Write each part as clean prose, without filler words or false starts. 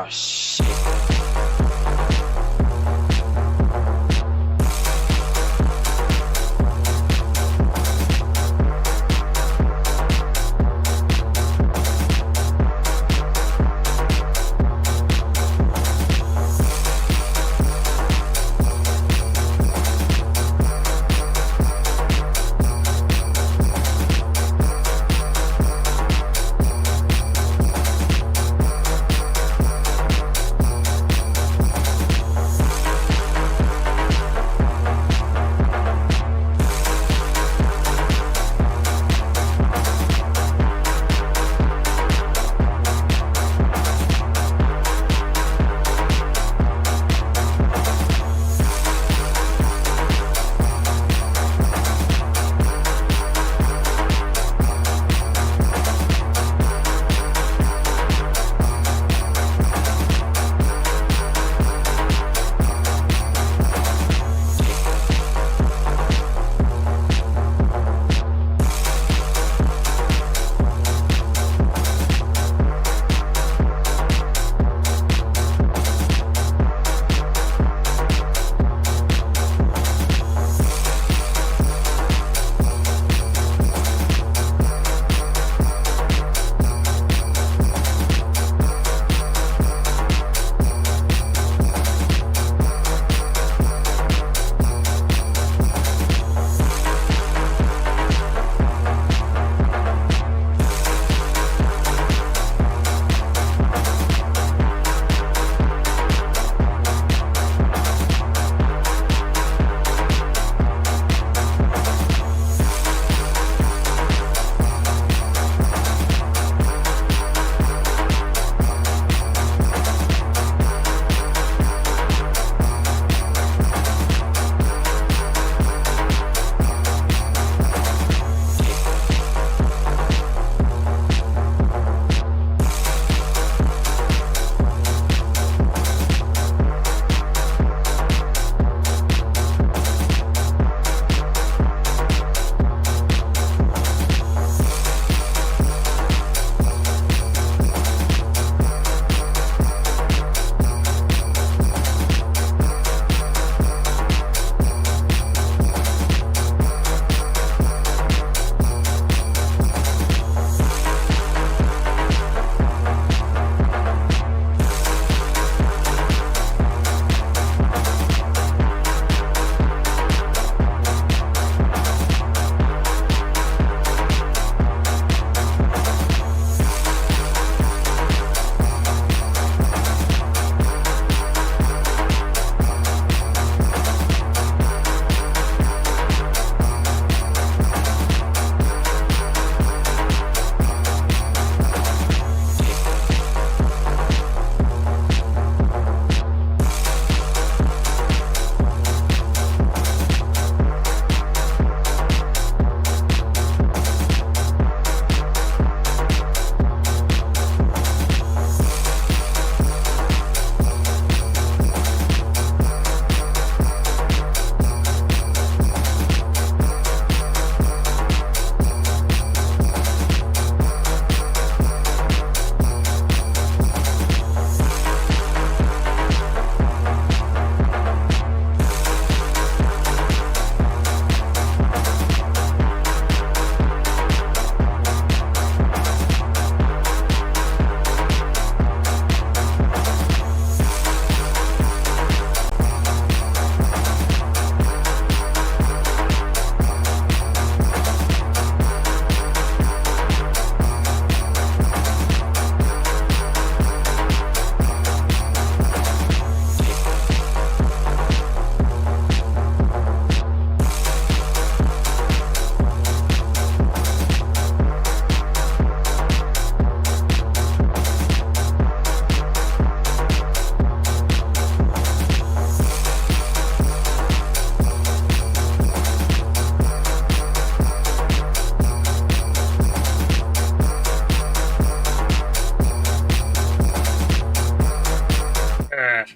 shit.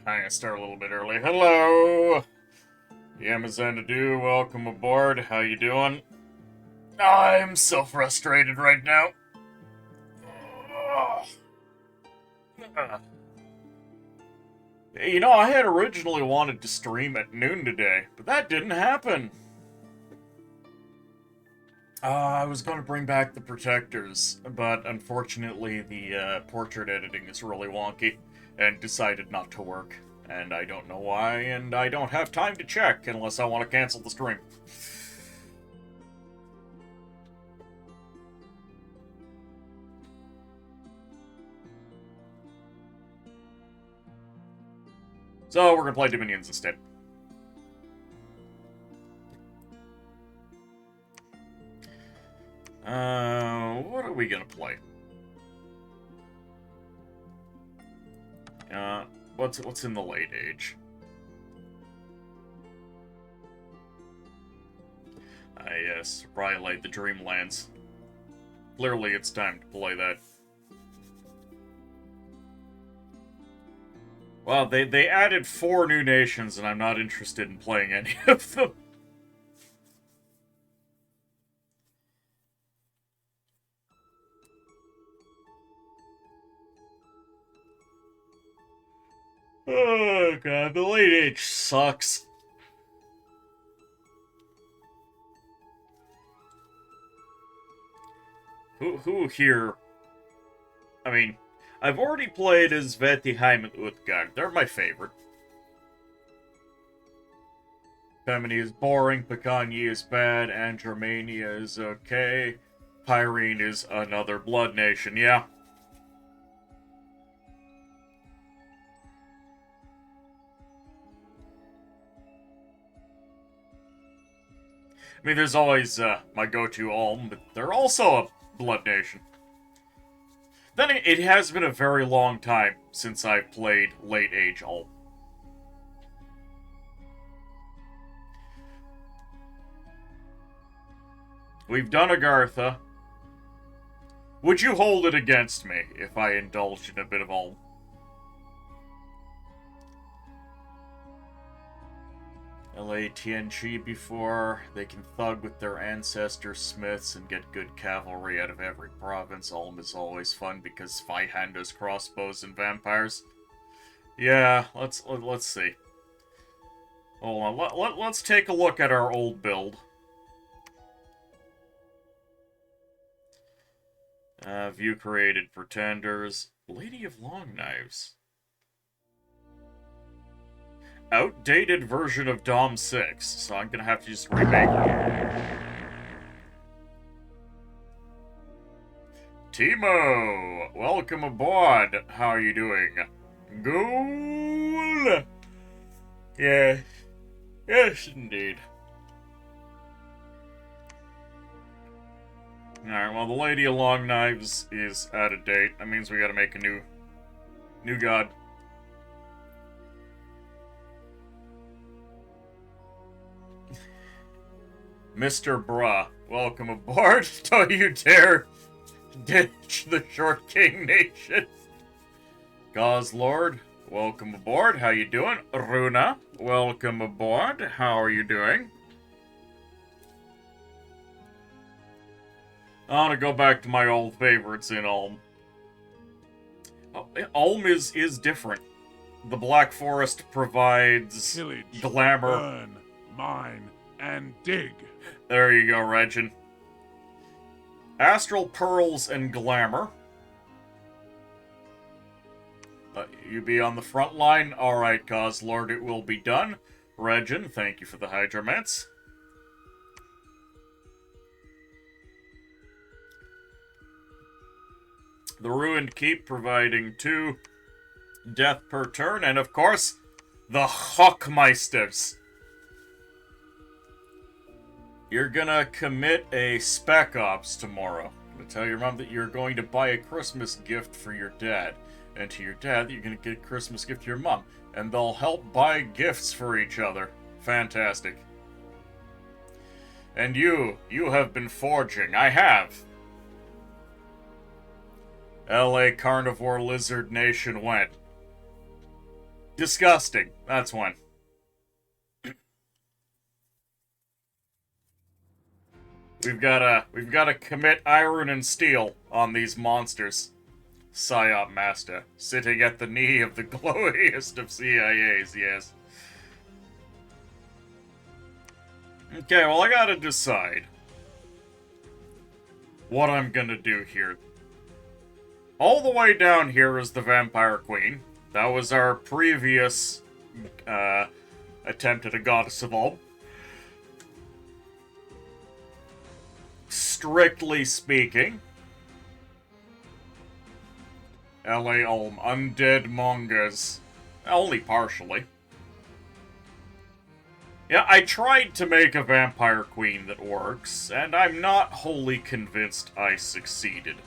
I'm gonna start a little bit early. Hello, the Amazon to do. Welcome aboard. How you doing? I'm so frustrated right now. You know, I had originally wanted to stream at noon today, but that didn't happen. I was going to bring back the protectors, but unfortunately the portrait editing is really wonky and decided not to work. And I don't know why, and I don't have time to check unless I want to cancel the stream. So we're going to play Dominions instead. What are we going to play? What's in the late age? Yes, Rylate the Dreamlands. Clearly it's time to play that. Well, they added 4 new nations, and I'm not interested in playing any of them. Oh god, the late age sucks. Who here? I mean, I've already played as Vettiheim and Utgard. They're my favorite. Femini is boring, Picanyi is bad, and Germania is okay. Pyrene is another blood nation, yeah. I mean, there's always my go-to Ulm, but they're also a blood nation. Then it has been a very long time since I've played late age Ulm. We've done Agartha. Would you hold it against me if I indulged in a bit of Ulm? LATNG before they can thug with their ancestor smiths and get good cavalry out of every province. Ulm is always fun because Zweihand has crossbows and vampires. Yeah, let's see. Hold on, let's take a look at our old build. View created pretenders. Lady of Long Knives. Outdated version of Dom 6, so I'm gonna have to just remake it. Timo, welcome aboard. How are you doing? Ghoul! Yeah. Yes, indeed. Alright, well, the Lady of Long Knives is out of date. That means we gotta make a new god. Mr. Bruh, welcome aboard. Don't you dare ditch the Short King Nation. Goslord, welcome aboard. How you doing? Runa, welcome aboard. How are you doing? I want to go back to my old favorites in Ulm. Oh, Ulm is different. The Black Forest provides pillage, glamour. burn, mine, and dig. There you go, Regin. Astral Pearls and Glamour. You be on the front line? Alright, Goslord, it will be done. Regin, thank you for the Hydromets. The Ruined Keep providing 2 death per turn, and of course, the Hockmeisters. You're gonna commit a spec ops tomorrow. I'm gonna tell your mom that you're going to buy a Christmas gift for your dad. And to your dad, you're gonna get a Christmas gift to your mom. And they'll help buy gifts for each other. Fantastic. And you have been forging. I have. LA Carnivore Lizard Nation went. Disgusting. That's one. We've gotta commit iron and steel on these monsters. PSYOP master, sitting at the knee of the glowiest of CIAs, yes. Okay, well, I gotta decide what I'm gonna do here. All the way down here is the Vampire Queen. That was our previous attempt at a Goddess of Ulm. Strictly speaking, LA Ulm, Undead Mongas. Only partially. Yeah, I tried to make a Vampire Queen that works, and I'm not wholly convinced I succeeded.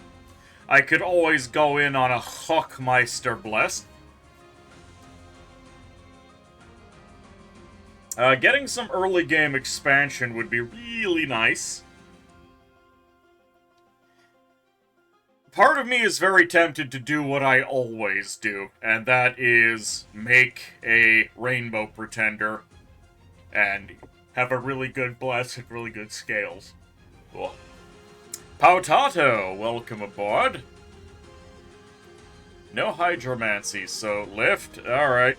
I could always go in on a Hochmeister Blessed. Getting some early game expansion would be really nice. Part of me is very tempted to do what I always do, and that is make a Rainbow Pretender and have a really good bless and really good scales. Cool. Pautato, welcome aboard. No hydromancy, so lift. Alright.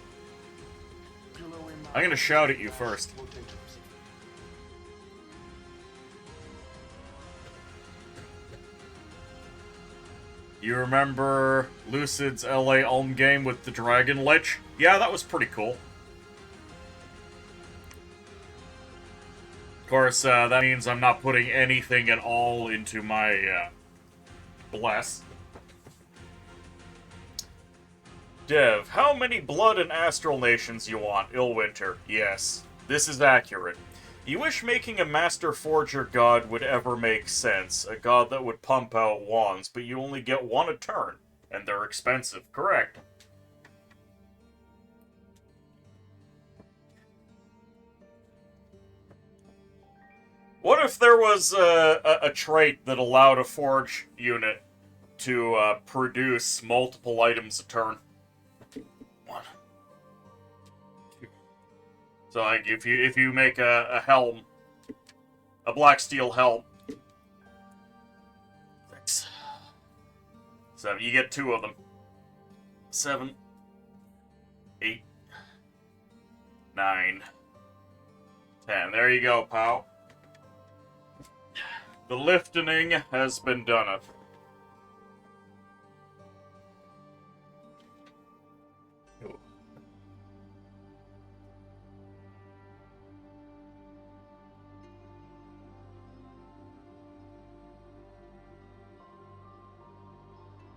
I'm gonna shout at you first. You remember Lucid's LA Ulm game with the Dragon Lich? Yeah, that was pretty cool. Of course, that means I'm not putting anything at all into my, bless. Dev, how many blood and astral nations you want? Illwinter. Yes, this is accurate. You wish making a Master Forger god would ever make sense, a god that would pump out wands, but you only get one a turn, and they're expensive, correct? What if there was a trait that allowed a forge unit to produce multiple items a turn? One. So, like, if you make a helm, a black steel helm, 6. So you get 2 of them. 7, 8, 9, 10. There you go, pal. The lifting has been done.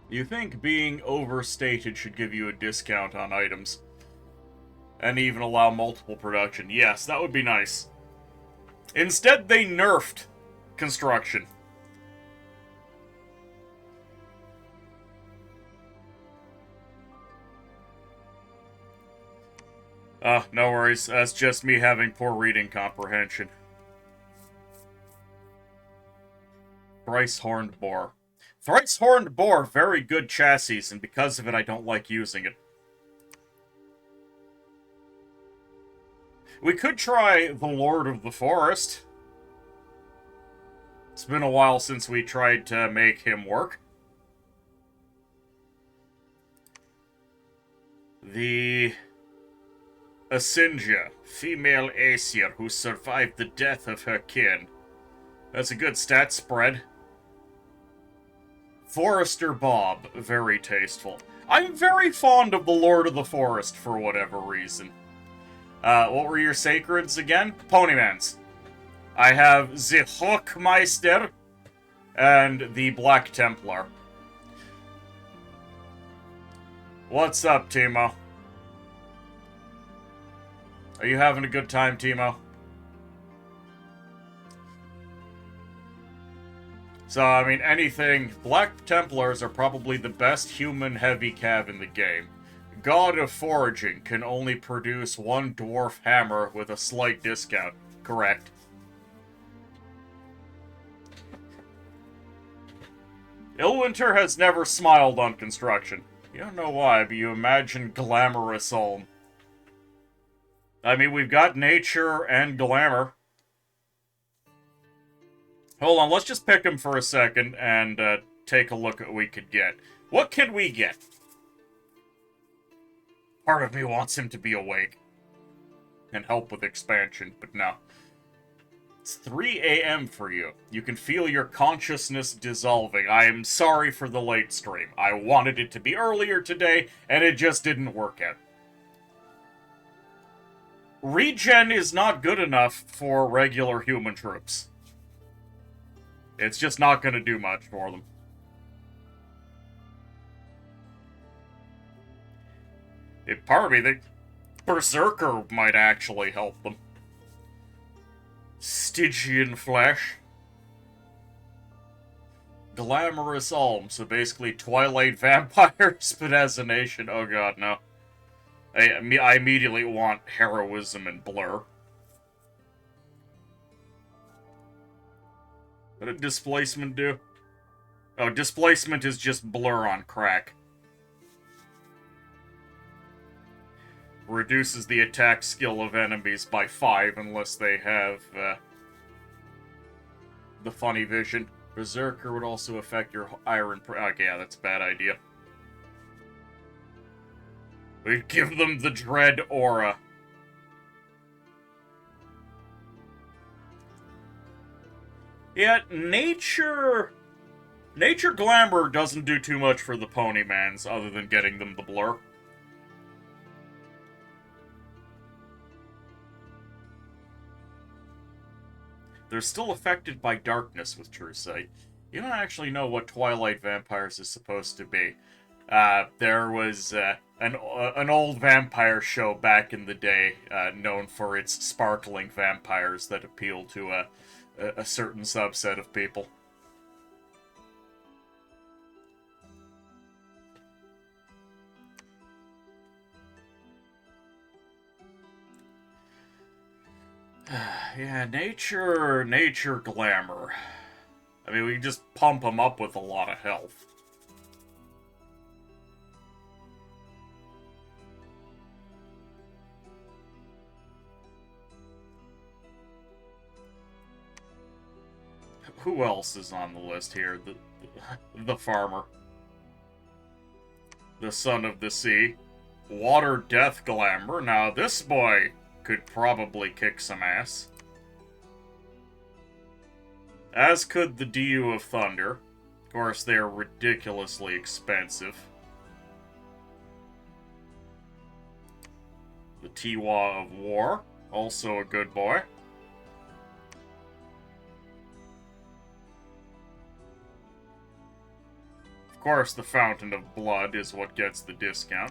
You think being overstated should give you a discount on items? And even allow multiple production? Yes, that would be nice. Instead, they nerfed construction. No worries. That's just me having poor reading comprehension. Thrice-horned boar. Thrice-horned boar, very good chassis, and because of it, I don't like using it. We could try the Lord of the Forest. It's been a while since we tried to make him work. The Asinja, female Aesir who survived the death of her kin. That's a good stat spread. Forester Bob, very tasteful. I'm very fond of the Lord of the Forest for whatever reason. What were your sacreds again? Ponymans. I have the Hochmeister and the Black Templar. What's up, Timo? Are you having a good time, Timo? So, I mean, anything... Black Templars are probably the best human-heavy cav in the game. God of Foraging can only produce one dwarf hammer with a slight discount. Correct. Illwinter has never smiled on construction. You don't know why, but you imagine glamorous Ulm. I mean, we've got nature and glamour. Hold on, let's just pick him for a second and take a look at what we could get. What can we get? Part of me wants him to be awake and help with expansion, but no. It's 3 a.m. for you. You can feel your consciousness dissolving. I am sorry for the late stream. I wanted it to be earlier today, and it just didn't work out. Regen is not good enough for regular human troops. It's just not going to do much for them. Part of me thinks Berserker might actually help them. Stygian flesh. Glamorous Alm, so basically Twilight vampires, but as a nation. Oh god, no. I immediately want heroism and blur. What did displacement do? Oh, displacement is just blur on crack. Reduces the attack skill of enemies by 5 unless they have the funny vision. Berserker would also affect your iron... Okay, yeah, that's a bad idea. We'd give them the Dread Aura. Yeah, Nature Glamour doesn't do too much for the Ponymans other than getting them the blur. They're still affected by darkness with True Sight. You don't actually know what Twilight Vampires is supposed to be. There was an old vampire show back in the day known for its sparkling vampires that appeal to a certain subset of people. Yeah, nature glamour. I mean, we can just pump them up with a lot of health. Who else is on the list here? The farmer. The son of the sea. Water death glamour. Now, this boy could probably kick some ass. As could the Dew of Thunder. Of course, they're ridiculously expensive. The Tiwa of War. Also a good boy. Of course, the Fountain of Blood is what gets the discount.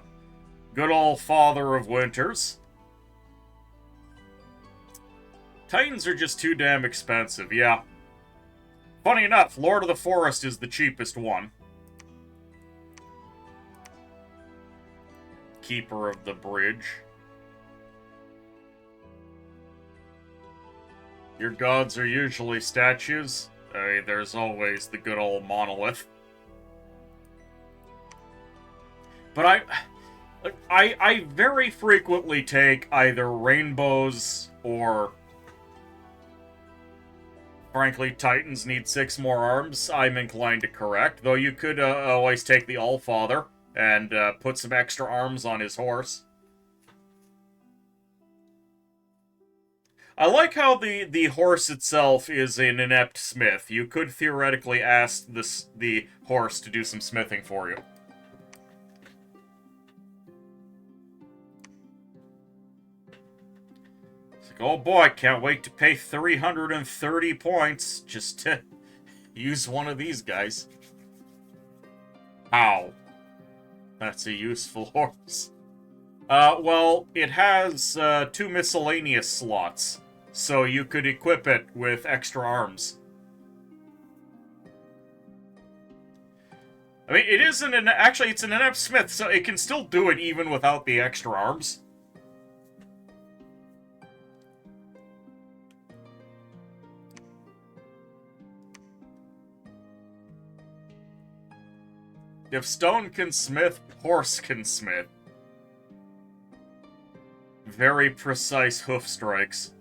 Good old Father of Winters. Titans are just too damn expensive, yeah. Funny enough, Lord of the Forest is the cheapest one. Keeper of the Bridge. Your gods are usually statues. There's always the good old monolith. But I very frequently take either rainbows or... Frankly, Titans need 6 more arms, I'm inclined to correct. Though you could always take the Allfather and put some extra arms on his horse. I like how the horse itself is an inept smith. You could theoretically ask the horse to do some smithing for you. Oh boy, can't wait to pay 330 points just to use one of these guys. Ow. That's a useful horse. Well, it has 2 miscellaneous slots, so you could equip it with extra arms. I mean, it is actually, it's an inept smith, so it can still do it even without the extra arms. If stone can smith, horse can smith. Very precise hoof strikes.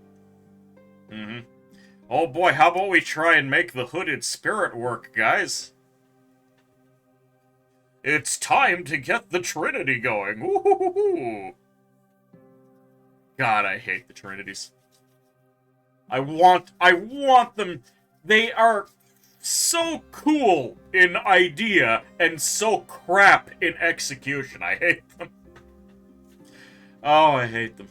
Oh boy, how about we try and make the hooded spirit work, guys? It's time to get the Trinity going. Woo-hoo-hoo-hoo. God, I hate the Trinities. I want them. They are so cool in idea and so crap in execution. I hate them. Oh, I hate them.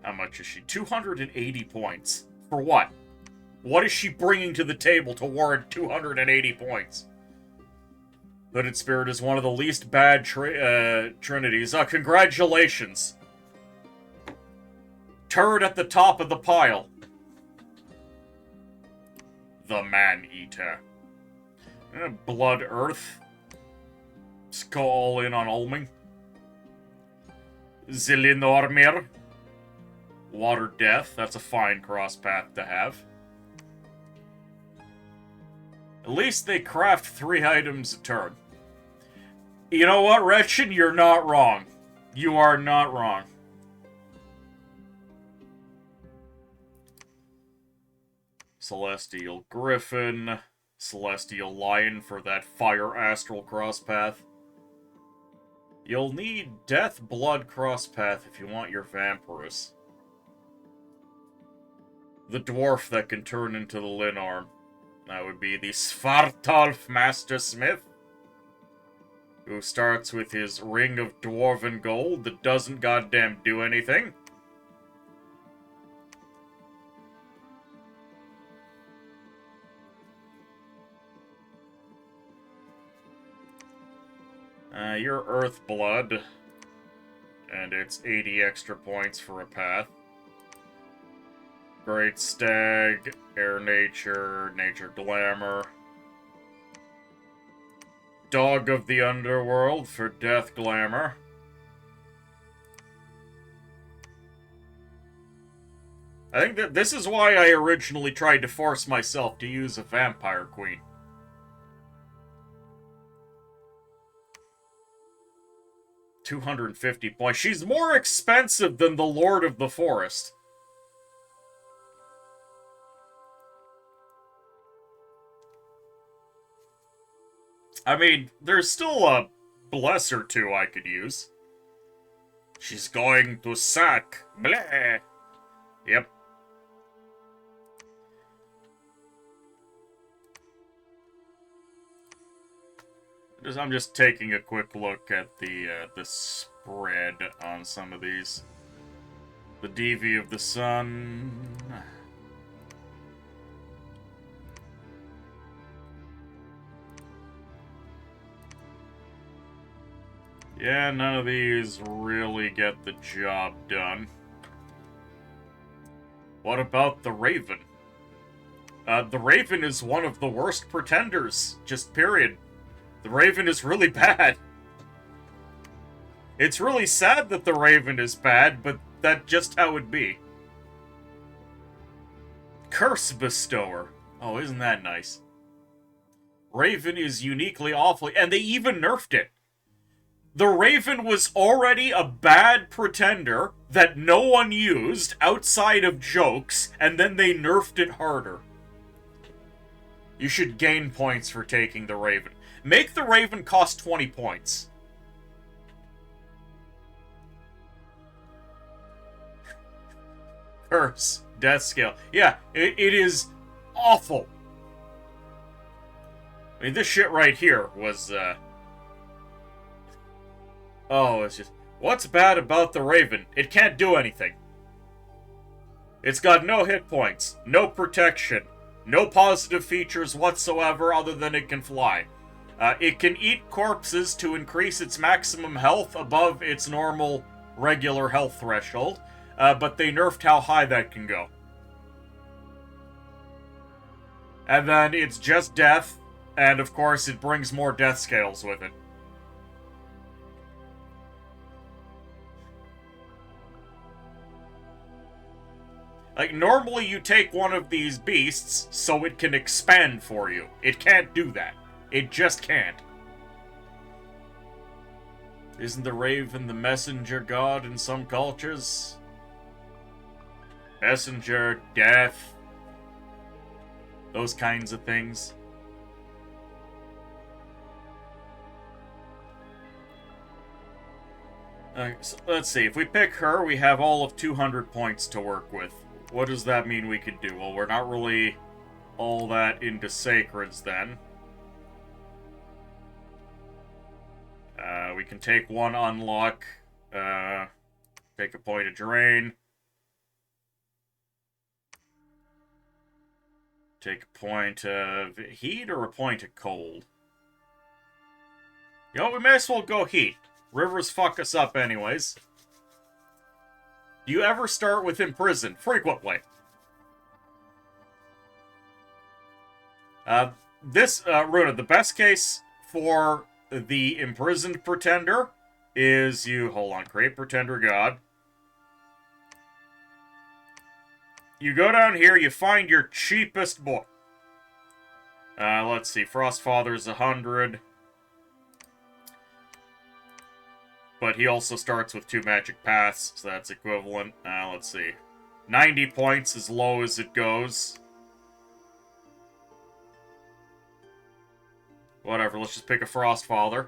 How much is she? 280 points. For what? What is she bringing to the table to warrant 280 points? Hooded Spirit is one of the least bad trinities. Congratulations. Turd at the top of the pile. The Man-Eater. Blood Earth. Let's go all in on Olming. Zilinormir. Water Death. That's a fine cross path to have. At least they craft 3 items a turn. You know what, Wretched? You're not wrong. You are not wrong. Celestial Griffin. Celestial Lion for that Fire Astral crosspath. You'll need Death Blood crosspath if you want your Vampirus. The Dwarf that can turn into the Linarm. That would be the Svartalf Master Smith, who starts with his Ring of Dwarven Gold that doesn't goddamn do anything. You're Earthblood, and it's 80 extra points for a path. Great Stag, Air Nature, Nature Glamour. Dog of the Underworld for Death Glamour. I think that this is why I originally tried to force myself to use a Vampire Queen. $250 points. She's more expensive than the Lord of the Forest. I mean, there's still a bless or two I could use. She's going to suck. Bleh. Yep. I'm just taking a quick look at the spread on some of these. The Devi of the Sun. Yeah, none of these really get the job done. What about the Raven? The Raven is one of the worst pretenders, just period. The Raven is really bad. It's really sad that the Raven is bad, but that's just how it be. Curse Bestower. Oh, isn't that nice? Raven is uniquely awful, and they even nerfed it. The Raven was already a bad pretender that no one used outside of jokes, and then they nerfed it harder. You should gain points for taking the Raven. Make the Raven cost 20 points. Curse. Death Scale. Yeah, it is awful. I mean, this shit right here was, Oh, it's just... What's bad about the Raven? It can't do anything. It's got no hit points, no protection, no positive features whatsoever other than it can fly. It can eat corpses to increase its maximum health above its normal, regular health threshold, but they nerfed how high that can go. And then it's just death, and of course it brings more death scales with it. Like, normally you take one of these beasts so it can expand for you. It can't do that. It just can't. Isn't the Raven the messenger god in some cultures? Messenger, death, those kinds of things. So let's see. If we pick her, we have all of 200 points to work with. What does that mean we could do? Well, we're not really all that into sacreds then. We can take one unlock. Take a point of drain. Take a point of heat or a point of cold. You know, we may as well go heat. Rivers fuck us up anyways. Do you ever start with imprisoned? Frequently. Runa, the best case for the imprisoned pretender is you... Hold on, create pretender god. You go down here, you find your cheapest boy. Let's see, Frostfather's 100. But he also starts with 2 magic paths, so that's equivalent. Let's see. 90 points, as low as it goes. Whatever, let's just pick a Frostfather.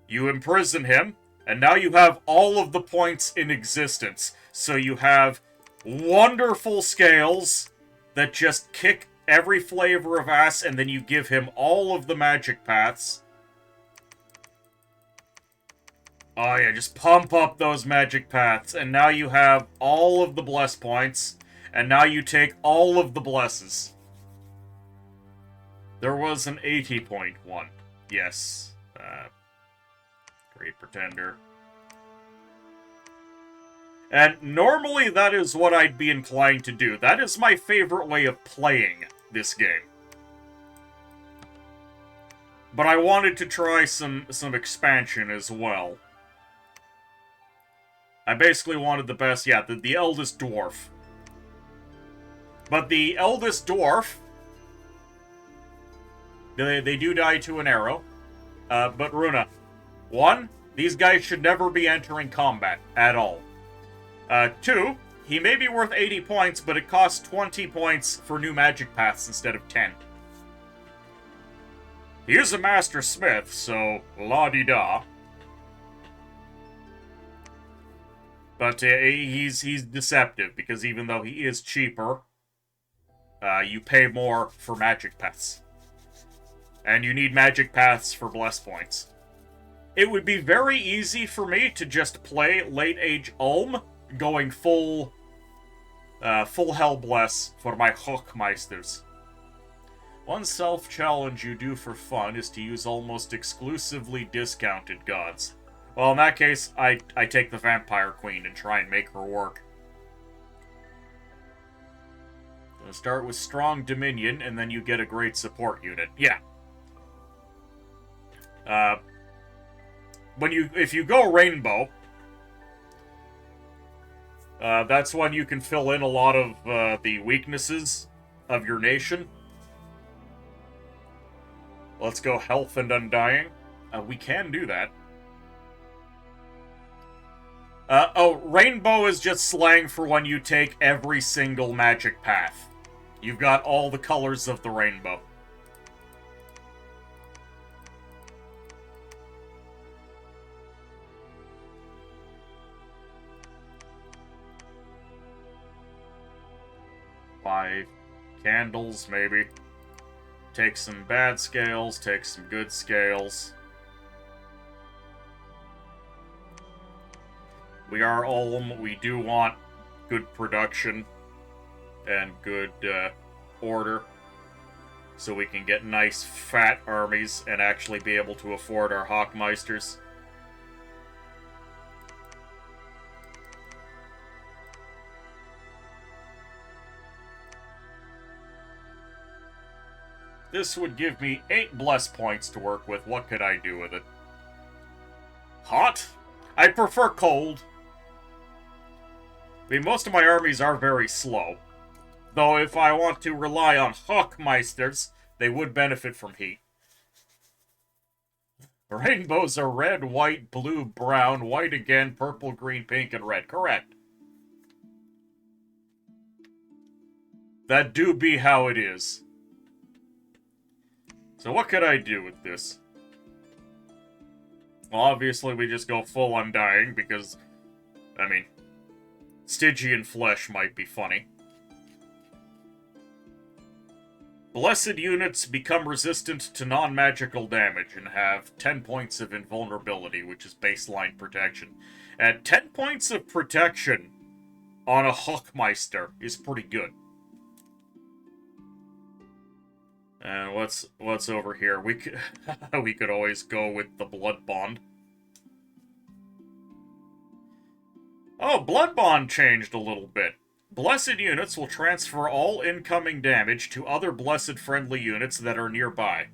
You imprison him, and now you have all of the points in existence. So you have wonderful scales that just kick every flavor of ass, and then you give him all of the magic paths. Oh yeah, just pump up those magic paths, and now you have all of the bless points, and now you take all of the blesses. There was an 80-point one. Yes. Great Pretender. And normally that is what I'd be inclined to do. That is my favorite way of playing this game. But I wanted to try some expansion as well. I basically wanted the best, yeah, the eldest dwarf. But the eldest dwarf... They do die to an arrow. But Runa, 1, these guys should never be entering combat at all. 2, he may be worth 80 points, but it costs 20 points for new magic paths instead of 10. He is a master smith, so la-di-da. But he's deceptive, because even though he is cheaper, you pay more for magic paths. And you need magic paths for bless points. It would be very easy for me to just play Late Age Ulm, going full Hell Bless for my Hochmeisters. One self-challenge you do for fun is to use almost exclusively discounted gods. Well, in that case, I take the Vampire Queen and try and make her work. So start with Strong Dominion, and then you get a great support unit. Yeah. If you go Rainbow, that's when you can fill in a lot of the weaknesses of your nation. Let's go Health and Undying. We can do that. Rainbow is just slang for when you take every single magic path. You've got all the colors of the rainbow. Five candles, maybe. Take some bad scales, take some good scales. We are Ulm, we do want good production and good order, so we can get nice fat armies and actually be able to afford our Hochmeisters. This would give me 8 bless points to work with. What could I do with it? Hot? I prefer cold. I mean, most of my armies are very slow. Though if I want to rely on Hochmeisters, they would benefit from heat. The rainbows are red, white, blue, brown, white again, purple, green, pink, and red. Correct. That do be how it is. So what could I do with this? Well, obviously we just go full Undying because, I mean, Stygian Flesh might be funny. Blessed units become resistant to non-magical damage and have 10 points of invulnerability, which is baseline protection. And 10 points of protection on a Hochmeister is pretty good. And what's over here? We could we could always go with the Blood Bond. Oh, Blood Bond changed a little bit. Blessed units will transfer all incoming damage to other Blessed friendly units that are nearby.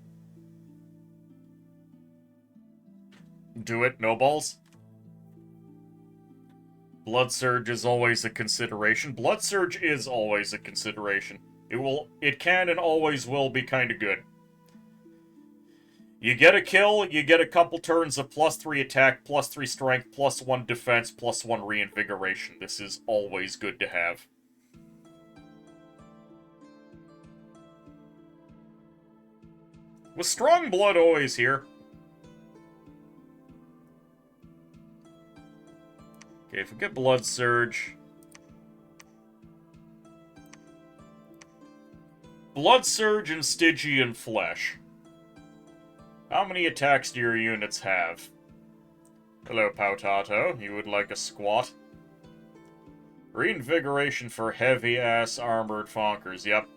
Do it, no balls? Blood Surge is always a consideration. Blood Surge is always a consideration. It can and always will be kinda good. You get a kill, you get a couple turns of +3 attack, +3 strength, +1 defense, +1 reinvigoration. This is always good to have. Was Strong Blood always here? Okay, if we get Blood Surge... Blood Surge and Stygian Flesh. How many attacks do your units have? Hello, Potato. You would like a squat? Reinvigoration for heavy-ass armored fonkers. Yep.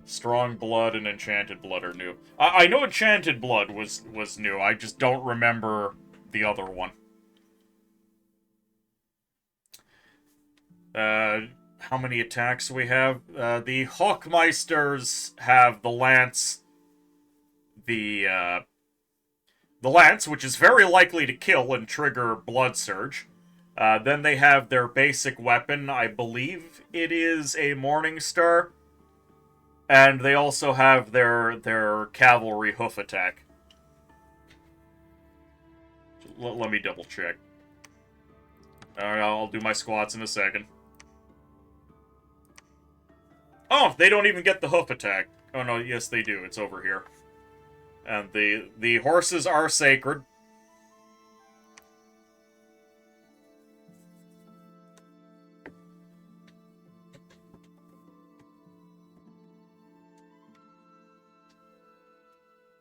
Strong Blood and Enchanted Blood are new. I know Enchanted Blood was new. I just don't remember the other one. How many attacks do we have? The Hochmeisters have the Lance. The Lance, which is very likely to kill and trigger Blood Surge. Then they have their basic weapon. I believe it is a Morning Star. And they also have their cavalry hoof attack. Let me double check. Alright, I'll do my squats in a second. Oh, they don't even get the hoof attack. Oh no, yes they do. It's over here. And the horses are sacred.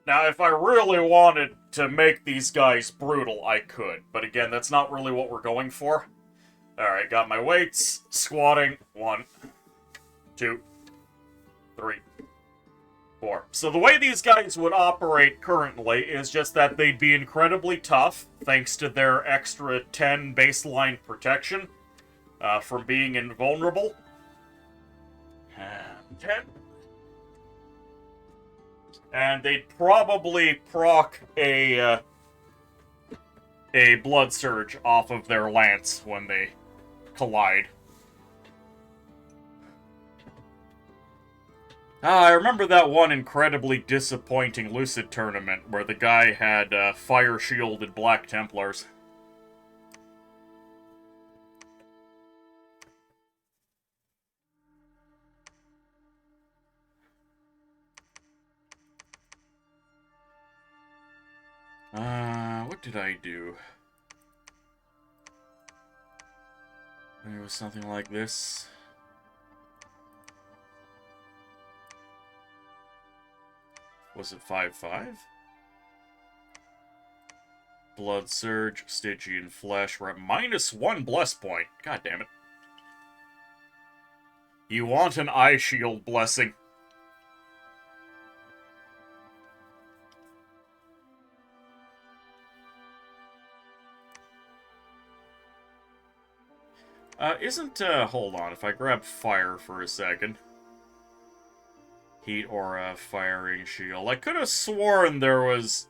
Now, if I really wanted to make these guys brutal, I could. But again, that's not really what we're going for. Alright, got my weights. Squatting. 1, 2, 3, 4. So the way these guys would operate currently is just that they'd be incredibly tough, thanks to their extra 10 baseline protection from being invulnerable. 10. And they'd probably proc a Blood Surge off of their lance when they collide. I remember that one incredibly disappointing Lucid tournament where the guy had Fire Shielded Black Templars. What did I do? It was something like this. Was it 5-5? Blood Surge, Stygian Flesh. We're at -1 Bless Point. God damn it. You want an Eye Shield Blessing. Hold on, if I grab fire for a second. Heat Aura, Firing Shield. I could have sworn there was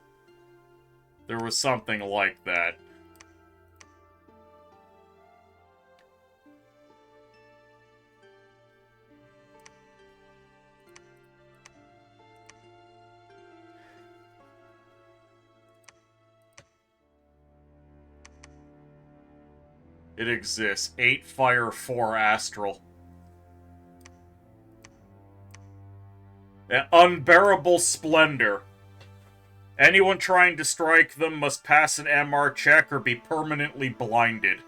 something like that. It exists. 8 fire, 4 astral. An Unbearable Splendor. Anyone trying to strike them must pass an MR check or be permanently blinded.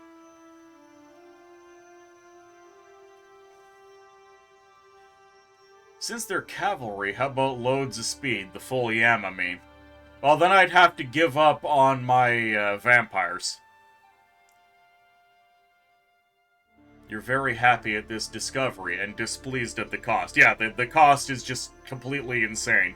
Since they're cavalry, how about loads of speed? The full yam, I mean. Well, then I'd have to give up on my vampires. You're very happy at this discovery and displeased at the cost. Yeah, the cost is just completely insane.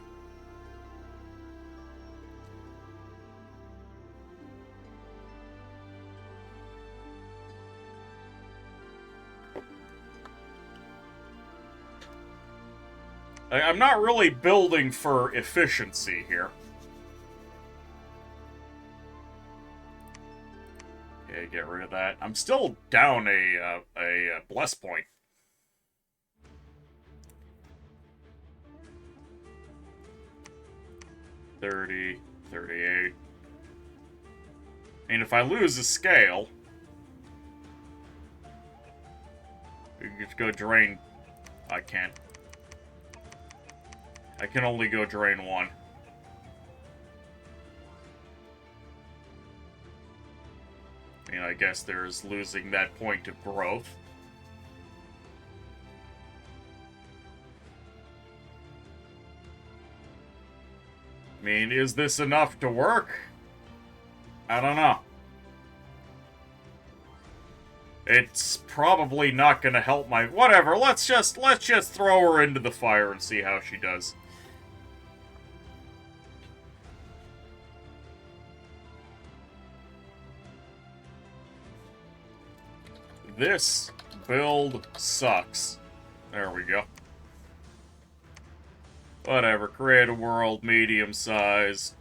I'm not really building for efficiency here. Okay, get rid of that. I'm still down a bless point. $30, $38. And if I lose a scale, we can just go drain. I can't. I can only go drain one. I mean, I guess there's losing that point of growth. I mean, is this enough to work? I don't know. It's probably not gonna help my... Whatever, let's just throw her into the fire and see how she does. This build sucks. There we go. Whatever, create a world, medium size.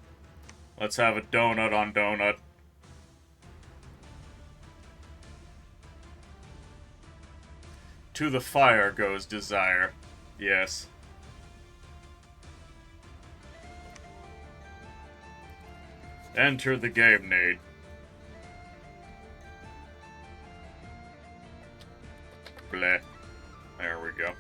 Let's have a donut on donut. To the fire goes desire. Yes. Enter the game, Nate. Bleh. There we go.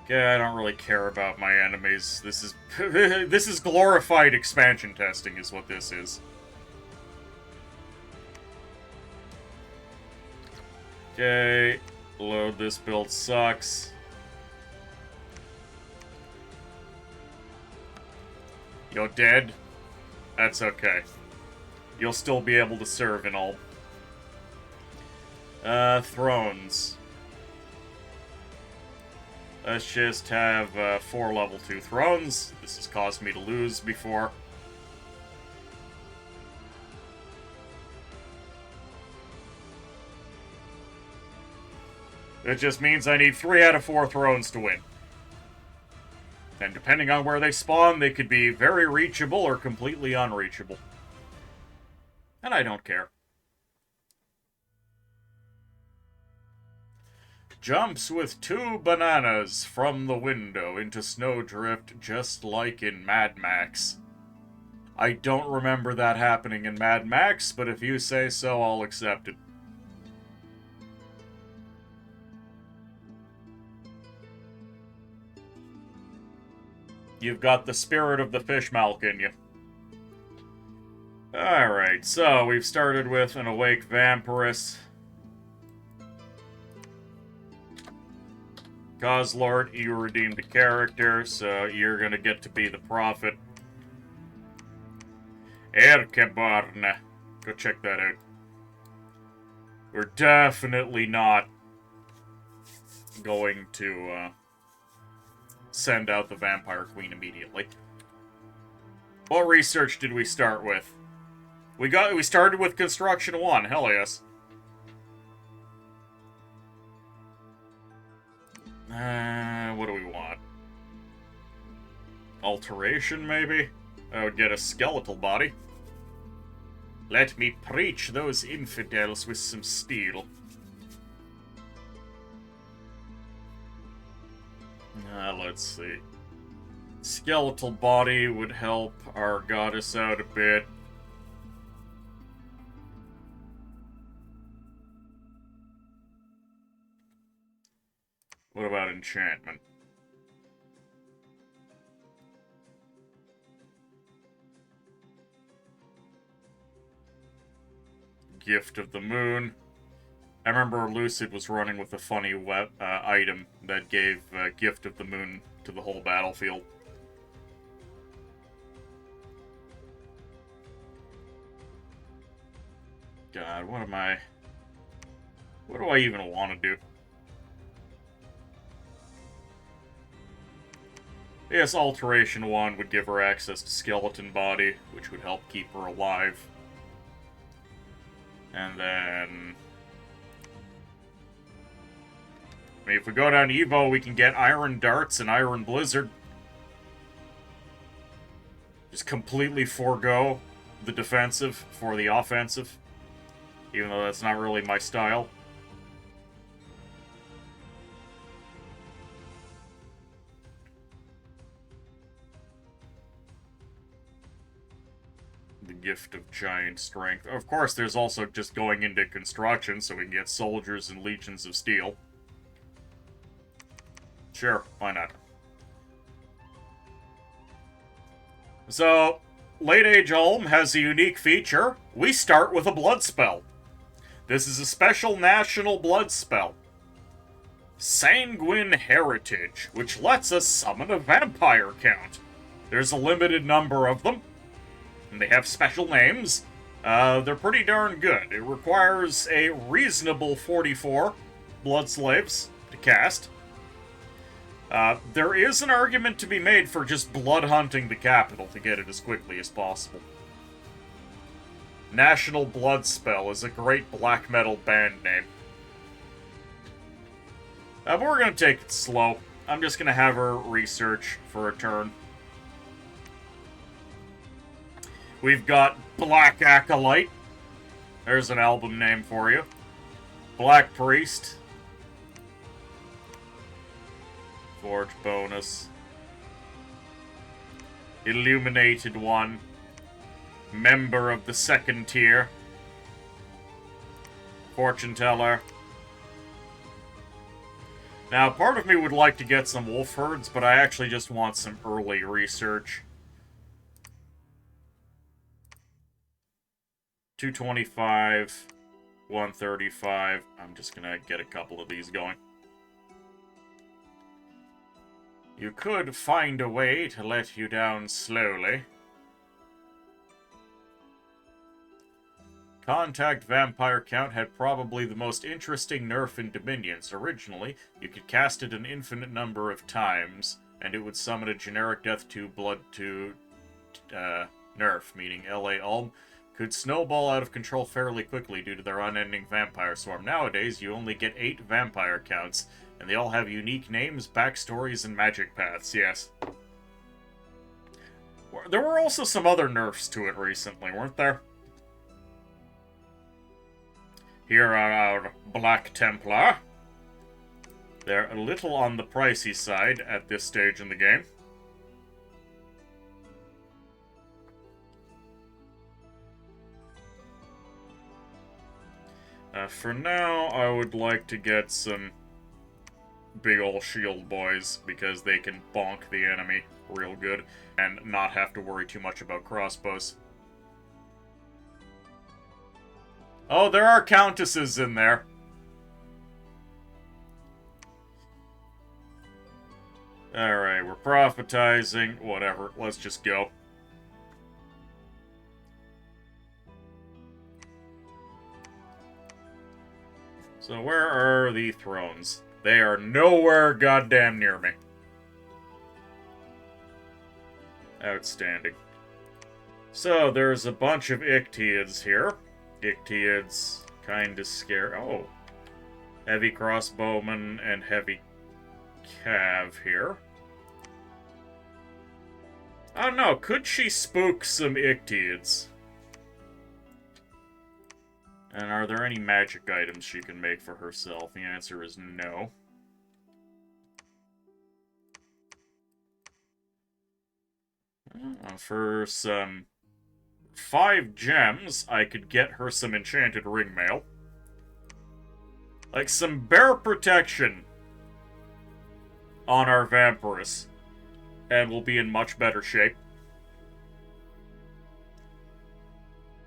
Okay, I don't really care about my enemies. This is this is glorified expansion testing is what this is. Okay, load this build sucks. You're dead? That's okay. You'll still be able to serve in all. Thrones. Let's just have 4 level 2 thrones. This has caused me to lose before. It just means I need 3 out of 4 thrones to win. And depending on where they spawn, they could be very reachable or completely unreachable. And I don't care. Jumps with 2 bananas from the window into snowdrift, just like in Mad Max. I don't remember that happening in Mad Max, but if you say so, I'll accept it. You've got the spirit of the fish milk in you. Alright, so we've started with an awake vampiress. Coslord, you redeemed a character, so you're gonna get to be the prophet. Erkebarne. Go check that out. We're definitely not going to send out the Vampire Queen immediately. What research did we start with? We started with Construction 1, hell yes. What do we want? Alteration, maybe? I would get a skeletal body. Let me preach those infidels with some steel. Let's see. Skeletal body would help our goddess out a bit. What about enchantment? Gift of the Moon. I remember Lucid was running with a funny item that gave Gift of the Moon to the whole battlefield. God, what do I even want to do? Yes, Alteration 1 would give her access to Skeleton Body, which would help keep her alive. And then... I mean, if we go down to Evo, we can get Iron Darts and Iron Blizzard. Just completely forego the defensive for the offensive. Even though that's not really my style. The Gift of Giant Strength. Of course, there's also just going into construction so we can get Soldiers and Legions of Steel. Sure, why not? So, Late Age Ulm has a unique feature. We start with a blood spell. This is a special national blood spell. Sanguine Heritage, which lets us summon a vampire count. There's a limited number of them, and they have special names. They're pretty darn good. It requires a reasonable 44 blood slaves to cast. There is an argument to be made for just blood hunting the capital to get it as quickly as possible. National Blood Spell is a great black metal band name. But we're gonna take it slow. I'm just gonna have her research for a turn. We've got Black Acolyte. There's an album name for you. Black Priest. Forge bonus. Illuminated One. Member of the second tier. Fortune Teller. Now, part of me would like to get some wolf herds, but I actually just want some early research. 225, 135. I'm just gonna get a couple of these going. You could find a way to let you down slowly. Contact Vampire Count had probably the most interesting nerf in Dominions. Originally, you could cast it an infinite number of times, and it would summon a generic Death 2 Blood 2 nerf, meaning LA Ulm could snowball out of control fairly quickly due to their unending vampire swarm. Nowadays, you only get 8 vampire counts, and they all have unique names, backstories, and magic paths, yes. There were also some other nerfs to it recently, weren't there? Here are our Black Templar. They're a little on the pricey side at this stage in the game. For now, I would like to get some big ol' shield boys, because they can bonk the enemy real good, and not have to worry too much about crossbows. Oh, there are countesses in there. Alright, we're prophetizing. Whatever, let's just go. So where are the thrones? They are nowhere goddamn near me. Outstanding. So, there's a bunch of Ictiids here. Ictiids kinda scare. Oh. Heavy crossbowman and heavy cav here. Oh no, could she spook some Ictiids? And are there any magic items she can make for herself? The answer is no. For some 5 gems, I could get her some enchanted ringmail. Like some bear protection on our vampiress. And we'll be in much better shape.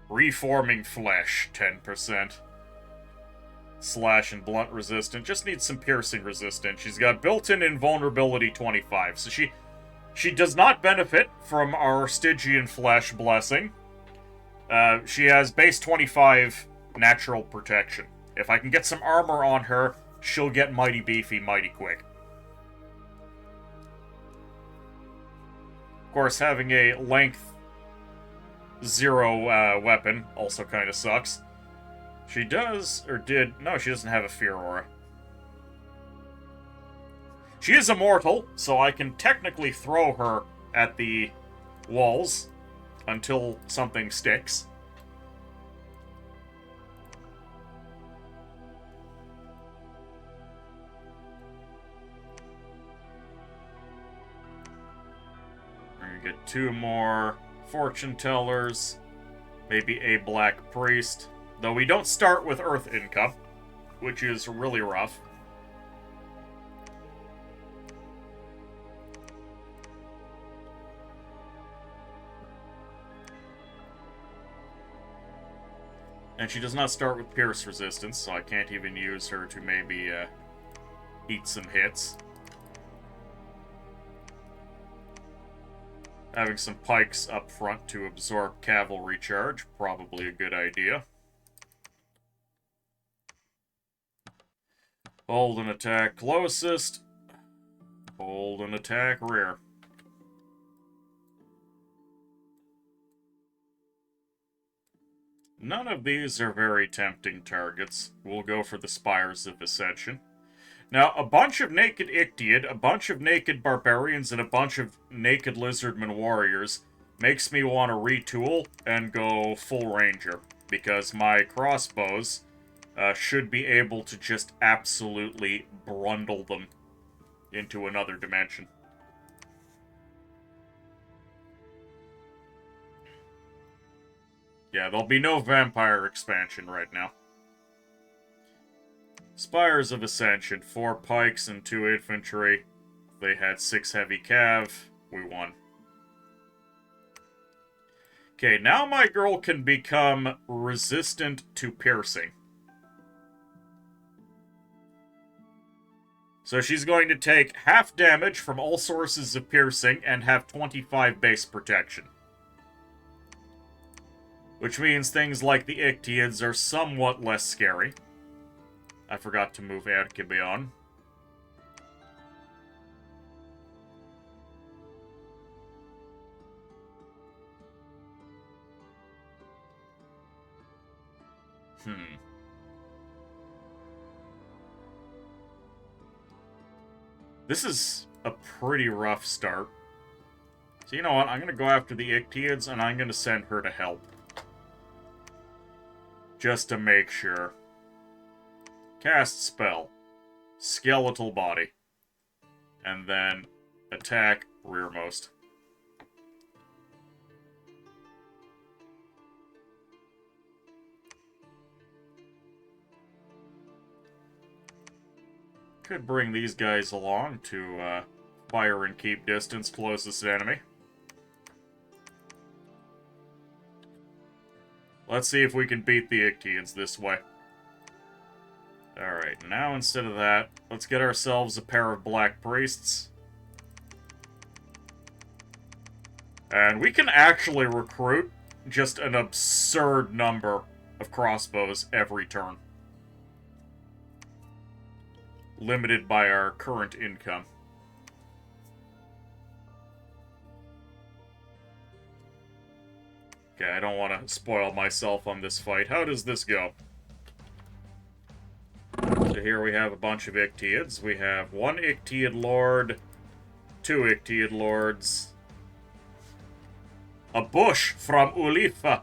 Reforming flesh, 10%. Slash and blunt resistant. Just needs some piercing resistance. She's got built-in invulnerability 25, so she does not benefit from our Stygian flesh blessing. She has base 25 natural protection. If I can get some armor on her, she'll get mighty beefy mighty quick. Of course, having a length 0 weapon also kind of sucks. She does, or did, no, she doesn't have a fear aura. She is immortal, so I can technically throw her at the walls until something sticks. We're gonna get 2 more fortune tellers, maybe a black priest. Though we don't start with Earth income, which is really rough. And she does not start with Pierce resistance, so I can't even use her to maybe eat some hits. Having some pikes up front to absorb cavalry charge, probably a good idea. Hold and attack closest. Hold and attack rear. None of these are very tempting targets. We'll go for the Spires of Ascension. Now, a bunch of naked Ictiid, a bunch of naked barbarians, and a bunch of naked lizardman warriors makes me want to retool and go full ranger, because my crossbows should be able to just absolutely brundle them into another dimension. Yeah, there'll be no vampire expansion right now. Spires of Ascension, 4 pikes and 2 infantry. They had 6 heavy cav. We won. Okay, now my girl can become resistant to piercing. So she's going to take half damage from all sources of piercing and have 25 base protection. Which means things like the Ictiids are somewhat less scary. I forgot to move Erkibion. This is a pretty rough start. So you know what? I'm going to go after the Ictiids, and I'm going to send her to help. Just to make sure. Cast spell. Skeletal body. And then attack rearmost. Could bring these guys along to fire and keep distance closest enemy. Let's see if we can beat the Ictiids this way. Alright, now instead of that, let's get ourselves a pair of black priests. And we can actually recruit just an absurd number of crossbows every turn. Limited by our current income. Okay, I don't want to spoil myself on this fight. How does this go? So here we have a bunch of Ictiids. We have 1 Ictiid Lord, 2 Ictiid Lords, a bush from Ulifa.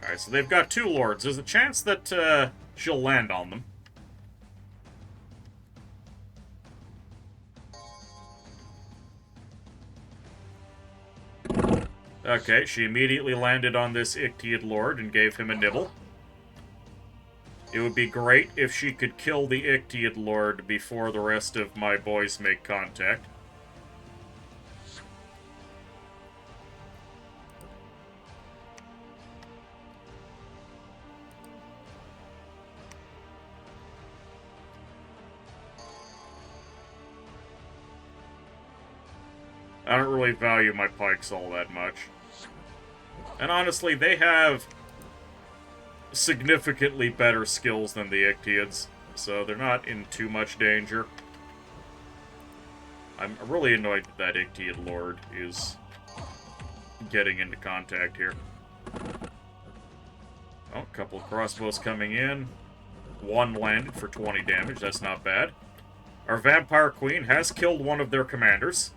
Alright, so they've got 2 Lords. There's a chance that she'll land on them. Okay, she immediately landed on this Ictiid Lord and gave him a nibble. It would be great if she could kill the Ictiid Lord before the rest of my boys make contact. I don't really value my pikes all that much. And honestly, they have significantly better skills than the Ictiids, so they're not in too much danger. I'm really annoyed that Ictiid Lord is getting into contact here. Oh, a couple of crossbows coming in. One landed for 20 damage, that's not bad. Our Vampire Queen has killed one of their commanders.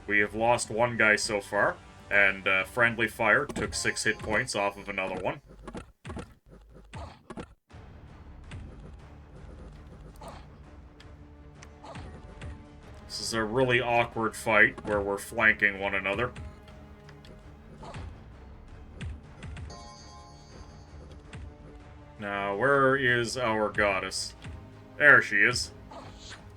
We have lost one guy so far, and Friendly Fire took 6 hit points off of another one. This is a really awkward fight where we're flanking one another. Now, where is our goddess? There she is.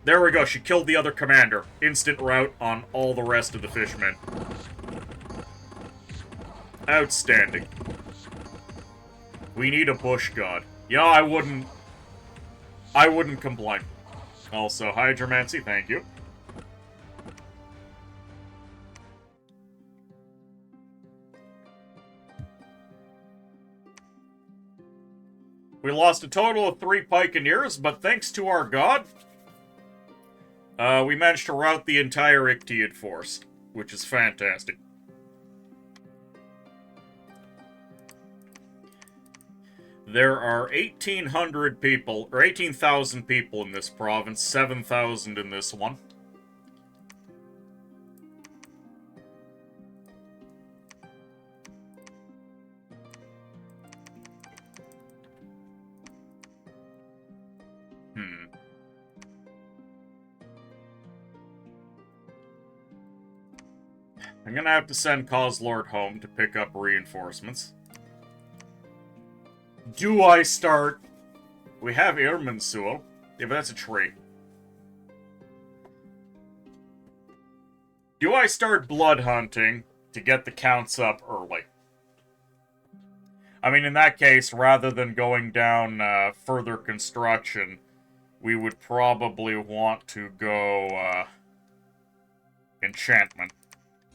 There we go, she killed the other commander. Instant rout on all the rest of the fishmen. Outstanding. We need a bush god. Yeah, I wouldn't complain. Also, Hydromancy, thank you. We lost a total of 3 Pikeneers, but thanks to our god, we managed to rout the entire Ictiid force, which is fantastic. There are 1,800 people, or 18,000 people in this province, 7,000 in this one. I'm gonna have to send Coslord home to pick up reinforcements. Do I start... We have Irminsul. Yeah, but that's a tree. Do I start blood hunting to get the counts up early? I mean, in that case, rather than going down further construction, we would probably want to go enchantment.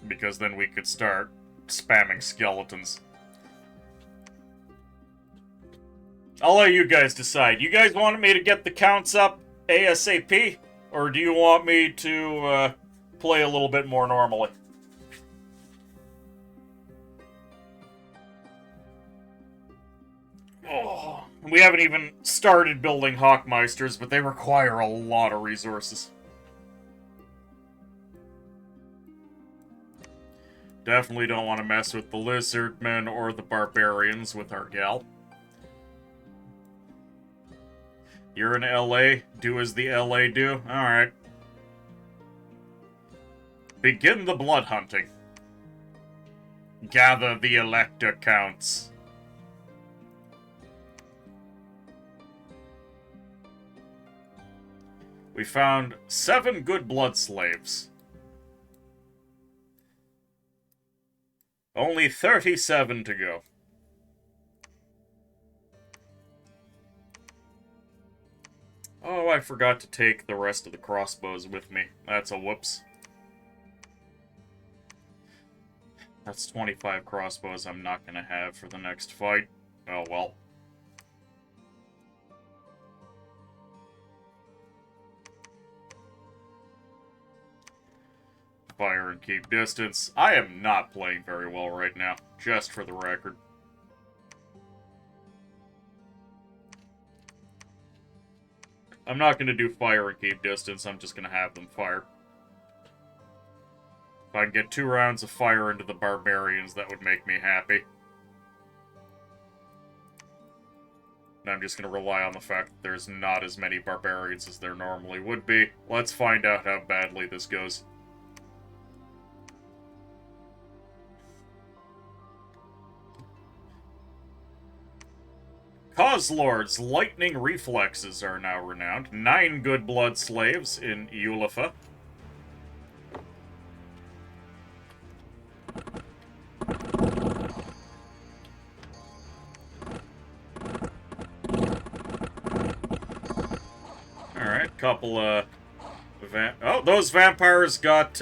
Because then we could start spamming skeletons. I'll let you guys decide. You guys want me to get the counts up ASAP? Or do you want me to play a little bit more normally? Oh, we haven't even started building Hawkmeisters, but they require a lot of resources. Definitely don't want to mess with the Lizardmen or the Barbarians with our gal. You're in LA, do as the LA do? Alright. Begin the blood hunting. Gather the Elector counts. We found 7 good blood slaves. Only 37 to go. Oh, I forgot to take the rest of the crossbows with me. That's a whoops. That's 25 crossbows I'm not gonna have for the next fight. Oh well. Fire and keep distance. I am not playing very well right now, just for the record. I'm not going to do fire and keep distance, I'm just going to have them fire. If I can get 2 rounds of fire into the barbarians, that would make me happy. And I'm just going to rely on the fact that there's not as many barbarians as there normally would be. Let's find out how badly this goes. Coslord's lightning reflexes are now renowned. 9 good blood slaves in Eulafa. Alright, couple Oh, those vampires got,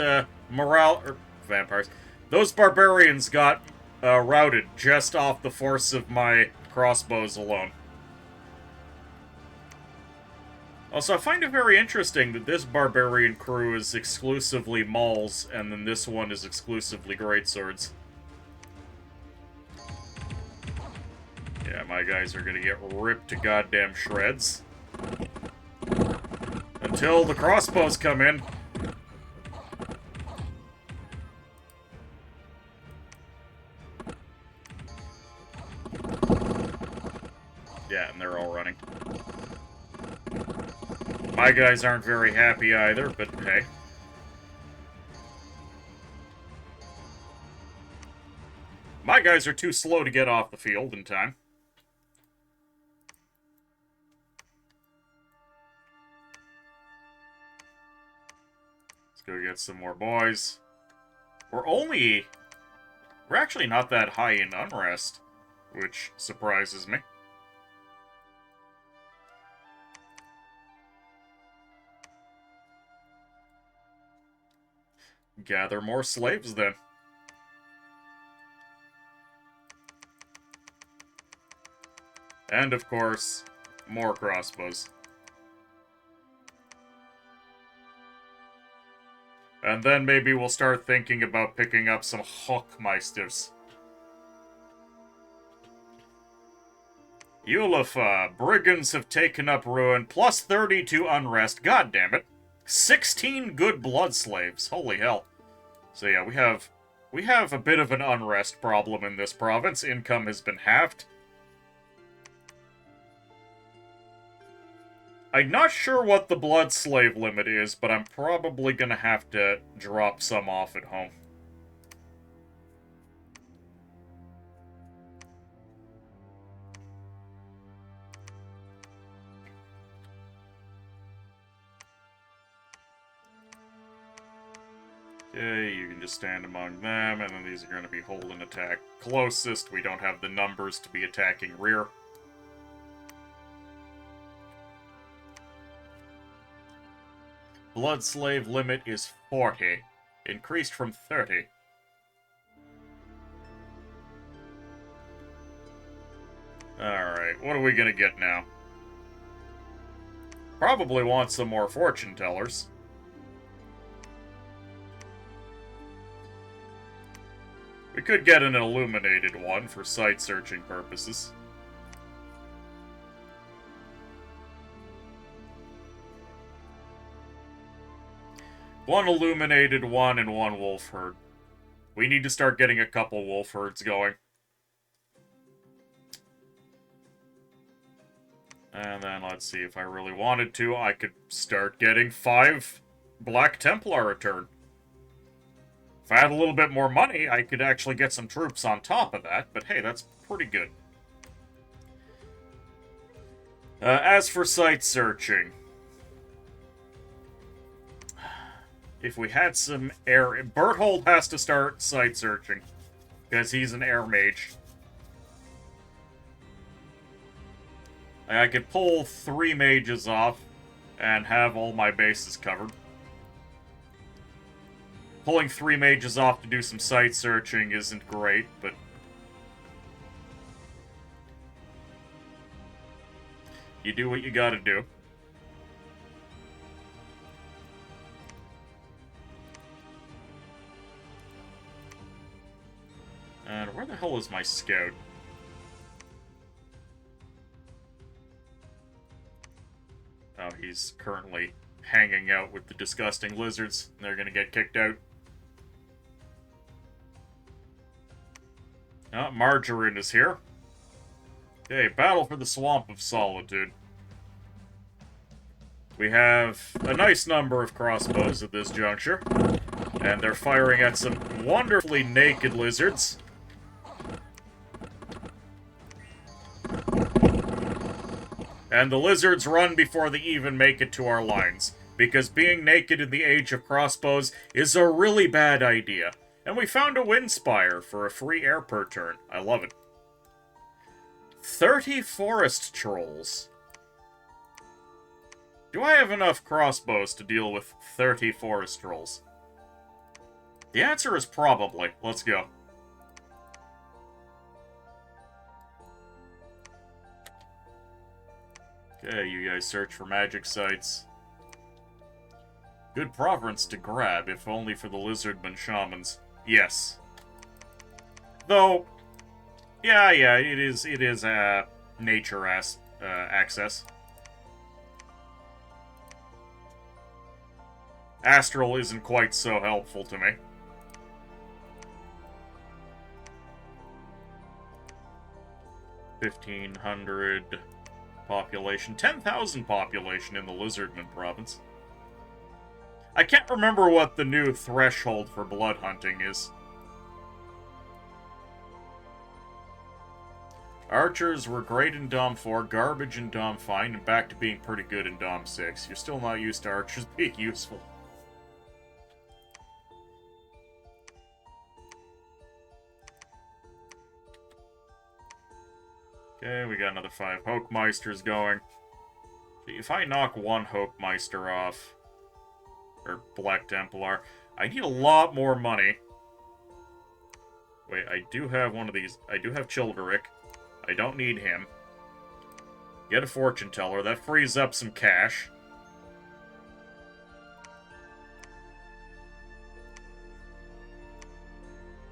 vampires. Those barbarians got, routed just off the force of my crossbows alone. Also, I find it very interesting that this barbarian crew is exclusively mauls, and then this one is exclusively greatswords. Yeah, my guys are gonna get ripped to goddamn shreds. Until the crossbows come in. Yeah, and they're all running. My guys aren't very happy either, but hey. My guys are too slow to get off the field in time. Let's go get some more boys. We're actually not that high in unrest, which surprises me. Gather more slaves, then. And, of course, more crossbows. And then maybe we'll start thinking about picking up some Hochmeisters. Ulifa, brigands have taken up ruin, plus 30 to unrest, god damn it. 16 good blood slaves, holy hell. So yeah, we have a bit of an unrest problem in this province. Income has been halved. I'm not sure what the blood slave limit is, but I'm probably gonna have to drop some off at home. Okay, you can just stand among them, and then these are going to be holding attack closest. We don't have the numbers to be attacking rear. Blood slave limit is 40, increased from 30. Alright, what are we going to get now? Probably want some more fortune tellers. We could get an illuminated one for sight-searching purposes. One illuminated one and one wolf herd. We need to start getting a couple wolf herds going. And then let's see, if I really wanted to, I could start getting 5 Black Templar return. If I had a little bit more money, I could actually get some troops on top of that, but hey, that's pretty good. As for sight searching, if we had some air... Berthold has to start sight searching, because he's an air mage. I could pull 3 mages off and have all my bases covered. Pulling 3 mages off to do some sight searching isn't great, but... you do what you gotta do. And where the hell is my scout? Oh, he's currently hanging out with the disgusting lizards. They're gonna get kicked out. Oh, Margarine is here. Okay, battle for the Swamp of Solitude. We have a nice number of crossbows at this juncture, and they're firing at some wonderfully naked lizards. And the lizards run before they even make it to our lines, because being naked in the age of crossbows is a really bad idea. And we found a wind spire for a free air per turn. I love it. 30 forest trolls. Do I have enough crossbows to deal with 30 forest trolls? The answer is probably. Let's go. Okay, you guys search for magic sites. Good province to grab, if only for the lizardman shamans. Yes. Though, yeah, it is nature access. Astral isn't quite so helpful to me. $1,500 population. 10,000 population in the Lizardman province. I can't remember what the new threshold for blood hunting is. Archers were great in Dom 4, garbage in Dom 5, and back to being pretty good in Dom 6. You're still not used to archers being useful. Okay, we got another 5 Hokemeisters going. If I knock one Hokemeister off, or Black Templar, I need a lot more money. Wait, I do have one of these. I do have Childeric. I don't need him. Get a Fortune Teller. That frees up some cash.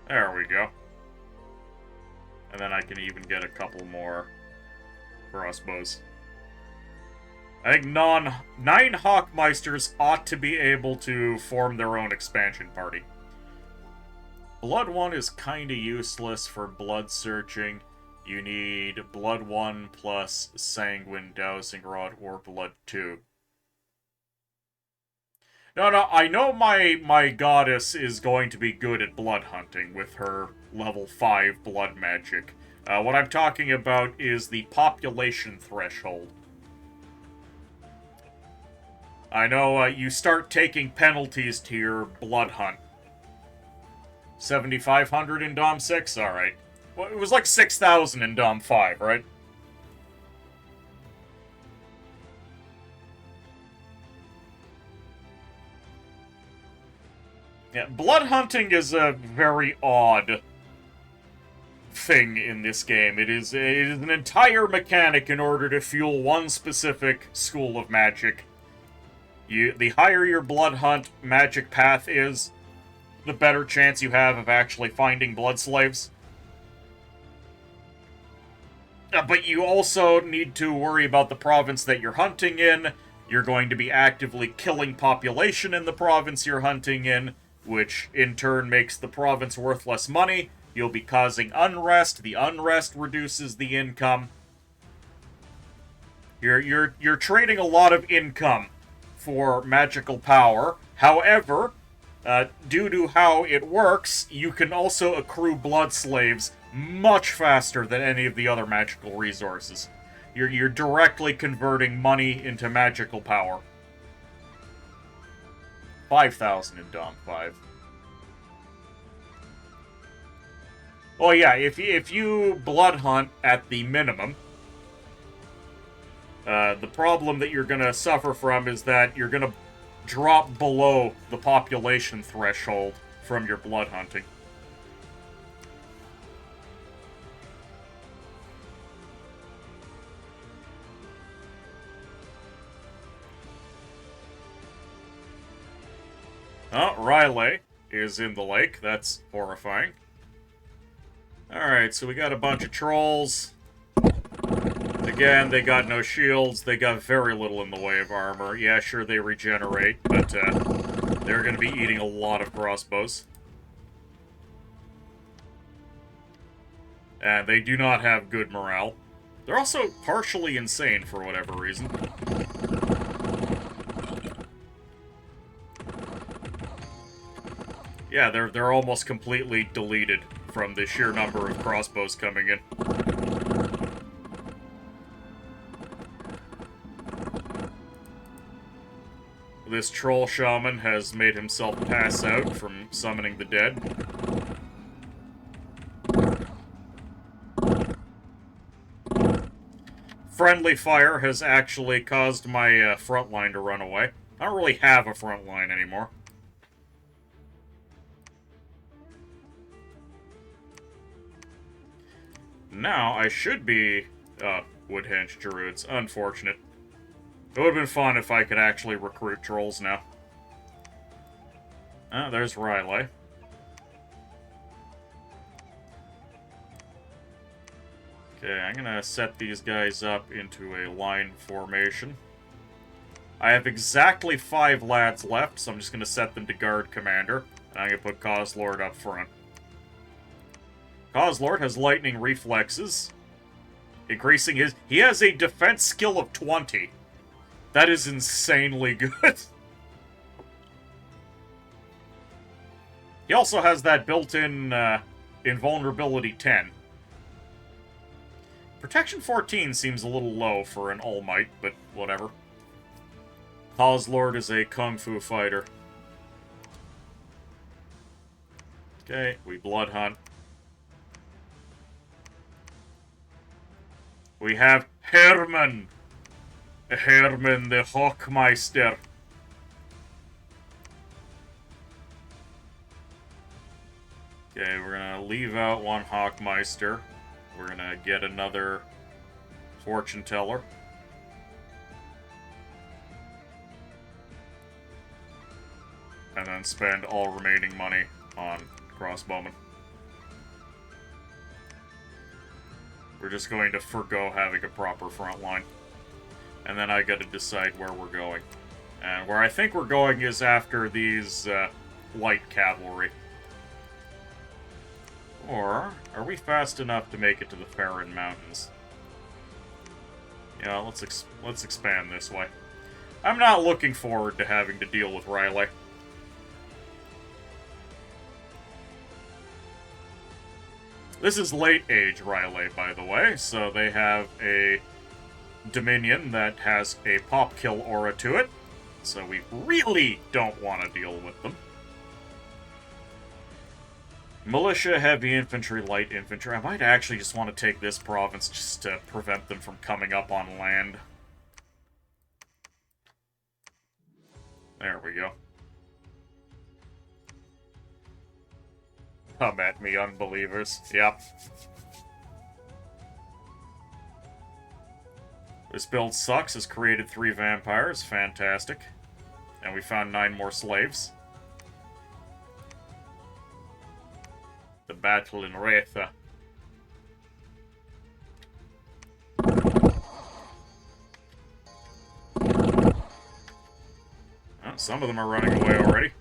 There we go. And then I can even get a couple more crossbows. I think 9 Hawkmeisters ought to be able to form their own expansion party. Blood 1 is kinda useless for blood searching. You need Blood 1 plus Sanguine Dowsing Rod or Blood 2. No, I know my goddess is going to be good at blood hunting with her level 5 blood magic. What I'm talking about is the population threshold. I know you start taking penalties to your blood hunt. 7,500 in Dom 6? Alright. Well, it was like 6,000 in Dom 5, right? Yeah, blood hunting is a very odd thing in this game. It is an entire mechanic in order to fuel one specific school of magic. The higher your blood hunt magic path is, the better chance you have of actually finding blood slaves. But you also need to worry about the province that you're hunting in. You're going to be actively killing population in the province you're hunting in, which in turn makes the province worth less money. You'll be causing unrest. The unrest reduces the income. You're trading a lot of income for magical power. However, due to how it works, you can also accrue blood slaves much faster than any of the other magical resources. You're directly converting money into magical power. 5,000 in Dom 5. Oh yeah, if you blood hunt at the minimum, the problem that you're gonna suffer from is that you're gonna drop below the population threshold from your blood hunting. Oh, Riley is in the lake. That's horrifying. Alright, so we got a bunch of trolls. Again, they got no shields. They got very little in the way of armor. Yeah, sure, they regenerate, but they're going to be eating a lot of crossbows. And they do not have good morale. They're also partially insane for whatever reason. Yeah, they're almost completely deleted from the sheer number of crossbows coming in. This troll shaman has made himself pass out from summoning the dead. Friendly fire has actually caused my front line to run away. I don't really have a front line anymore. Now, I should be Woodhenge Druids. Unfortunate. It would have been fun if I could actually recruit trolls now. Ah, there's Riley. Okay, I'm gonna set these guys up into a line formation. I have exactly 5 lads left, so I'm just gonna set them to guard commander. And I'm gonna put Causelord up front. Causelord has lightning reflexes. Increasing his... He has a defense skill of 20. That is insanely good. He also has that built-in invulnerability 10. Protection 14 seems a little low for an All Might, but whatever. Causelord is a Kung Fu fighter. Okay, we blood hunt. We have Herman. Herman the Hawkmeister. Okay, we're gonna leave out one Hawkmeister. We're gonna get another Fortune Teller. And then spend all remaining money on Crossbowmen. We're just going to forgo having a proper front line. And then I gotta decide where we're going. And where I think we're going is after these light cavalry. Or, are we fast enough to make it to the Farron Mountains? Yeah, let's expand this way. I'm not looking forward to having to deal with Riley. This is late age Riley, by the way, so they have a Dominion that has a pop kill aura to it, so we really don't want to deal with them. Militia, heavy infantry, light infantry. I might actually just want to take this province just to prevent them from coming up on land. There we go. Come at me, unbelievers. Yep. This build sucks. Has created 3 vampires. Fantastic. And we found 9 more slaves. The battle in Retha. Oh, some of them are running away already.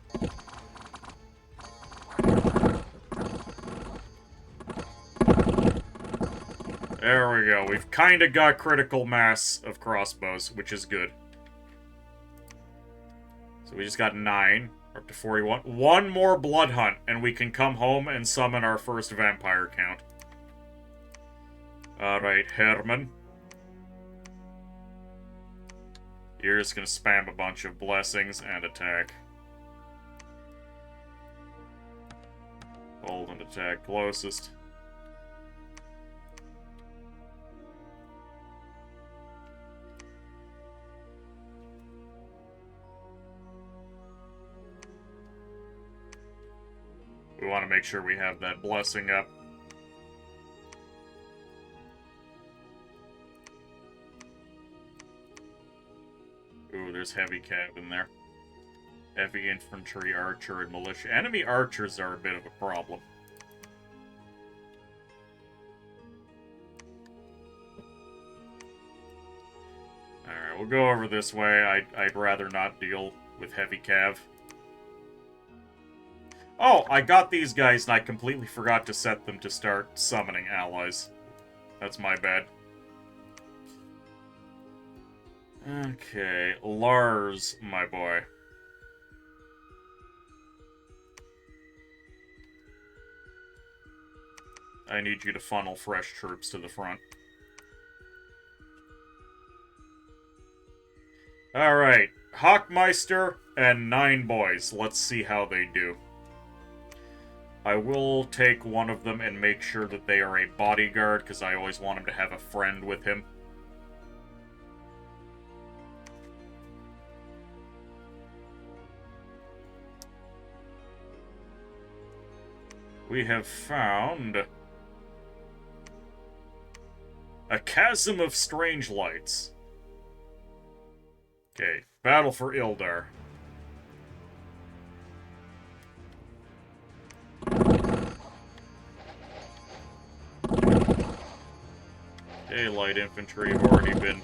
There we go. We've kind of got critical mass of crossbows, which is good. So we just got 9. We're up to 41. One more blood hunt, and we can come home and summon our first vampire count. Alright, Herman. You're just gonna spam a bunch of blessings and attack. Hold and attack closest. We want to make sure we have that blessing up. Ooh, there's heavy cav in there. Heavy infantry, archer, and militia. Enemy archers are a bit of a problem. Alright, we'll go over this way. I'd rather not deal with heavy cav. Oh, I got these guys and I completely forgot to set them to start summoning allies. That's my bad. Okay, Lars, my boy. I need you to funnel fresh troops to the front. Alright, Hawkmeister and 9 boys. Let's see how they do. I will take one of them and make sure that they are a bodyguard, because I always want him to have a friend with him. We have found a chasm of strange lights. Okay, battle for Ildar. Okay, light infantry have already been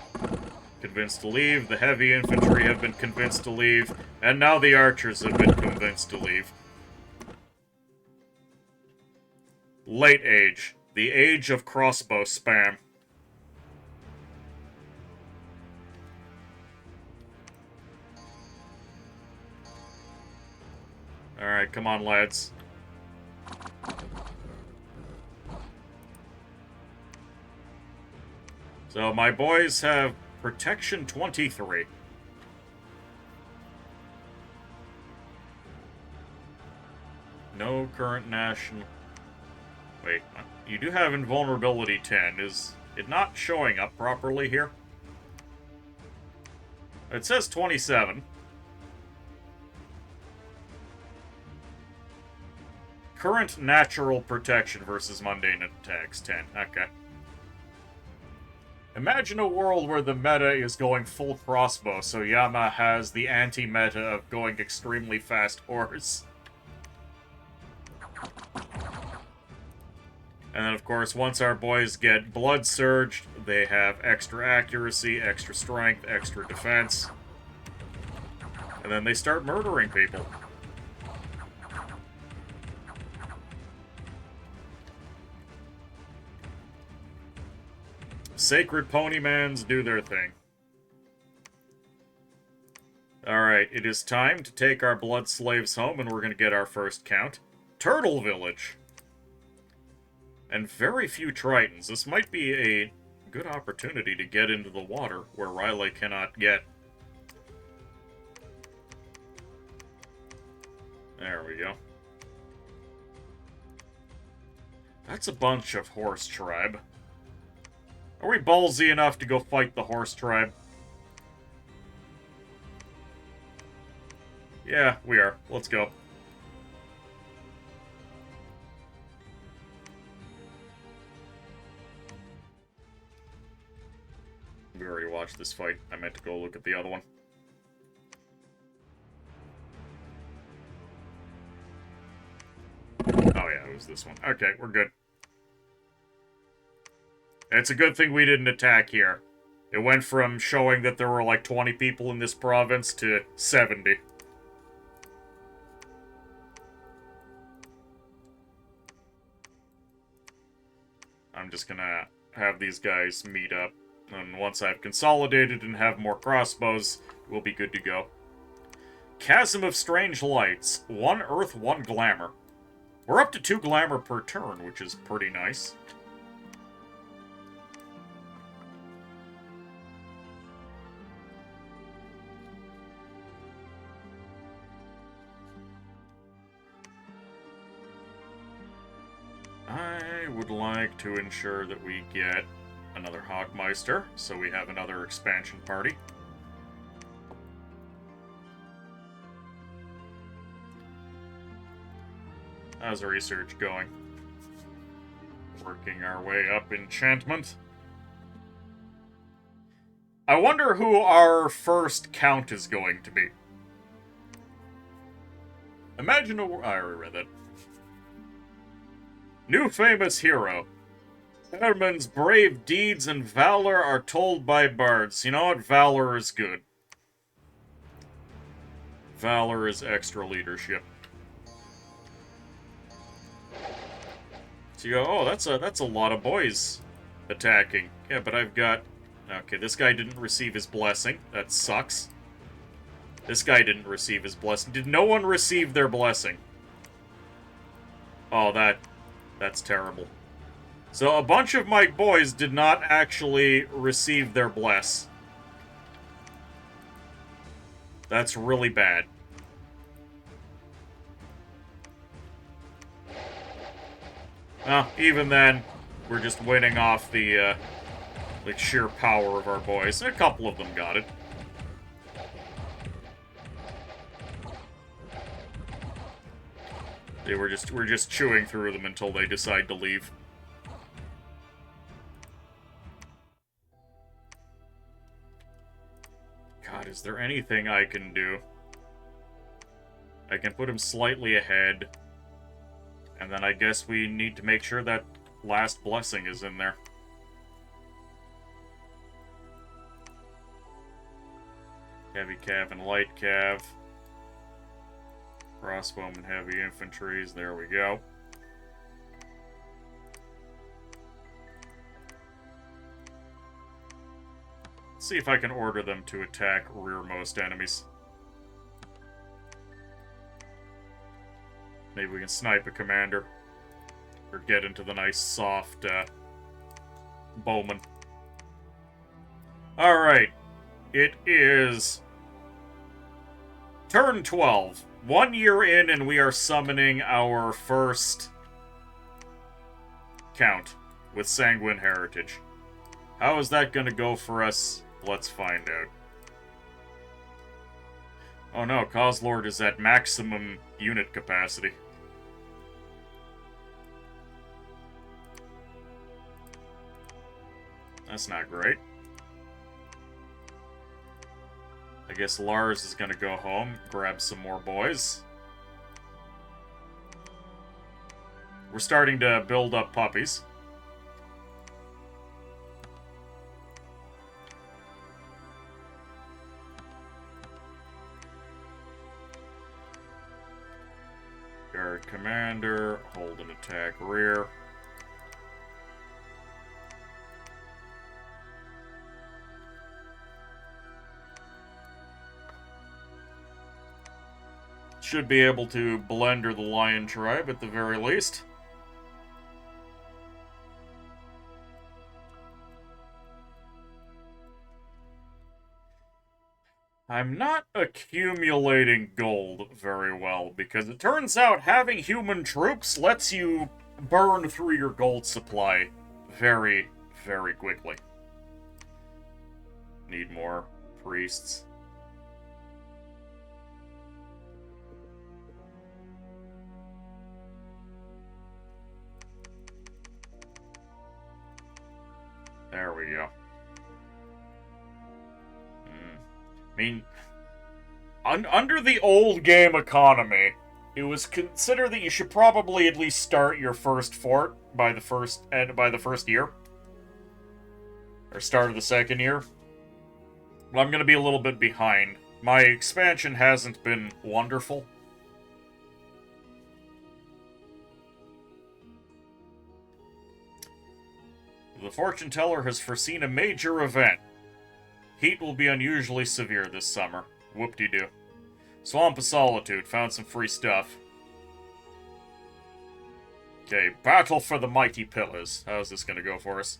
convinced to leave. The heavy infantry have been convinced to leave. And now the archers have been convinced to leave. Late Age. The age of crossbow spam. Alright, come on, lads. So, my boys have Protection 23. No current national... Wait, you do have Invulnerability 10. Is it not showing up properly here? It says 27. Current natural protection versus mundane attacks, 10. Okay. Imagine a world where the meta is going full crossbow, so Yama has the anti-meta of going extremely fast horse. And then, of course, once our boys get blood surged, they have extra accuracy, extra strength, extra defense. And then they start murdering people. Sacred Ponymans do their thing. Alright, it is time to take our blood slaves home, and we're going to get our first count. Turtle Village. And very few Tritons. This might be a good opportunity to get into the water, where Riley cannot get. There we go. That's a bunch of horse tribe. Are we ballsy enough to go fight the horse tribe? Yeah, we are. Let's go. We already watched this fight. I meant to go look at the other one. Oh yeah, it was this one. Okay, we're good. It's a good thing we didn't attack here. It went from showing that there were like 20 people in this province to 70. I'm just gonna have these guys meet up. And once I've consolidated and have more crossbows, we'll be good to go. Chasm of Strange Lights. 1 Earth, 1 Glamour. We're up to 2 Glamour per turn, which is pretty nice. I would like to ensure that we get another Hawkmeister, so we have another expansion party. How's our research going? Working our way up enchantment. I wonder who our first count is going to be. Imagine a... I already read that. New famous hero. Herman's brave deeds and valor are told by bards. You know what? Valor is good. Valor is extra leadership. So you go, oh, that's a lot of boys attacking. Yeah, but I've got... Okay, this guy didn't receive his blessing. That sucks. This guy didn't receive his blessing. Did no one receive their blessing? Oh, that's terrible. So a bunch of my boys did not actually receive their bless. That's really bad. Well, even then, we're just winning off the, like, sheer power of our boys. A couple of them got it. We're just chewing through them until they decide to leave. God, is there anything I can do? I can put him slightly ahead. And then I guess we need to make sure that last blessing is in there. Heavy cav and light cav. Crossbowmen, heavy infantries. There we go. Let's see if I can order them to attack rearmost enemies. Maybe we can snipe a commander. Or get into the nice, soft, bowman. Alright. It is turn 12. 1 year in, and we are summoning our first count with Sanguine Heritage. How is that going to go for us? Let's find out. Oh no, Coslord is at maximum unit capacity. That's not great. I guess Lars is gonna go home, grab some more boys. We're starting to build up puppies. Guard commander, hold an attack rear. Should be able to blender the Lion Tribe at the very least. I'm not accumulating gold very well, because it turns out having human troops lets you burn through your gold supply very, very quickly. Need more priests. There we go. I mean, under the old game economy, it was considered that you should probably at least start your first fort by the first year, or start of the second year. But I'm gonna be a little bit behind. My expansion hasn't been wonderful. The fortune teller has foreseen a major event. Heat will be unusually severe this summer. Whoop-de-doo. Swamp of Solitude. Found some free stuff. Okay, battle for the mighty pillars. How's this gonna go for us?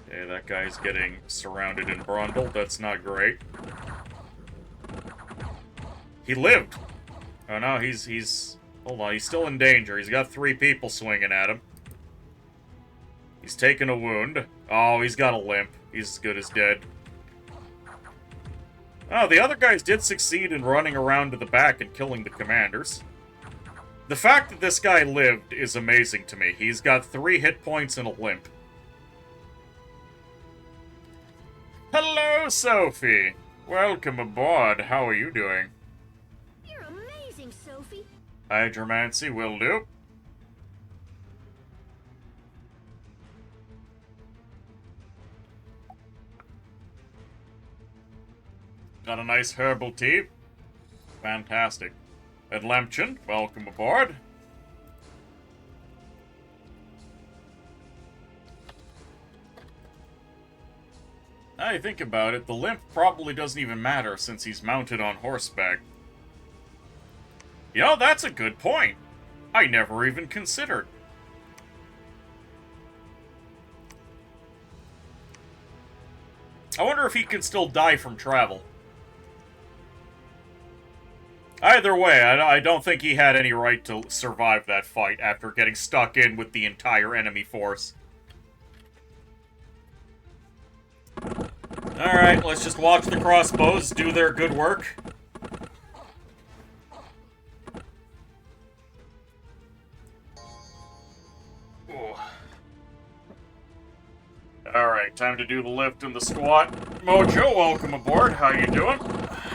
Okay, that guy's getting surrounded and brundled. That's not great. He lived! Oh no, he's... Hold on, he's still in danger. He's got 3 people swinging at him. He's taken a wound. Oh, he's got a limp. He's as good as dead. Oh, the other guys did succeed in running around to the back and killing the commanders. The fact that this guy lived is amazing to me. He's got 3 hit points and a limp. Hello, Sophie! Welcome aboard. How are you doing? You're amazing, Sophie. Hydromancy will do. Got a nice herbal tea. Fantastic. And Lampchen, welcome aboard. Now you think about it, the limp probably doesn't even matter since he's mounted on horseback. You know, that's a good point. I never even considered. I wonder if he can still die from travel. Either way, I don't think he had any right to survive that fight after getting stuck in with the entire enemy force. Alright, let's just watch the crossbows do their good work. Alright, time to do the lift and the squat. Mojo, welcome aboard. How you doing?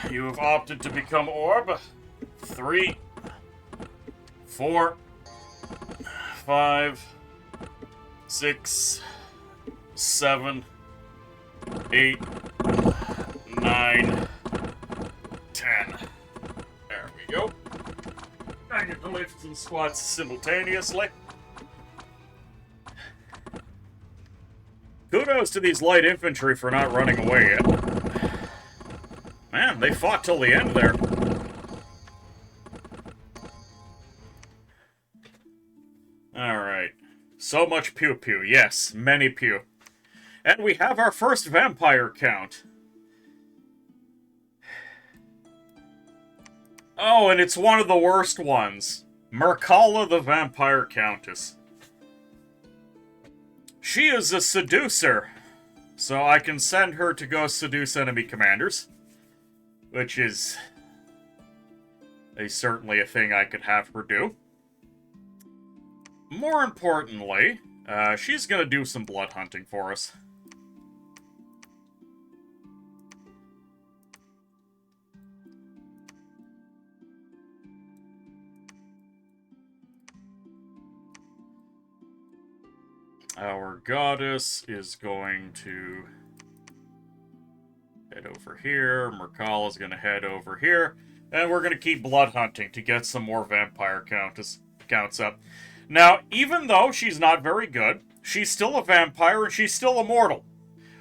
You have opted to become Orb. 3, 4, 5, 6, 7, 8, 9, 10. There we go. I get the lifts and squats simultaneously. Kudos to these light infantry for not running away yet. Man, they fought till the end there. Alright. So much pew-pew. Yes, many pew. And we have our first vampire count. Oh, and it's one of the worst ones. Merkala the Vampire Countess. She is a seducer, so I can send her to go seduce enemy commanders, which is certainly a thing I could have her do. More importantly, she's gonna do some blood hunting for us. Our goddess is going to head over here. Merkala is going to head over here. And we're going to keep blood hunting to get some more vampire counts up. Now, even though she's not very good, she's still a vampire and she's still immortal.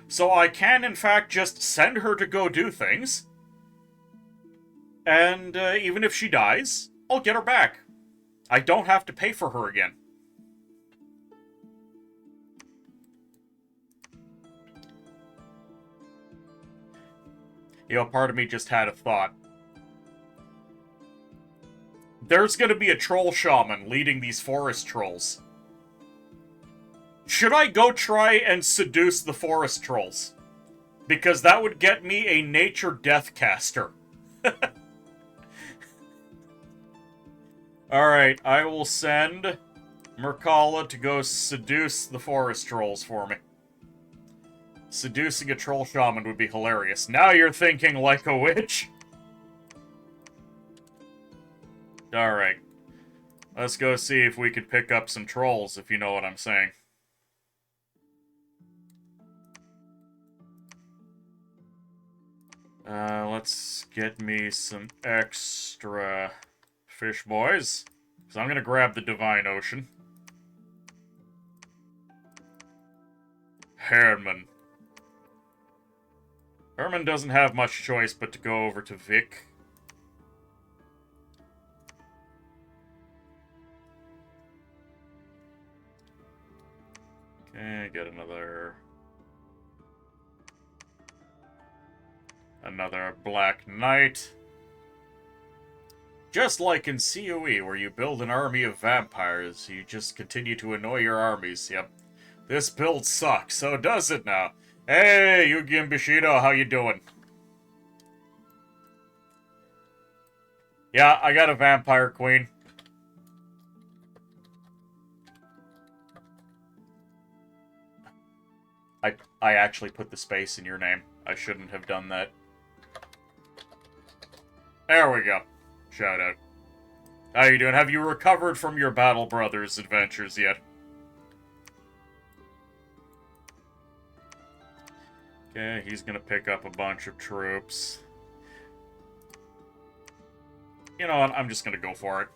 So I can, in fact, just send her to go do things. And even if she dies, I'll get her back. I don't have to pay for her again. You know, part of me just had a thought. There's gonna be a troll shaman leading these forest trolls. Should I go try and seduce the forest trolls? Because that would get me a nature deathcaster. Alright, I will send Merkala to go seduce the forest trolls for me. Seducing a troll shaman would be hilarious. Now you're thinking like a witch? Alright. Let's go see if we can pick up some trolls, if you know what I'm saying. Let's get me some extra fish boys. Because I'm gonna grab the Divine Ocean. Herman. Herman doesn't have much choice but to go over to Vic. Okay, get another Black Knight. Just like in COE, where you build an army of vampires, you just continue to annoy your armies. Yep. This build sucks, so does it now? Hey, Yugi and Bushido, how you doing? Yeah, I got a vampire queen. I actually put the space in your name. I shouldn't have done that. There we go. Shout out. How you doing? Have you recovered from your Battle Brothers adventures yet? Okay, he's gonna pick up a bunch of troops. You know what? I'm just gonna go for it.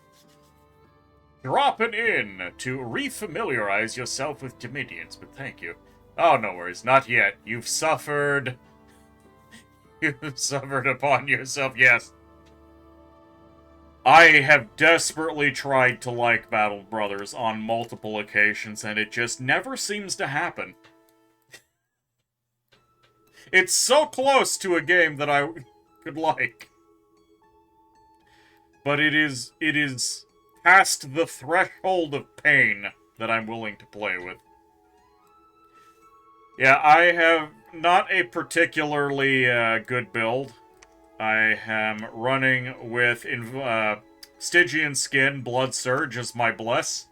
Dropping in to refamiliarize yourself with Dominions, but thank you. Oh, no worries. Not yet. You've suffered. You've suffered upon yourself, yes. I have desperately tried to like Battle Brothers on multiple occasions, and it just never seems to happen. It's so close to a game that I could like. But it is past the threshold of pain that I'm willing to play with. Yeah, not a particularly good build. I am running with Stygian Skin, Blood Surge as my bless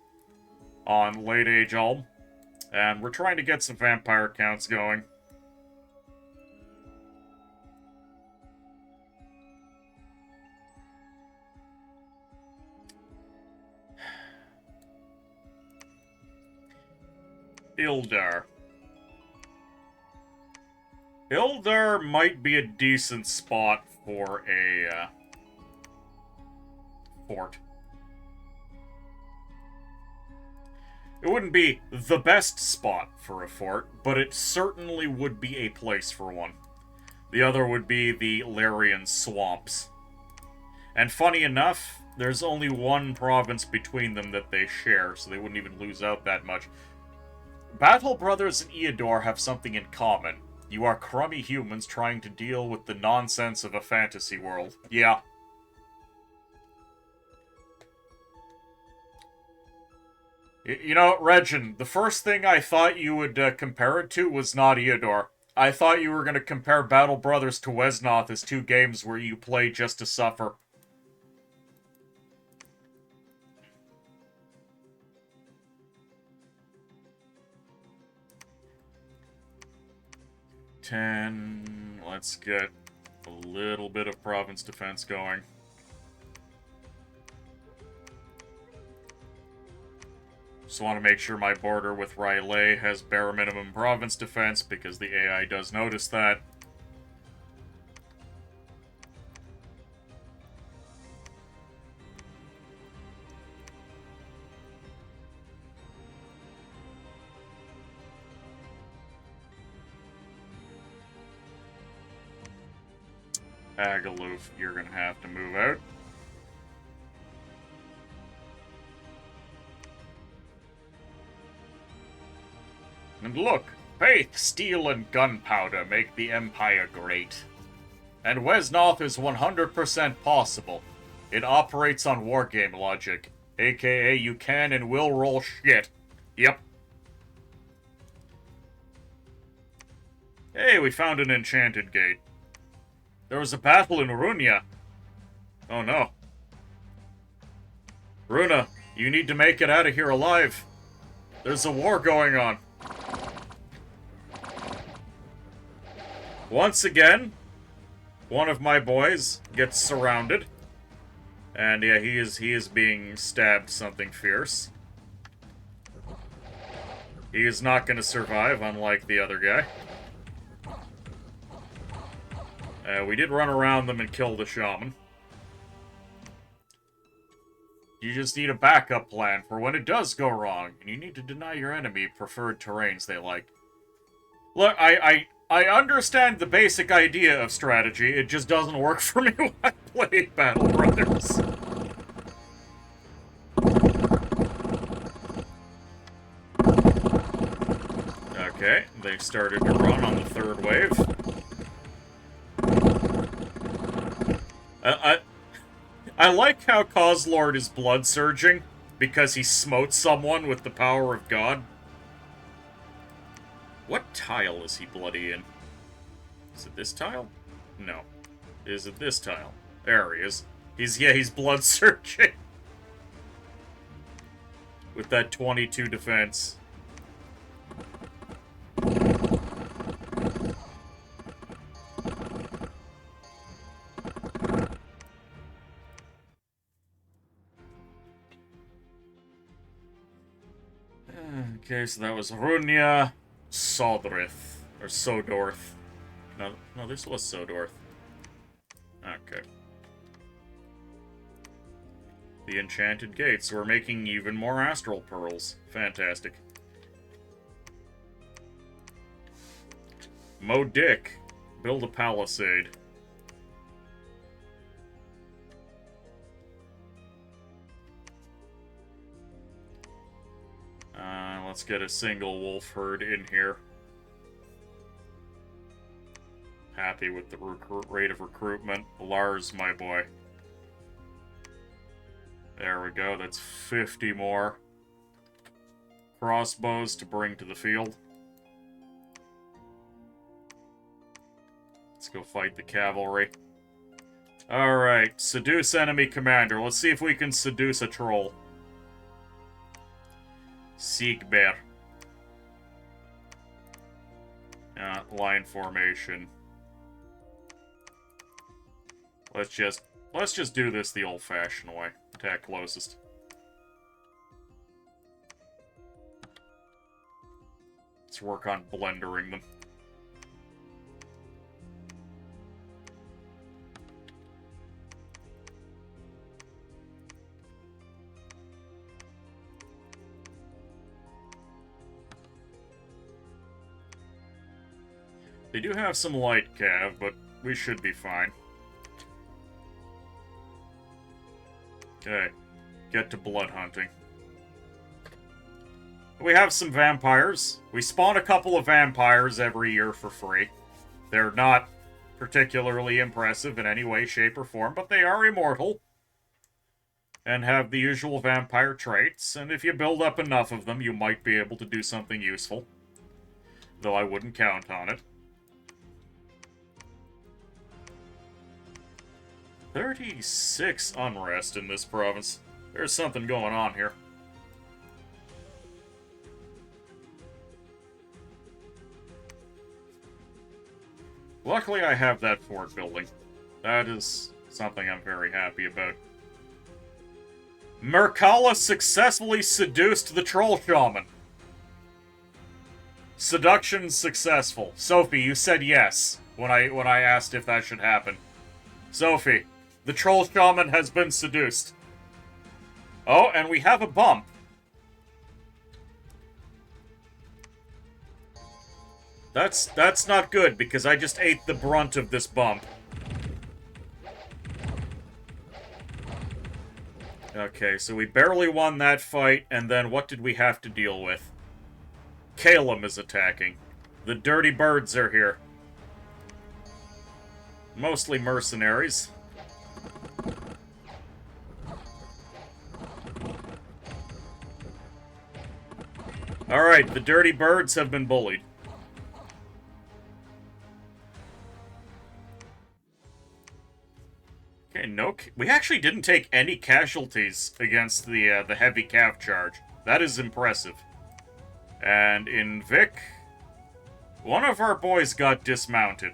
on Late Age Ulm. And we're trying to get some vampire counts going. Ildar. Ildar might be a decent spot for a fort. It wouldn't be the best spot for a fort, but it certainly would be a place for one. The other would be the Larian Swamps. And funny enough, there's only one province between them that they share, so they wouldn't even lose out that much. Battle Brothers and Eodor have something in common. You are crummy humans trying to deal with the nonsense of a fantasy world. Yeah. You know, Regin, the first thing I thought you would compare it to was not Eodor. I thought you were going to compare Battle Brothers to Wesnoth as two games where you play just to suffer. Let's get a little bit of province defense going. Just want to make sure my border with Rylay has bare minimum province defense, because the AI does notice that. Agaloof, you're gonna have to move out. And look, faith, steel, and gunpowder make the Empire great. And Wesnoth is 100% possible. It operates on wargame logic, aka you can and will roll shit. Yep. Hey, we found an enchanted gate. There was a battle in Runia. Oh no. Runa, you need to make it out of here alive. There's a war going on. Once again, one of my boys gets surrounded. And yeah, he is being stabbed something fierce. He is not going to survive, unlike the other guy. We did run around them and kill the shaman. You just need a backup plan for when it does go wrong, and you need to deny your enemy preferred terrains they like. Look, I understand the basic idea of strategy, it just doesn't work for me when I play Battle Brothers. Okay, they started to run on the third wave. I like how Coslord is blood surging because he smote someone with the power of God. What tile is he bloody in? Is it this tile? No. Is it this tile? There he is. He's blood surging. With that 22 defense. Okay, so that was Runia, Sodrith, or Sodorth. No, this was Sodorth. Okay. The Enchanted Gates. We're making even more Astral Pearls. Fantastic. Mo Dick. Build a palisade. Let's get a single wolf herd in here. Happy with the rate of recruitment. Lars, my boy. There we go, that's 50 more crossbows to bring to the field. Let's go fight the cavalry. Alright, seduce enemy commander. Let's see if we can seduce a troll. Siegbear. Line formation. Let's just do this the old-fashioned way. Attack closest. Let's work on blendering them. They do have some light cav, but we should be fine. Okay, get to blood hunting. We have some vampires. We spawn a couple of vampires every year for free. They're not particularly impressive in any way, shape, or form, but they are immortal. And have the usual vampire traits, and if you build up enough of them, you might be able to do something useful. Though I wouldn't count on it. 36 unrest in this province. There's something going on here. Luckily, I have that fort building. That is something I'm very happy about. Merkala successfully seduced the troll shaman. Seduction successful. Sophie, you said yes when I asked if that should happen. Sophie, the troll shaman has been seduced. Oh, and we have a bump. That's not good, because I just ate the brunt of this bump. Okay, so we barely won that fight, and then what did we have to deal with? Calum is attacking. The dirty birds are here. Mostly mercenaries. Alright, the dirty birds have been bullied. Okay, we actually didn't take any casualties against the heavy cav charge. That is impressive. And in Vic, one of our boys got dismounted.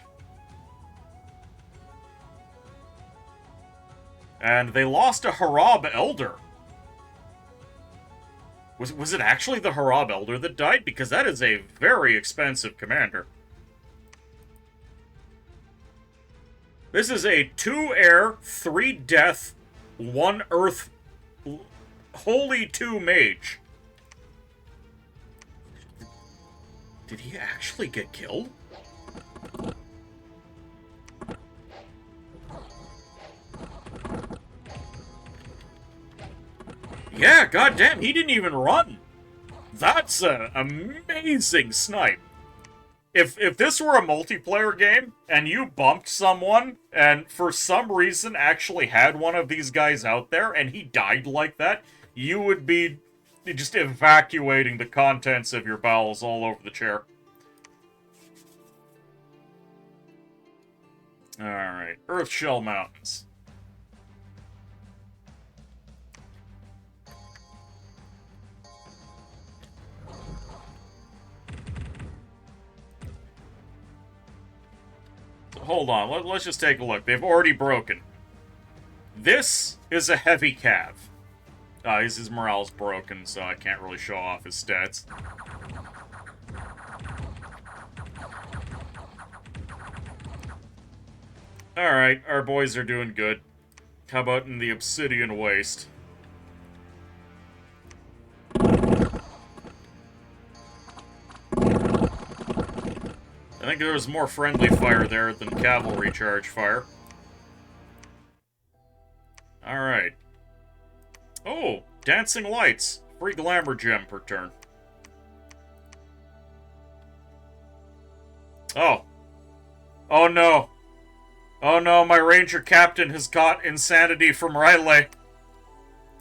And they lost a Harab Elder. Was it actually the Harab Elder that died? Because that is a very expensive commander. This is a 2 air, 3 death, 1 earth, holy 2 mage. Did he actually get killed? Yeah, goddamn, he didn't even run. That's an amazing snipe. If this were a multiplayer game, and you bumped someone, and for some reason actually had one of these guys out there, and he died like that, you would be just evacuating the contents of your bowels all over the chair. Alright, Earthshell Mountains. Hold on, let's just take a look. They've already broken. This is a heavy cav. His morale's broken, so I can't really show off his stats. Alright, our boys are doing good. How about in the Obsidian Waste? I think there was more friendly fire there than cavalry charge fire. Alright. Oh, Dancing Lights. Free glamour gem per turn. Oh. Oh no. Oh no, my ranger captain has got insanity from Riley.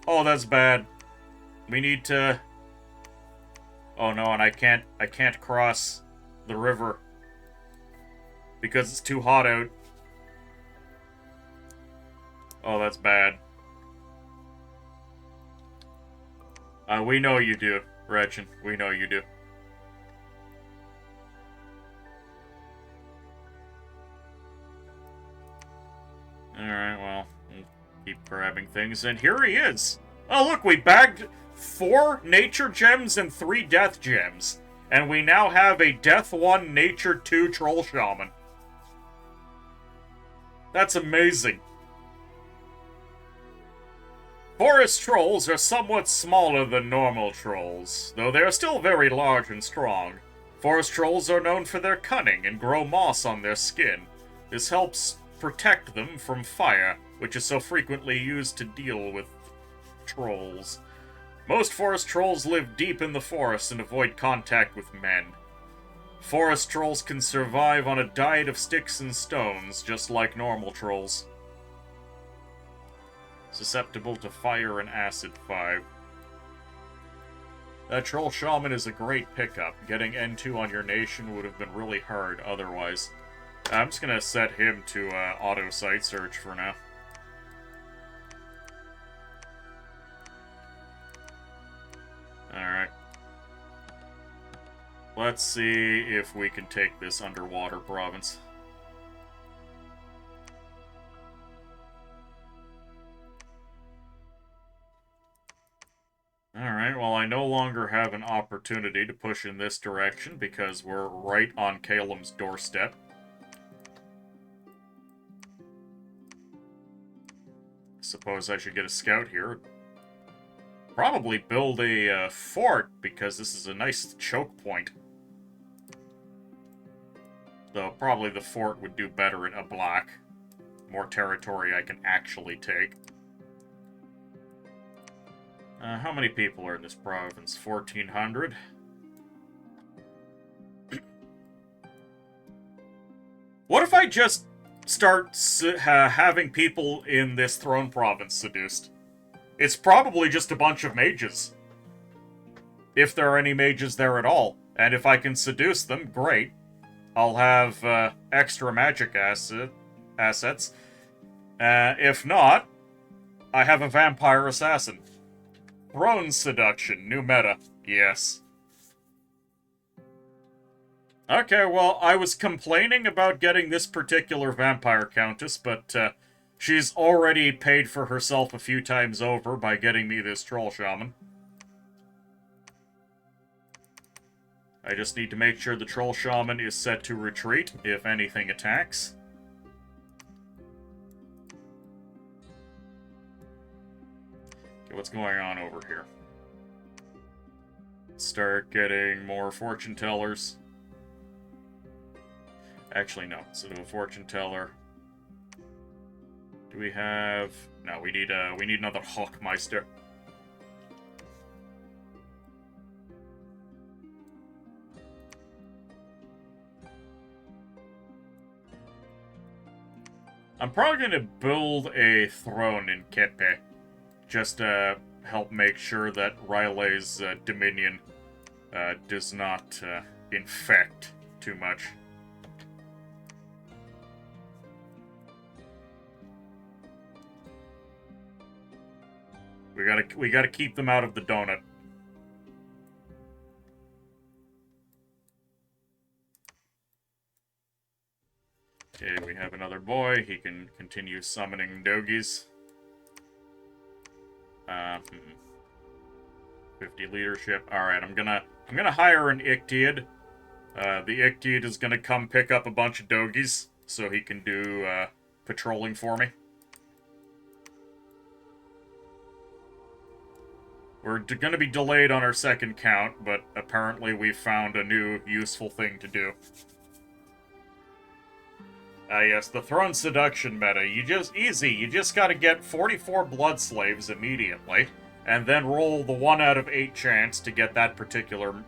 Oh, that's bad. We need to... Oh no, and I can't cross the river. because it's too hot out. Oh, that's bad. We know you do, Gretchen. We know you do. Alright, well, we'll keep grabbing things. And here he is! Oh, look, we bagged 4 nature gems and 3 death gems. And we now have a Death 1, Nature 2 Troll Shaman. That's amazing. Forest trolls are somewhat smaller than normal trolls, though they are still very large and strong. Forest trolls are known for their cunning and grow moss on their skin. This helps protect them from fire, which is so frequently used to deal with trolls. Most forest trolls live deep in the forest and avoid contact with men. Forest trolls can survive on a diet of sticks and stones, just like normal trolls. Susceptible to fire and acid 5. That Troll Shaman is a great pickup. Getting N2 on your nation would have been really hard otherwise. I'm just gonna set him to auto site search for now. Alright. Let's see if we can take this underwater province. Alright, well, I no longer have an opportunity to push in this direction because we're right on Caelum's doorstep. Suppose I should get a scout here. Probably build a fort because this is a nice choke point. Though probably the fort would do better in a black. More territory I can actually take. How many people are in this province? 1,400? What if I just start having people in this throne province seduced? It's probably just a bunch of mages. If there are any mages there at all. And if I can seduce them, great. I'll have extra magic assets. If not, I have a vampire assassin. Throne seduction, new meta. Yes. Okay, well, I was complaining about getting this particular vampire countess, but she's already paid for herself a few times over by getting me this troll shaman. I just need to make sure the troll shaman is set to retreat if anything attacks. What's going on over here? Start getting more fortune tellers. Actually, no. So do a fortune teller. Do we have? No, we need another Hawkmeister. I'm probably gonna build a throne in Kepe. Just to help make sure that Riley's dominion does not infect too much. We gotta keep them out of the donut. Okay, we have another boy. He can continue summoning doggies. 50 leadership. Alright, I'm gonna hire an Ictiid. The Ictiid is gonna come pick up a bunch of doggies so he can do patrolling for me. We're gonna be delayed on our second count, but apparently we've found a new useful thing to do. Yes, the throne seduction meta. You just gotta get 44 blood slaves immediately, and then roll the 1 out of 8 chance to get that particular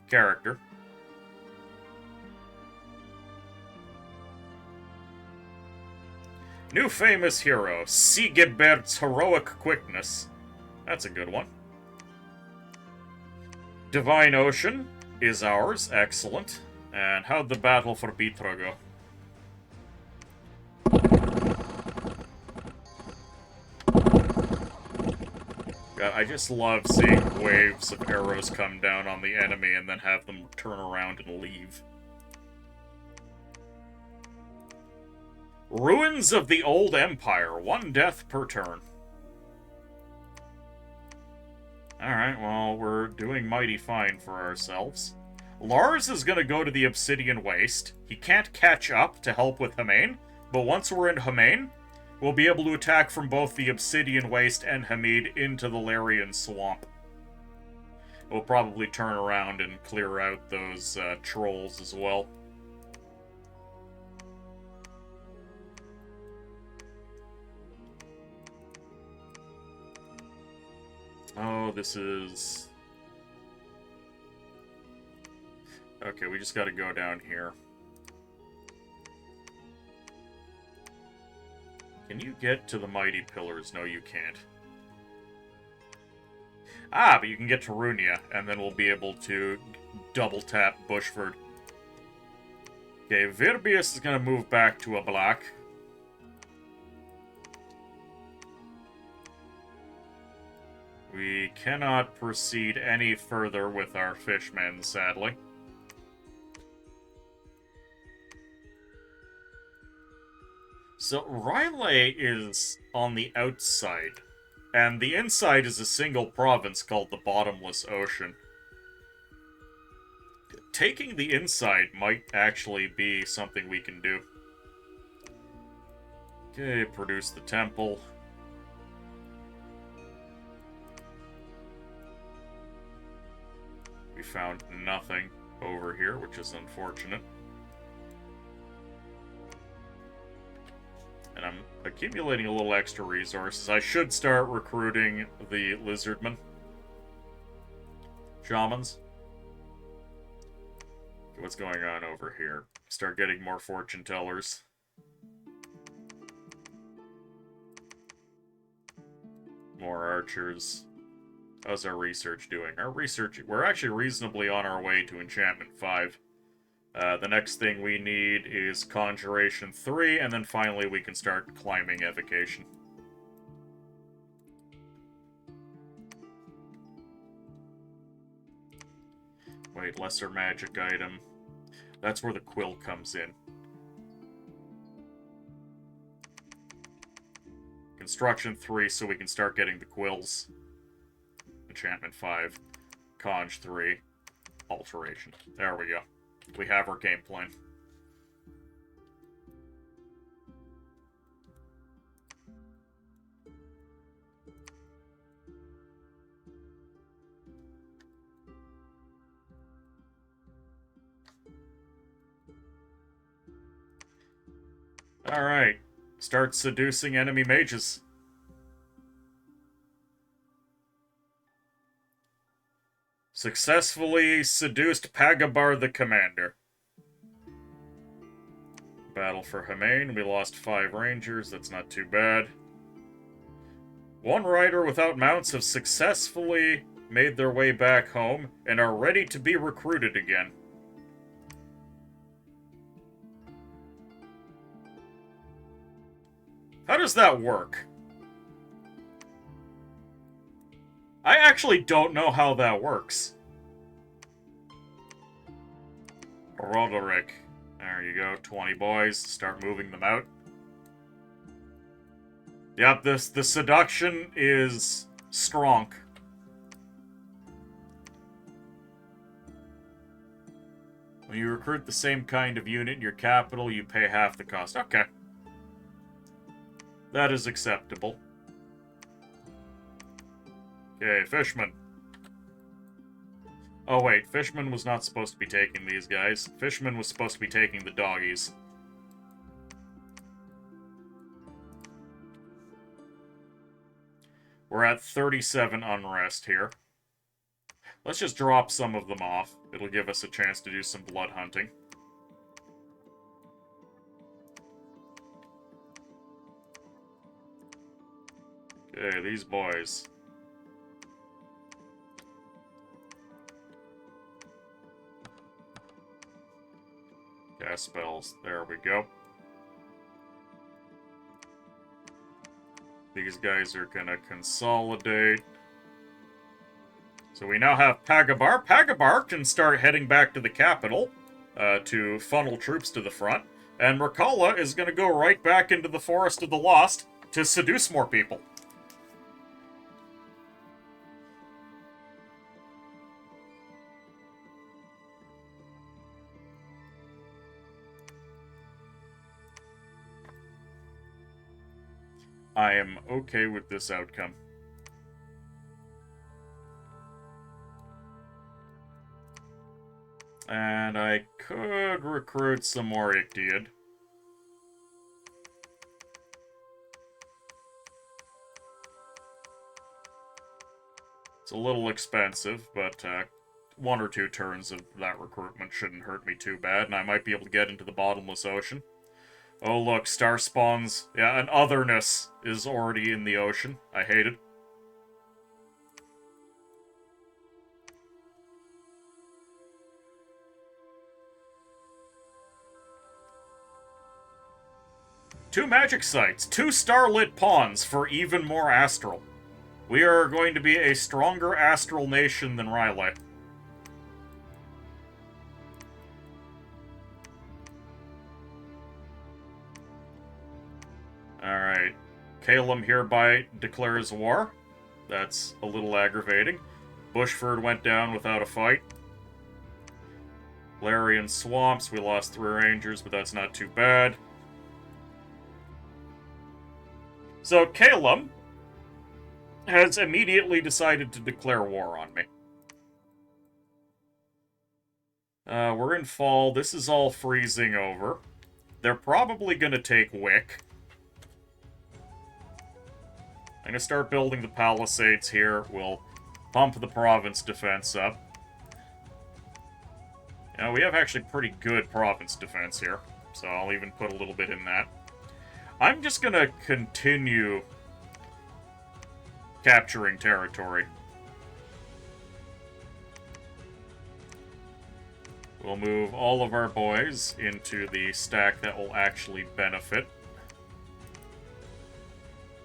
character. New famous hero, Sigebert's heroic quickness. That's a good one. Divine Ocean is ours, excellent. And how'd the battle for Bitra go? God, I just love seeing waves of arrows come down on the enemy and then have them turn around and leave. Ruins of the Old Empire. 1 death per turn. Alright, well, we're doing mighty fine for ourselves. Lars is gonna go to the Obsidian Waste. He can't catch up to help with Hamain, but once we're in Hamain, we'll be able to attack from both the Obsidian Waste and Hamid into the Larian Swamp. We'll probably turn around and clear out those trolls as well. Oh, this is... Okay, we just gotta go down here. Can you get to the Mighty Pillars? No, you can't. Ah, but you can get to Runia, and then we'll be able to double-tap Bushford. Okay, Virbius is gonna move back to a black. We cannot proceed any further with our fishmen, sadly. So, Rylay is on the outside, and the inside is a single province called the Bottomless Ocean. Taking the inside might actually be something we can do. Okay, produce the temple. We found nothing over here, which is unfortunate. And I'm accumulating a little extra resources. I should start recruiting the lizardmen. Shamans. Okay, what's going on over here? Start getting more fortune tellers. More archers. How's our research doing? Our research... We're actually reasonably on our way to Enchantment 5. The next thing we need is Conjuration 3, and then finally we can start climbing Evocation. Wait, lesser magic item. That's where the quill comes in. Construction 3, so we can start getting the quills. Enchantment 5. Conj 3. Alteration. There we go. We have our game plan. Alright. Start seducing enemy mages. Successfully seduced Pagabar the Commander. Battle for Hamain. We lost 5 rangers. That's not too bad. 1 rider without mounts have successfully made their way back home and are ready to be recruited again. How does that work? I actually don't know how that works. Roderick. There you go, 20 boys. Start moving them out. Yep, the seduction is strong. When you recruit the same kind of unit in your capital, you pay half the cost. Okay. That is acceptable. Okay, Fishman. Oh wait, Fishman was not supposed to be taking these guys. Fishman was supposed to be taking the doggies. We're at 37 unrest here. Let's just drop some of them off. It'll give us a chance to do some blood hunting. Okay, these boys. spells. There we go. These guys are gonna consolidate. So we now have Pagabar. Pagabar can start heading back to the capital to funnel troops to the front. And Rakala is gonna go right back into the Forest of the Lost to seduce more people. I am okay with this outcome. And I could recruit some more Ichthyod. It's a little expensive, but 1 or 2 turns of that recruitment shouldn't hurt me too bad, and I might be able to get into the bottomless ocean. Oh look, star spawns. Yeah, an otherness is already in the ocean. I hate it. Two magic sites, 2 starlit pawns for even more astral. We are going to be a stronger astral nation than Rylai. Alright. Calum hereby declares war. That's a little aggravating. Bushford went down without a fight. Larian Swamps, we lost 3 rangers, but that's not too bad. So Calum has immediately decided to declare war on me. We're in fall. This is all freezing over. They're probably going to take Wick. I'm going to start building the palisades here. We'll pump the province defense up. We have actually pretty good province defense here, so I'll even put a little bit in that. I'm just going to continue capturing territory. We'll move all of our boys into the stack that will actually benefit.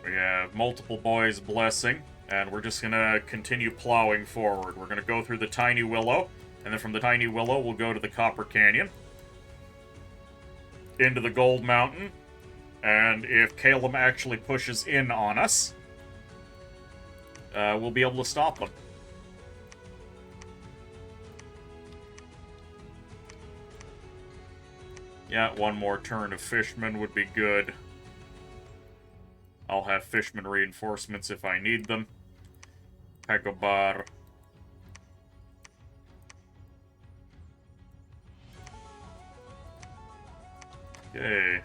We have multiple boys blessing, and we're just going to continue plowing forward. We're going to go through the Tiny Willow, and then from the Tiny Willow, we'll go to the Copper Canyon, into the Gold Mountain, and if Calum actually pushes in on us, we'll be able to stop them. Yeah, 1 more turn of Fishmen would be good. I'll have Fishman reinforcements if I need them. Pegobar. Okay.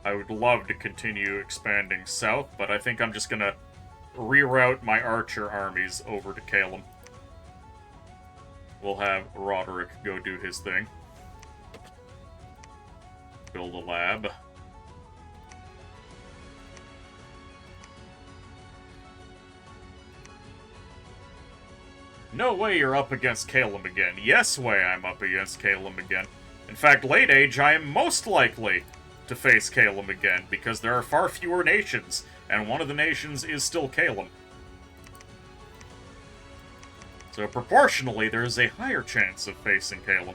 I would love to continue expanding south, but I think I'm just gonna reroute my archer armies over to Calum. We'll have Roderick go do his thing. Build a lab. No way you're up against Calum again. Yes way I'm up against Calum again. In fact, late age, I am most likely to face Calum again, because there are far fewer nations, and one of the nations is still Calum. So proportionally, there is a higher chance of facing Calum.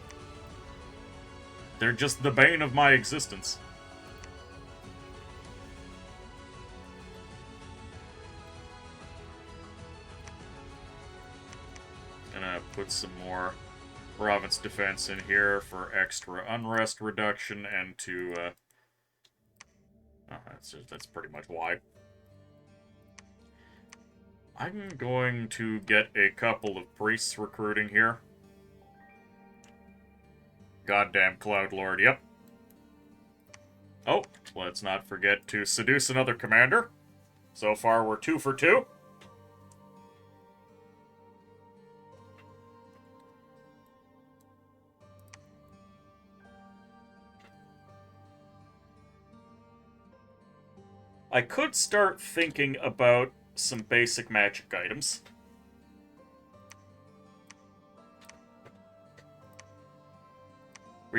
They're just the bane of my existence. Gonna put some more province defense in here for extra unrest reduction and to, that's pretty much why. I'm going to get a couple of priests recruiting here. Goddamn Cloud Lord, yep. Oh, let's not forget to seduce another commander. So far, we're 2 for 2. I could start thinking about some basic magic items.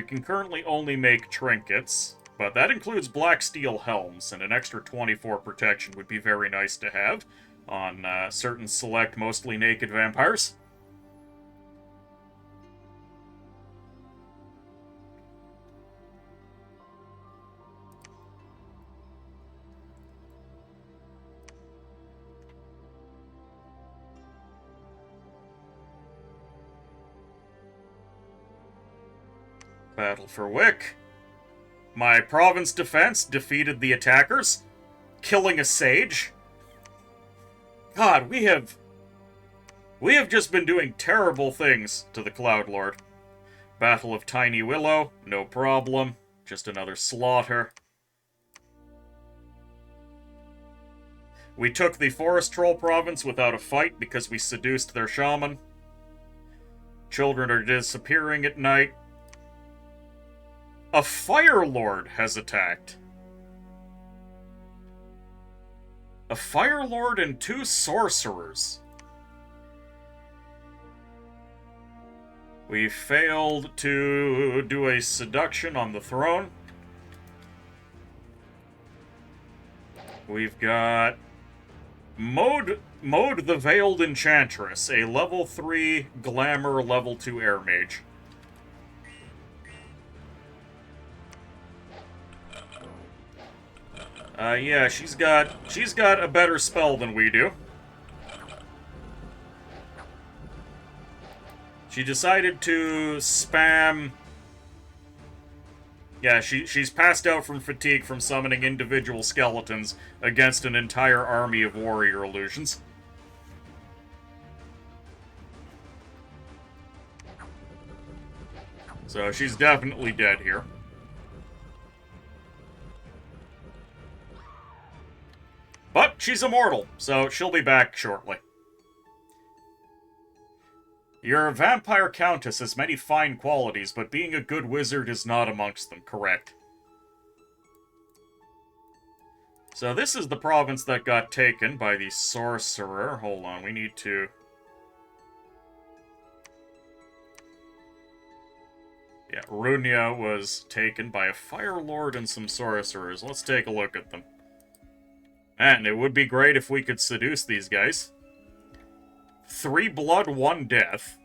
We can currently only make trinkets, but that includes black steel helms, and an extra 24 protection would be very nice to have on certain select, mostly naked vampires. Battle for Wick. My province defense defeated the attackers, killing a sage. God, we have just been doing terrible things to the Cloud Lord. Battle of Tiny Willow, no problem. Just another slaughter. We took the Forest Troll province without a fight because we seduced their shaman. Children are disappearing at night. A Fire Lord has attacked. A Fire Lord and 2 sorcerers. We failed to do a seduction on the throne. We've got Mode the Veiled Enchantress, a level 3 Glamour level 2 Air Mage. Yeah, she's got a better spell than we do. She decided to spam... Yeah, she's passed out from fatigue from summoning individual skeletons against an entire army of warrior illusions. So she's definitely dead here. But she's immortal, so she'll be back shortly. Your vampire countess has many fine qualities, but being a good wizard is not amongst them, correct? So this is the province that got taken by the sorcerer. Hold on, we need to... Yeah, Runia was taken by a Fire Lord and some sorcerers. Let's take a look at them. And it would be great if we could seduce these guys. 3 blood, 1 death.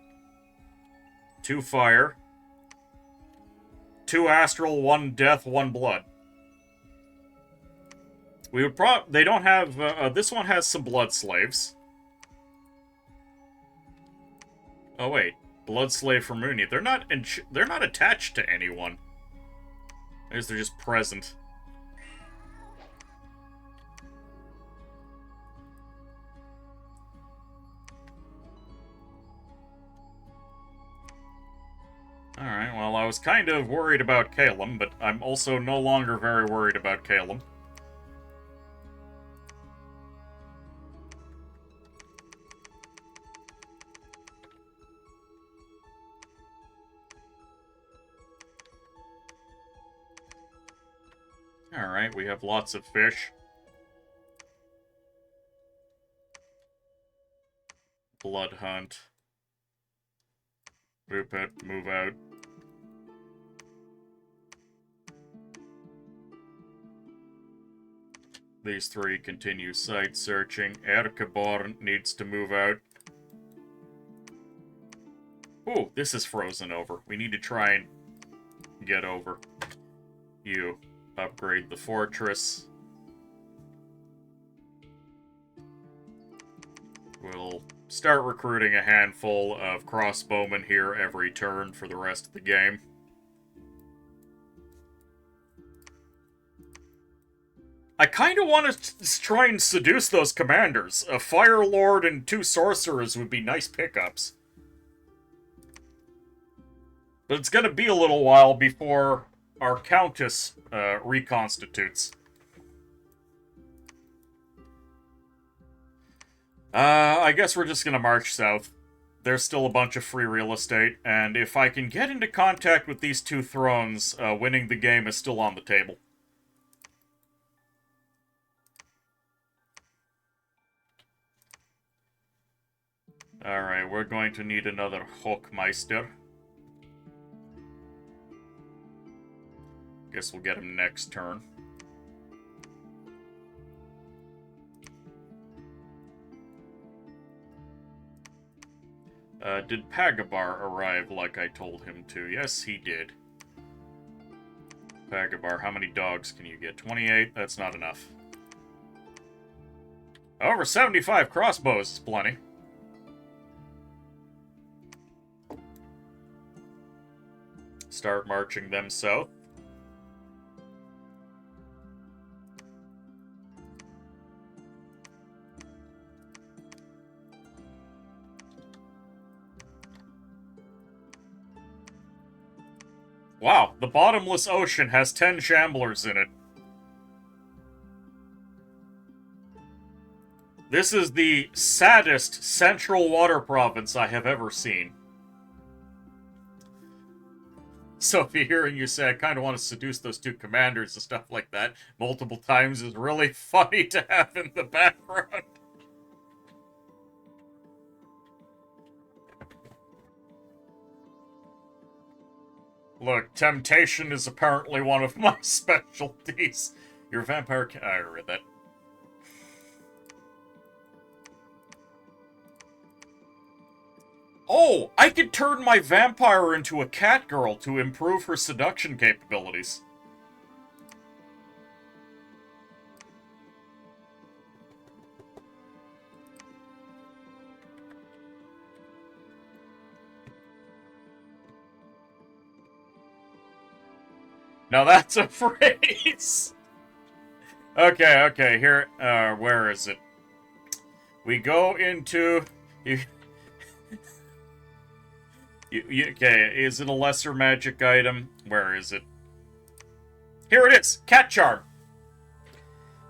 2 fire. 2 astral, 1 death, 1 blood. We would they don't have... this one has some blood slaves. Oh, wait. Blood slave from Rooney. They're not attached to anyone. I guess they're just present. Alright, well, I was kind of worried about Calum, but I'm also no longer very worried about Calum. Alright, we have lots of fish. Blood hunt. Rupert, move out. These 3 continue site searching. Erkeborn needs to move out. Ooh, this is frozen over. We need to try and get over. You upgrade the fortress. We'll start recruiting a handful of crossbowmen here every turn for the rest of the game. I kind of want to try and seduce those commanders. A Fire Lord and 2 sorcerers would be nice pickups. But it's gonna be a little while before our Countess reconstitutes. I guess we're just gonna march south. There's still a bunch of free real estate, and if I can get into contact with these 2 thrones, winning the game is still on the table. Alright, we're going to need another Hochmeister. Guess we'll get him next turn. Did Pagabar arrive like I told him to? Yes, he did. Pagabar, how many dogs can you get? 28? That's not enough. However, 75 crossbows is plenty. Start marching them south. Wow, the bottomless ocean has 10 shamblers in it. This is the saddest central water province I have ever seen. Sophie, hearing you say I kind of want to seduce those two commanders and stuff like that multiple times is really funny to have in the background. Look, temptation is apparently one of my specialties. Your vampire I read that. Oh, I could turn my vampire into a cat girl to improve her seduction capabilities. Now that's a phrase! Okay, here, where is it? We go into... okay, is it a lesser magic item? Where is it? Here it is! Cat Charm!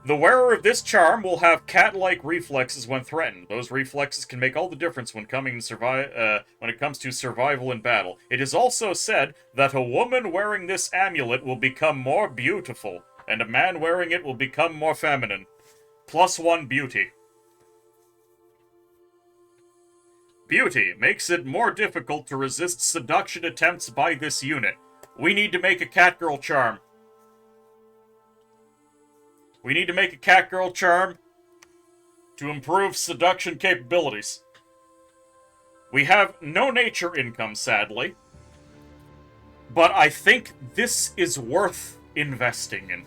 The wearer of this charm will have cat-like reflexes when threatened. Those reflexes can make all the difference when it comes to survival in battle. It is also said that a woman wearing this amulet will become more beautiful, and a man wearing it will become more feminine. +1 beauty. Beauty makes it more difficult to resist seduction attempts by this unit. We need to make a catgirl charm. We need to make a catgirl charm to improve seduction capabilities. We have no nature income, sadly. But I think this is worth investing in.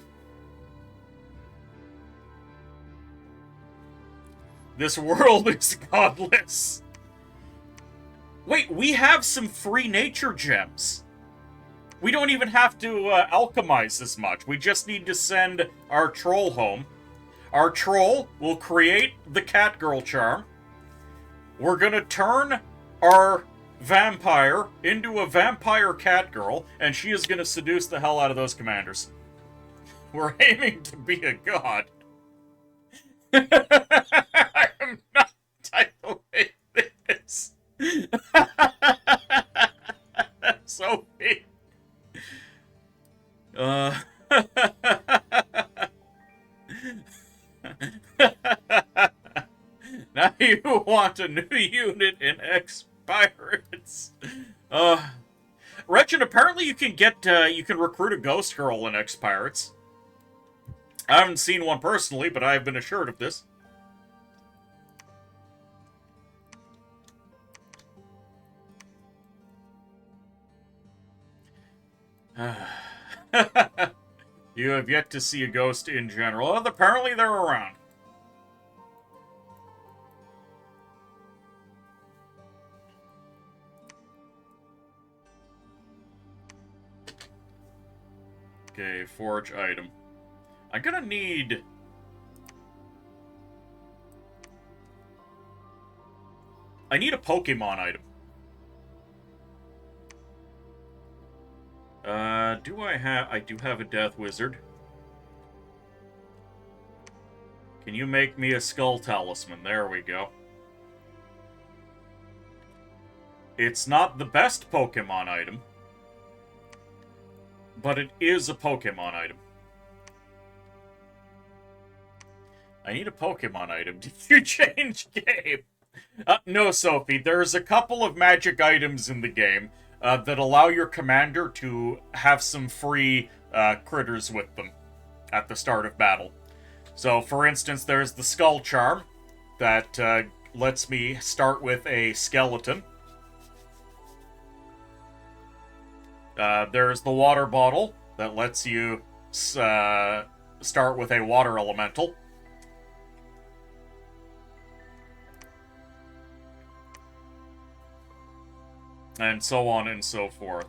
This world is godless. Wait, we have some free nature gems. We don't even have to alchemize as much. We just need to send our troll home. Our troll will create the catgirl charm. We're gonna turn our vampire into a vampire catgirl, and she is gonna seduce the hell out of those commanders. We're aiming to be a god. I am not titling this. Sophie. Now you want a new unit in X-Pirates. Regin, apparently you can get, you can recruit a ghost girl in X-Pirates. I haven't seen one personally, but I've been assured of this. You have yet to see a ghost in general. Well, apparently they're around. Okay, forge item. I'm gonna need... I need a Pokemon item. Do I have... I do have a Death Wizard. Can you make me a Skull Talisman? There we go. It's not the best Pokemon item, but it is a Pokemon item. I need a Pokemon item. Did you change game? No, Sophie. There's a couple of magic items in the game that allow your commander to have some free critters with them at the start of battle. So, for instance, there's the Skull Charm that lets me start with a skeleton. There's the Water Bottle that lets you start with a Water Elemental. And so on and so forth.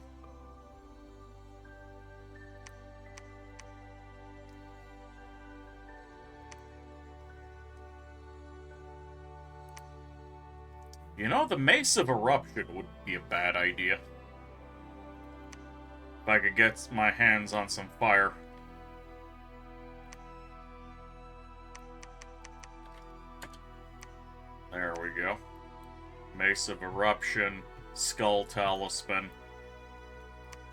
You know, the Mace of Eruption wouldn't be a bad idea. If I could get my hands on some fire. There we go. Mace of Eruption, Skull Talisman.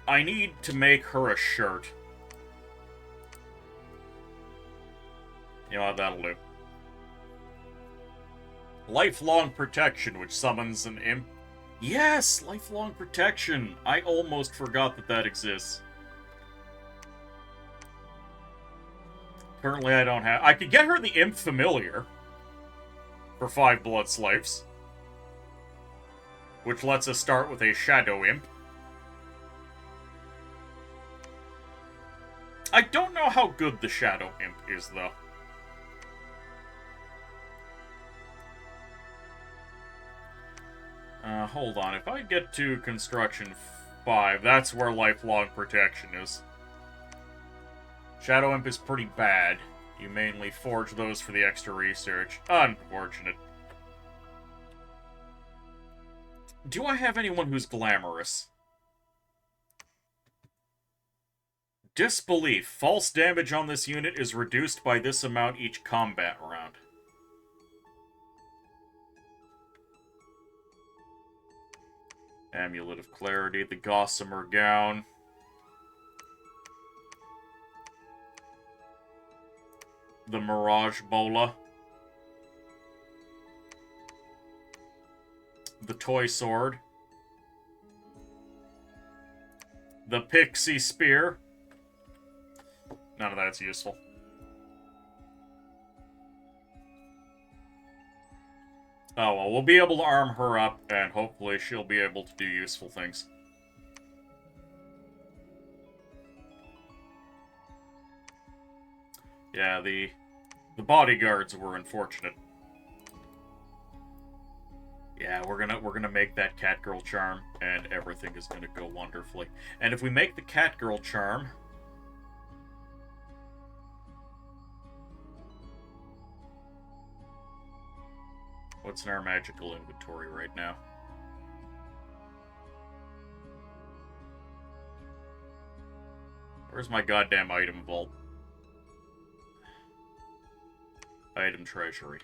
I need to make her a shirt. You know what, that'll do. Lifelong Protection, which summons an imp. Yes! Lifelong Protection! I almost forgot that that exists. Currently I don't have... I could get her the Imp Familiar. For 5 Blood Slaves. Which lets us start with a Shadow Imp. I don't know how good the Shadow Imp is, though. Hold on. If I get to Construction 5, that's where Lifelong Protection is. Shadow Imp is pretty bad. You mainly forge those for the extra research. Unfortunate. Do I have anyone who's glamorous? Disbelief. False damage on this unit is reduced by this amount each combat round. Amulet of Clarity, the Gossamer Gown. The Mirage Bola. The Toy Sword. The Pixie Spear. None of that's useful. Oh, well, we'll be able to arm her up, and hopefully she'll be able to do useful things. Yeah, the bodyguards were unfortunate. Yeah, we're gonna make that Catgirl charm, and everything is gonna go wonderfully. And if we make the Catgirl charm... What's in our magical inventory right now? Where's my goddamn item vault? Item treasury.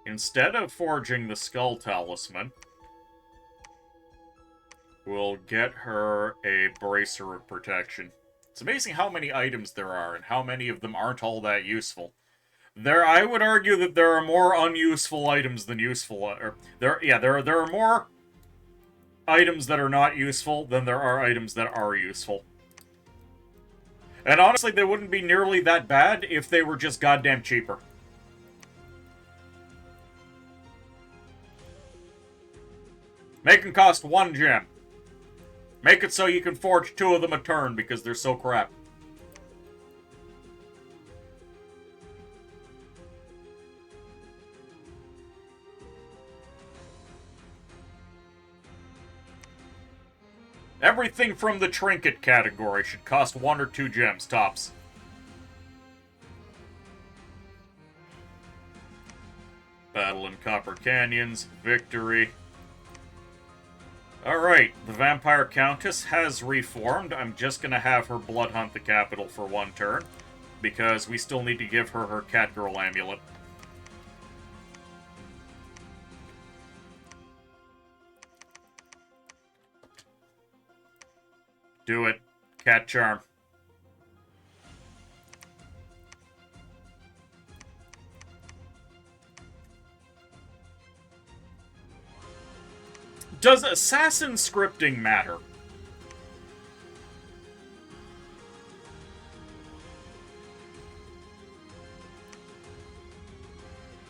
Instead of forging the Skull Talisman, we'll get her a Bracer of Protection. It's amazing how many items there are, and how many of them aren't all that useful. I would argue that there are more unuseful items than useful. There are more items that are not useful than there are items that are useful. And honestly, they wouldn't be nearly that bad if they were just goddamn cheaper. Make them cost 1 gem. Make it so you can forge 2 of them a turn because they're so crap. Everything from the trinket category should cost 1 or 2 gems, tops. Battle in Copper Canyons, victory. Alright, the Vampire Countess has reformed. I'm just gonna have her blood hunt the capital for 1 turn, because we still need to give her her Catgirl amulet. Do it. Cat charm. Does assassin scripting matter?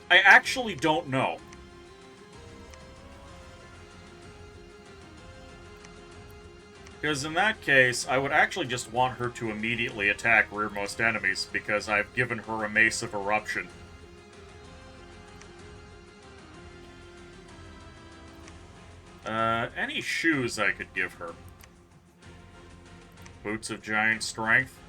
I actually don't know. Because in that case, I would actually just want her to immediately attack rearmost enemies, because I've given her a Mace of Eruption. Any shoes I could give her? Boots of Giant Strength.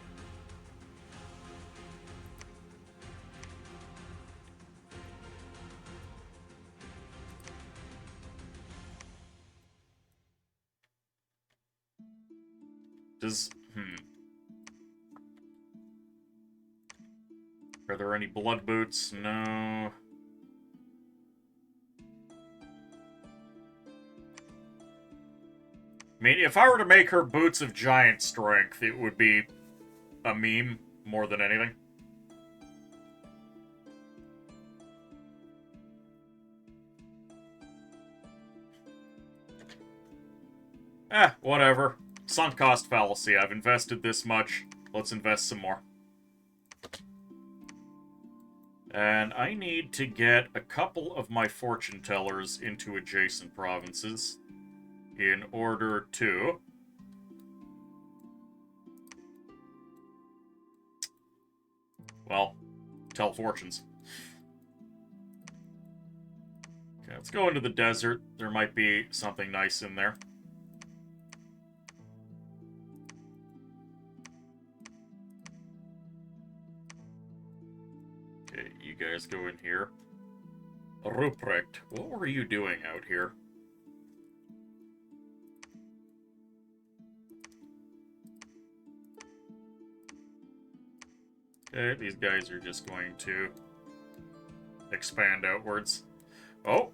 Are there any blood boots? No. I mean, if I were to make her boots of giant strength, it would be a meme more than anything. Whatever. Sunk cost fallacy. I've invested this much. Let's invest some more. And I need to get a couple of my fortune tellers into adjacent provinces in order to... well, tell fortunes. Okay, let's go into the desert. There might be something nice in there. Okay, you guys go in here. Ruprecht, what were you doing out here? Okay, these guys are just going to expand outwards. Oh!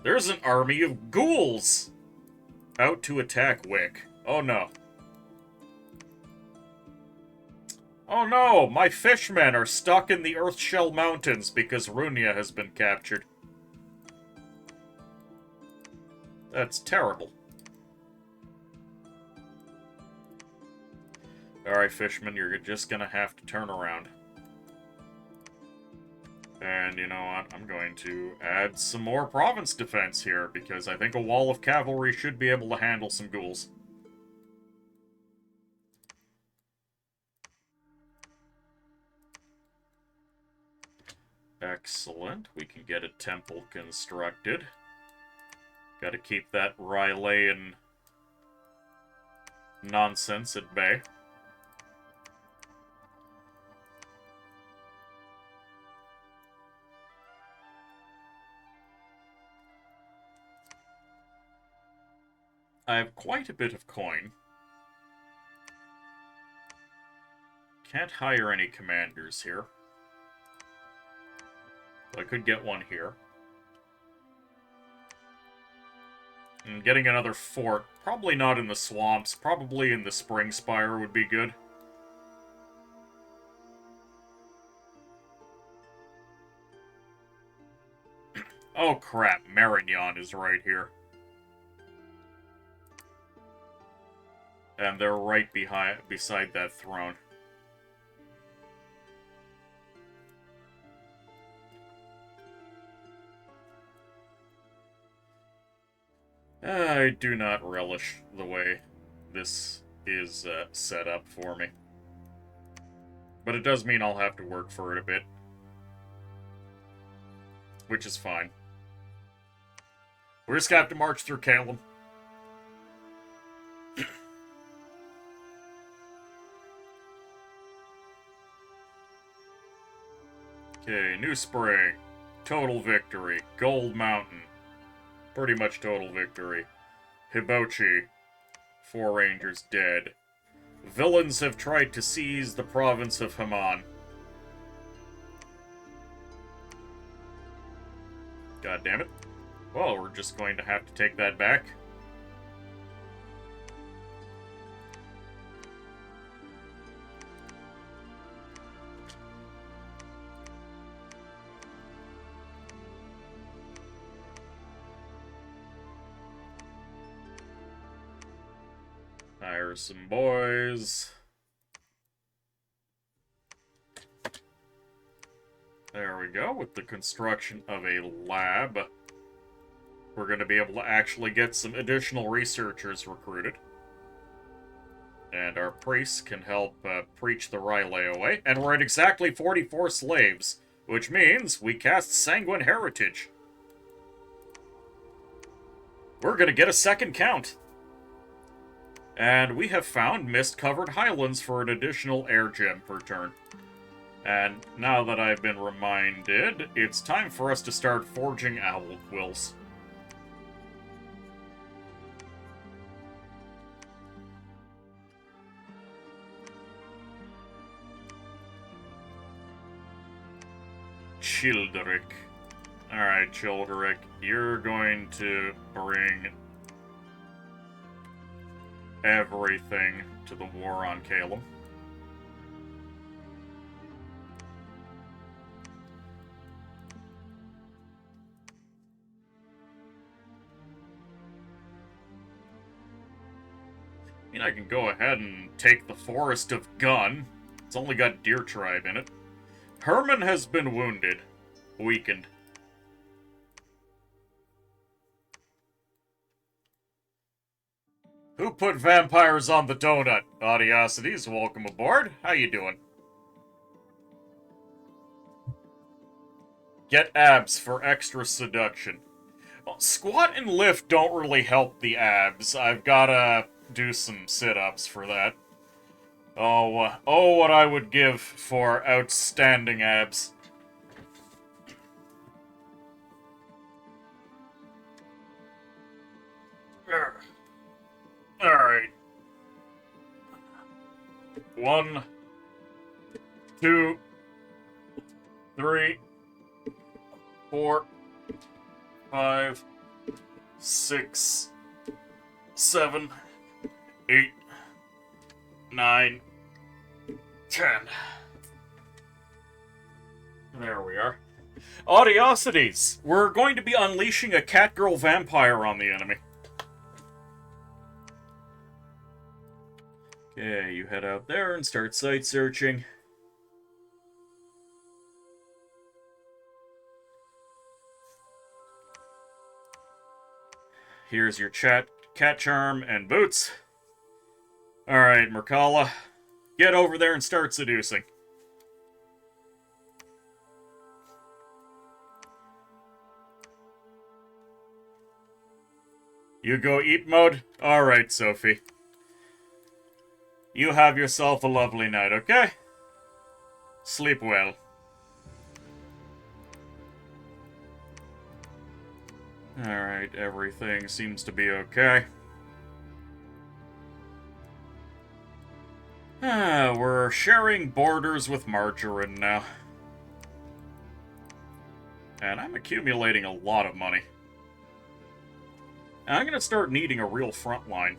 There's an army of ghouls! Out to attack Wick. Oh no. Oh no! My fishmen are stuck in the Earthshell Mountains because Runia has been captured. That's terrible. Alright, fisherman, you're just gonna have to turn around. And you know what? I'm going to add some more province defense here, because I think a wall of cavalry should be able to handle some ghouls. Excellent. We can get a temple constructed. Gotta keep that Rylean nonsense at bay. I have quite a bit of coin. Can't hire any commanders here. But I could get one here. And getting another fort, probably not in the swamps, probably in the Spring Spire would be good. Oh crap, Marignan is right here. And they're right beside that throne. I do not relish the way this is set up for me. But it does mean I'll have to work for it a bit. Which is fine. We're just gonna have to march through Calum. Okay, New Spring. Total victory. Gold Mountain. Pretty much total victory. Hibochi. 4 Rangers dead. Villains have tried to seize the province of Haman. God damn it. Well, we're just going to have to take that back. Hire some boys. There we go, with the construction of a lab. We're going to be able to actually get some additional researchers recruited. And our priests can help preach the Riley away. And we're at exactly 44 slaves, which means we cast Sanguine Heritage. We're going to get a second count. And we have found mist-covered highlands for an additional air gem per turn. And now that I've been reminded, it's time for us to start forging owl quills. Childeric. Alright, Childeric, you're going to bring everything to the war on Calum. I mean, I can go ahead and take the Forest of Gun. It's only got Deer Tribe in it. Herman has been wounded. Weakened. Who put vampires on the donut? Audiosities, welcome aboard. How you doing? Get abs for extra seduction. Well, squat and lift don't really help the abs. I've gotta do some sit-ups for that. Oh, what I would give for outstanding abs. Alright. 1, 2, 3, 4, 5, 6, 7, 8, 9, 10. There we are. Audiosities! We're going to be unleashing a catgirl vampire on the enemy. Okay, you head out there and start site searching. Here's your cat charm and boots. Alright, Merkala. Get over there and start seducing. You go eat mode? Alright, Sophie. You have yourself a lovely night, okay? Sleep well. Alright, everything seems to be okay. We're sharing borders with Margarine now. And I'm accumulating a lot of money. And I'm gonna start needing a real front line.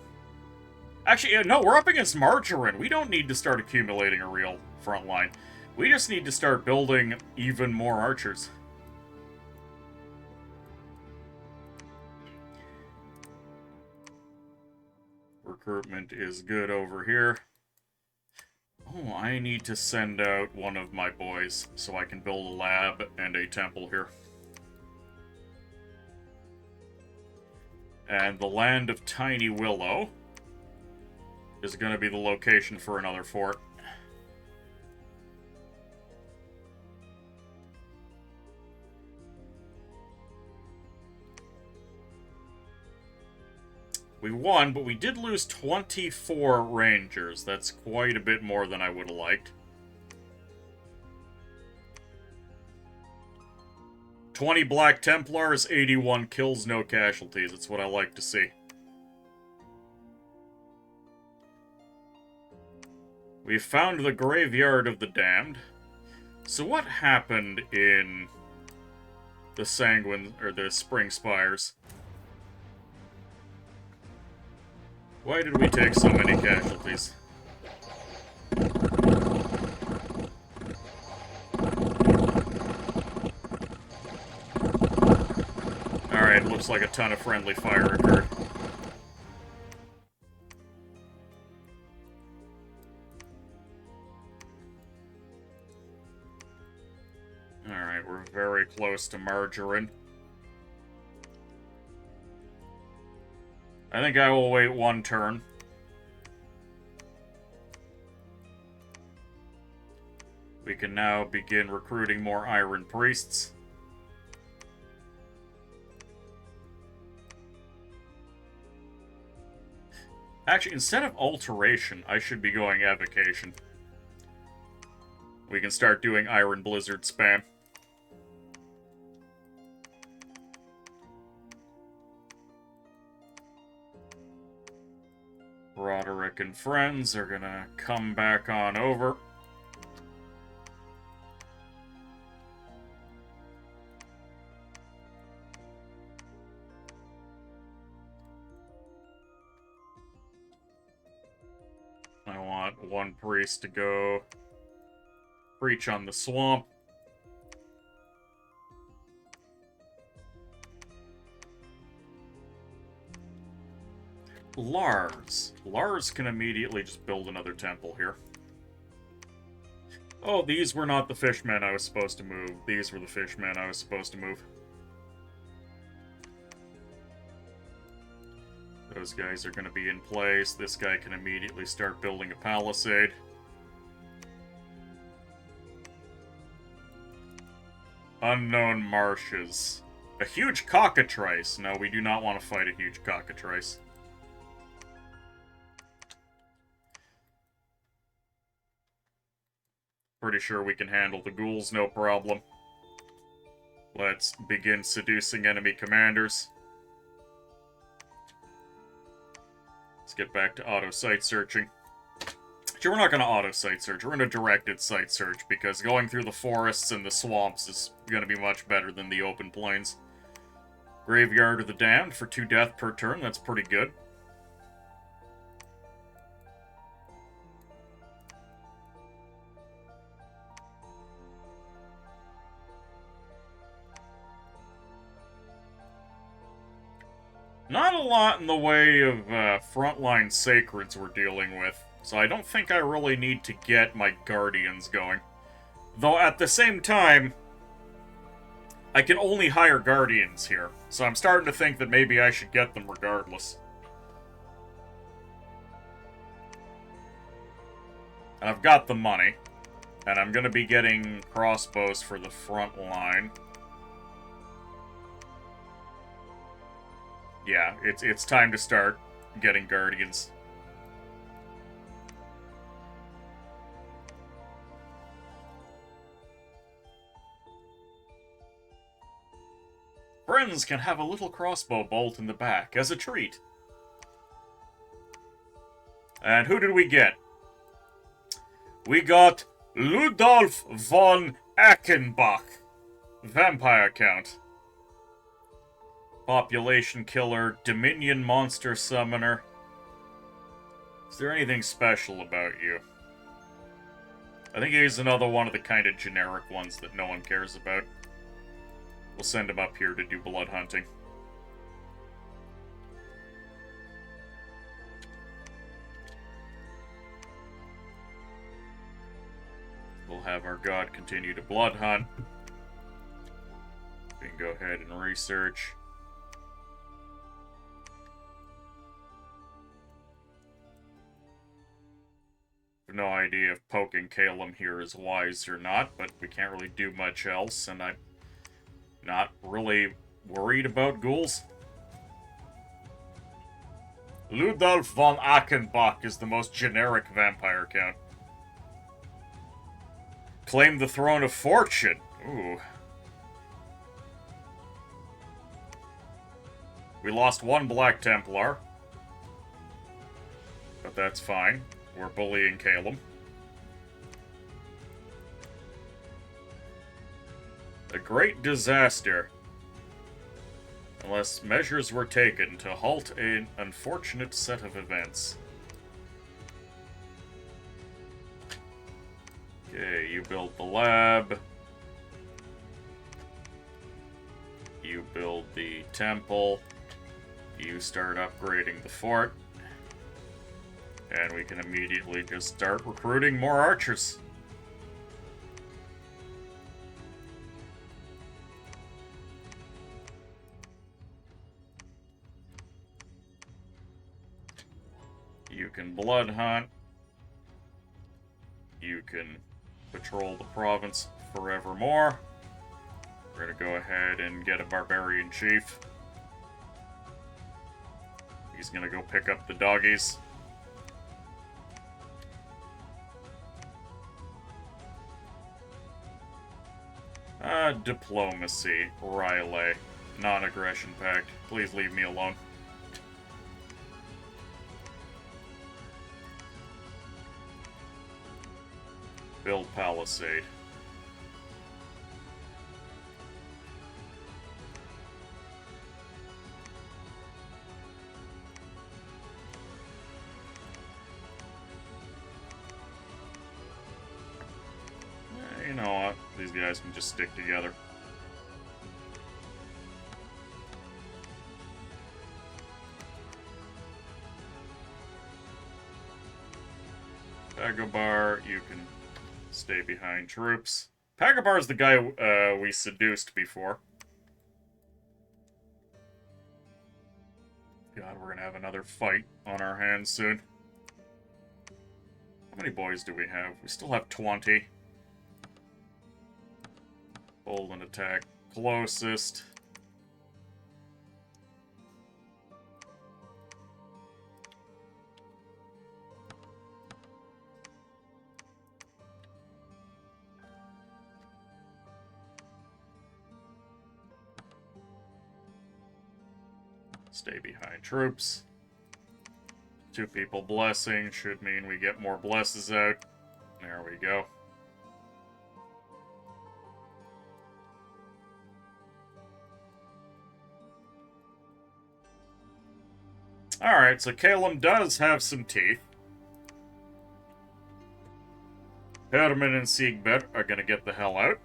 Actually, no, we're up against Margarine. We don't need to start accumulating a real front line. We just need to start building even more archers. Recruitment is good over here. Oh, I need to send out one of my boys so I can build a lab and a temple here. And the land of Tiny Willow is going to be the location for another fort. We won, but we did lose 24 Rangers. That's quite a bit more than I would have liked. 20 Black Templars, 81 kills, no casualties. That's what I like to see. We found the Graveyard of the Damned. So what happened in the the Spring Spires? Why did we take so many casualties? Alright, looks like a ton of friendly fire occurred. Alright, we're very close to margarine. I think I will wait one turn. We can now begin recruiting more iron priests. Actually, instead of alteration, I should be going evocation. We can start doing iron blizzard spam. Roderick and friends are gonna come back on over. I want one priest to go preach on the swamp. Lars can immediately just build another temple here. Oh, these were not the fishmen I was supposed to move. These were the fishmen I was supposed to move. Those guys are going to be in place. This guy can immediately start building a palisade. Unknown marshes. A huge cockatrice. No, we do not want to fight a huge cockatrice. Pretty sure we can handle the ghouls, no problem. Let's begin seducing enemy commanders. Let's get back to auto site searching. Actually, we're not going to auto site search. We're going to directed site search because going through the forests and the swamps is going to be much better than the open plains. Graveyard of the Damned for 2 death per turn. That's pretty good. Not a lot in the way of frontline sacreds we're dealing with, so I don't think I really need to get my guardians going. Though at the same time, I can only hire guardians here, so I'm starting to think that maybe I should get them regardless. And I've got the money, and I'm going to be getting crossbows for the front line. Yeah, it's time to start getting guardians. Friends can have a little crossbow bolt in the back as a treat. And who did we get? We got Ludolf von Achenbach. Vampire Count. Population Killer, Dominion Monster Summoner. Is there anything special about you? I think he's another one of the kind of generic ones that no one cares about. We'll send him up here to do blood hunting. We'll have our god continue to blood hunt. We can go ahead and research. No idea if poking Calum here is wise or not, but we can't really do much else, and I'm not really worried about ghouls. Ludolf von Achenbach is the most generic vampire count. Claim the Throne of Fortune. Ooh. We lost 1 Black Templar. But that's fine. We're bullying Calum. A great disaster. Unless measures were taken to halt an unfortunate set of events. Okay, you build the lab. You build the temple. You start upgrading the fort. And we can immediately just start recruiting more archers. can blood hunt. You can patrol the province forevermore. We're gonna go ahead and get a barbarian chief. He's gonna go pick up the doggies. Diplomacy. Riley. Non-aggression pact. Please leave me alone. Build palisade. You know what? These guys can just stick together. Pagabar, you can stay behind troops. Pagabar's the guy we seduced before. God, we're gonna have another fight on our hands soon. How many boys do we have? We still have 20. Hold and attack closest. Stay behind troops. 2 people blessing should mean we get more blesses out. There we go. Alright, so Calum does have some teeth. Herman and Siegbert are gonna get the hell out.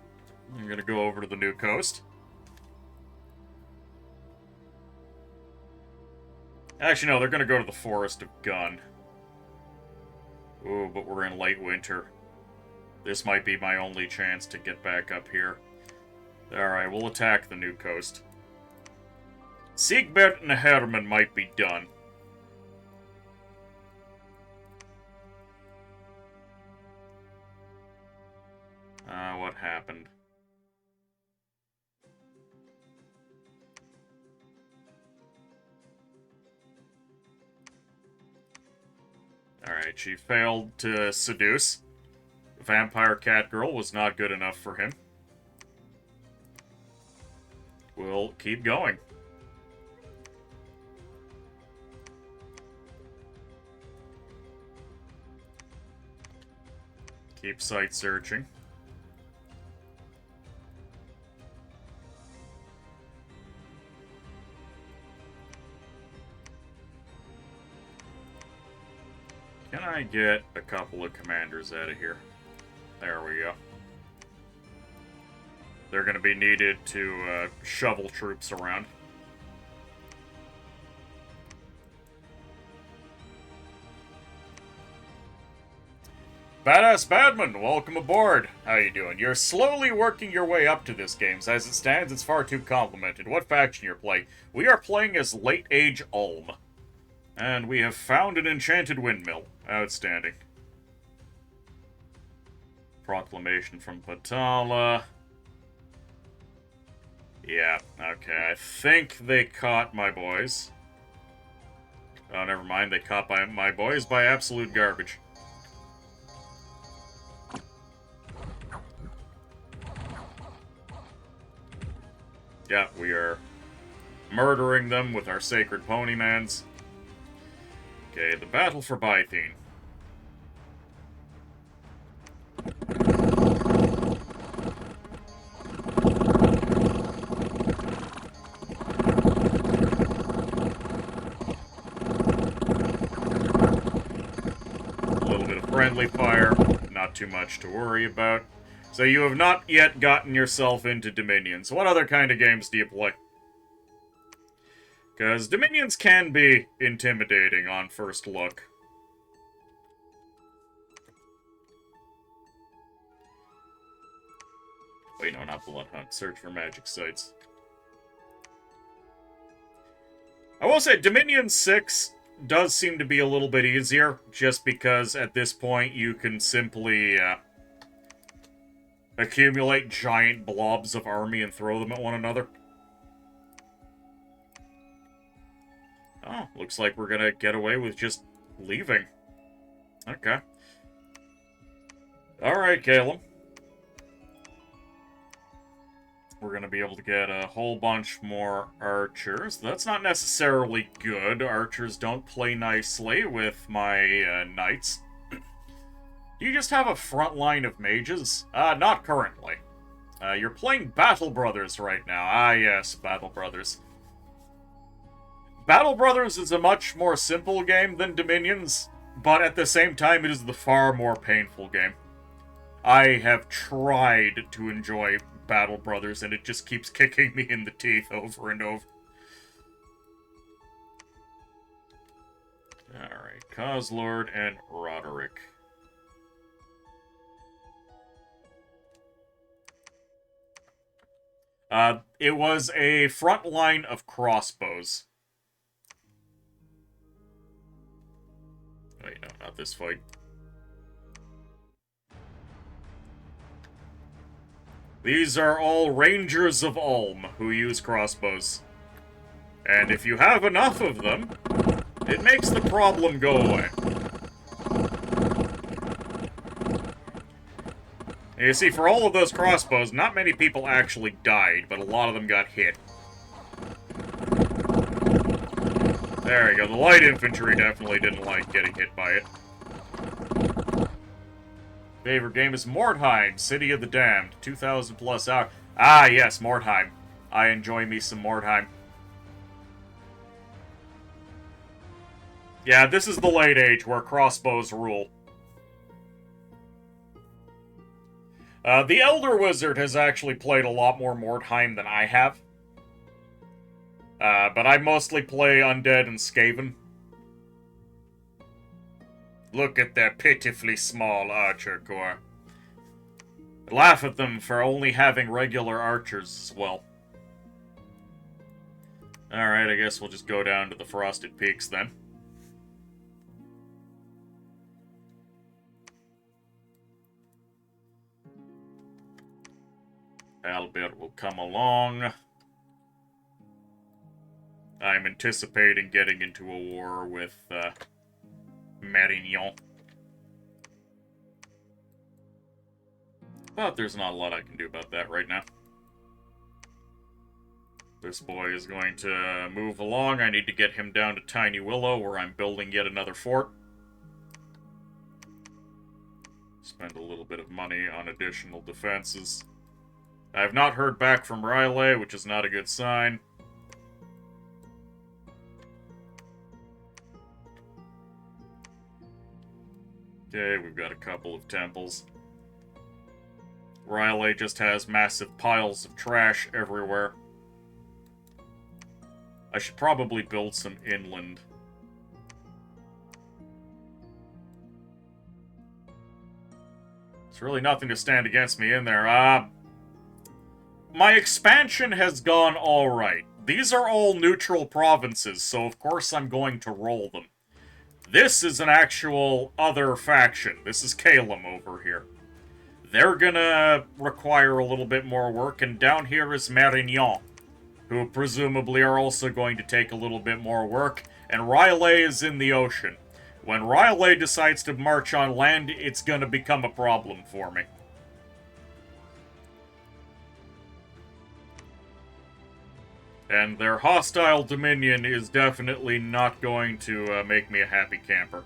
They're gonna go over to the new coast. Actually, no, they're gonna go to the Forest of Gun. Ooh, but we're in late winter. This might be my only chance to get back up here. Alright, we'll attack the new coast. Siegbert and Herman might be done. What happened? Alright, she failed to seduce. Vampire Cat Girl was not good enough for him. We'll keep going. Keep site searching. Can I get a couple of commanders out of here? There we go. They're going to be needed to shovel troops around. Badass Badman, welcome aboard. How you doing? You're slowly working your way up to this game. As it stands, it's far too complimented. What faction you're playing? We are playing as Late Age Ulm. And we have found an enchanted windmill. Outstanding. Proclamation from Patala. Yeah, okay. I think they caught my boys. Oh, never mind. They caught my boys by absolute garbage. Yeah, we are murdering them with our sacred ponymans. Okay, the battle for Bythene. A little bit of friendly fire, not too much to worry about. So you have not yet gotten yourself into Dominions. What other kind of games do you play? Because Dominions can be intimidating on first look. Wait, no, not Blood Hunt. Search for magic sites. I will say, Dominion 6 does seem to be a little bit easier, just because at this point you can simply accumulate giant blobs of army and throw them at one another. Oh, looks like we're gonna get away with just leaving. Okay. Alright, Caleb. We're gonna be able to get a whole bunch more archers. That's not necessarily good. Archers don't play nicely with my knights. Do you just have a front line of mages? Not currently. You're playing Battle Brothers right now. Ah, yes, Battle Brothers. Battle Brothers is a much more simple game than Dominions, but at the same time, it is the far more painful game. I have tried to enjoy Battle Brothers, and it just keeps kicking me in the teeth over and over. Alright, Coslord and Roderick. It was a front line of crossbows. Wait, no, not this fight. These are all Rangers of Ulm who use crossbows. And if you have enough of them, it makes the problem go away. You see, for all of those crossbows, not many people actually died, but a lot of them got hit. There you go. The light infantry definitely didn't like getting hit by it. Favorite game is Mordheim, City of the Damned. 2,000 plus hours. Ah, yes, Mordheim. I enjoy me some Mordheim. Yeah, this is the late age where crossbows rule. The Elder Wizard has actually played a lot more Mordheim than I have. But I mostly play Undead and Skaven. Look at their pitifully small archer corps. Laugh at them for only having regular archers as well. Alright, I guess we'll just go down to the Frosted Peaks then. Albert will come along. I'm anticipating getting into a war with Marignan. But there's not a lot I can do about that right now. This boy is going to move along. I need to get him down to Tiny Willow, where I'm building yet another fort. Spend a little bit of money on additional defenses. I have not heard back from Riley, which is not a good sign. Okay, we've got a couple of temples. Riley just has massive piles of trash everywhere. I should probably build some inland. There's really nothing to stand against me in there. My expansion has gone alright. These are all neutral provinces, so of course I'm going to roll them. This is an actual other faction. This is Calum over here. They're gonna require a little bit more work, and down here is Marignan, who presumably are also going to take a little bit more work, and Riley is in the ocean. When Riley decides to march on land, it's gonna become a problem for me. And their hostile dominion is definitely not going to make me a happy camper.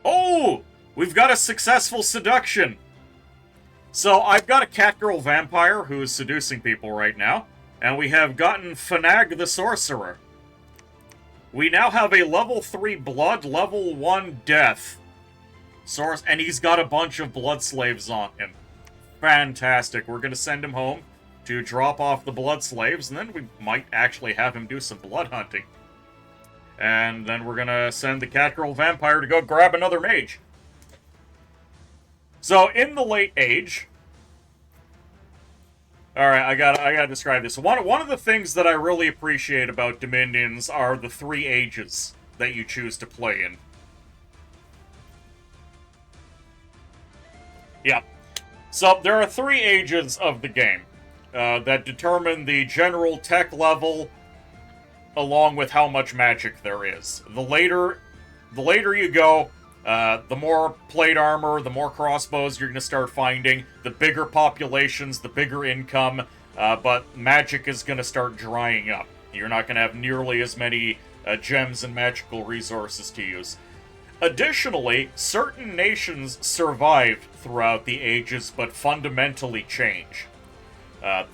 Oh! We've got a successful seduction! So, I've got a catgirl vampire who is seducing people right now, and we have gotten Fanag the Sorcerer. We now have a level 3 blood, level 1 death source, and he's got a bunch of blood slaves on him. Fantastic. We're gonna send him home to drop off the blood slaves, and then we might actually have him do some blood hunting. And then we're gonna send the catgirl vampire to go grab another mage. So, in the late age... Alright, I gotta describe this. One of the things that I really appreciate about Dominions are the 3 ages. that you choose to play in. Yeah. So, there are 3 ages of the game that determine the general tech level along with how much magic there is. The later you go, the more plate armor, the more crossbows you're going to start finding, the bigger populations, the bigger income, but magic is going to start drying up. You're not going to have nearly as many gems and magical resources to use. Additionally, certain nations survive throughout the ages, but fundamentally change.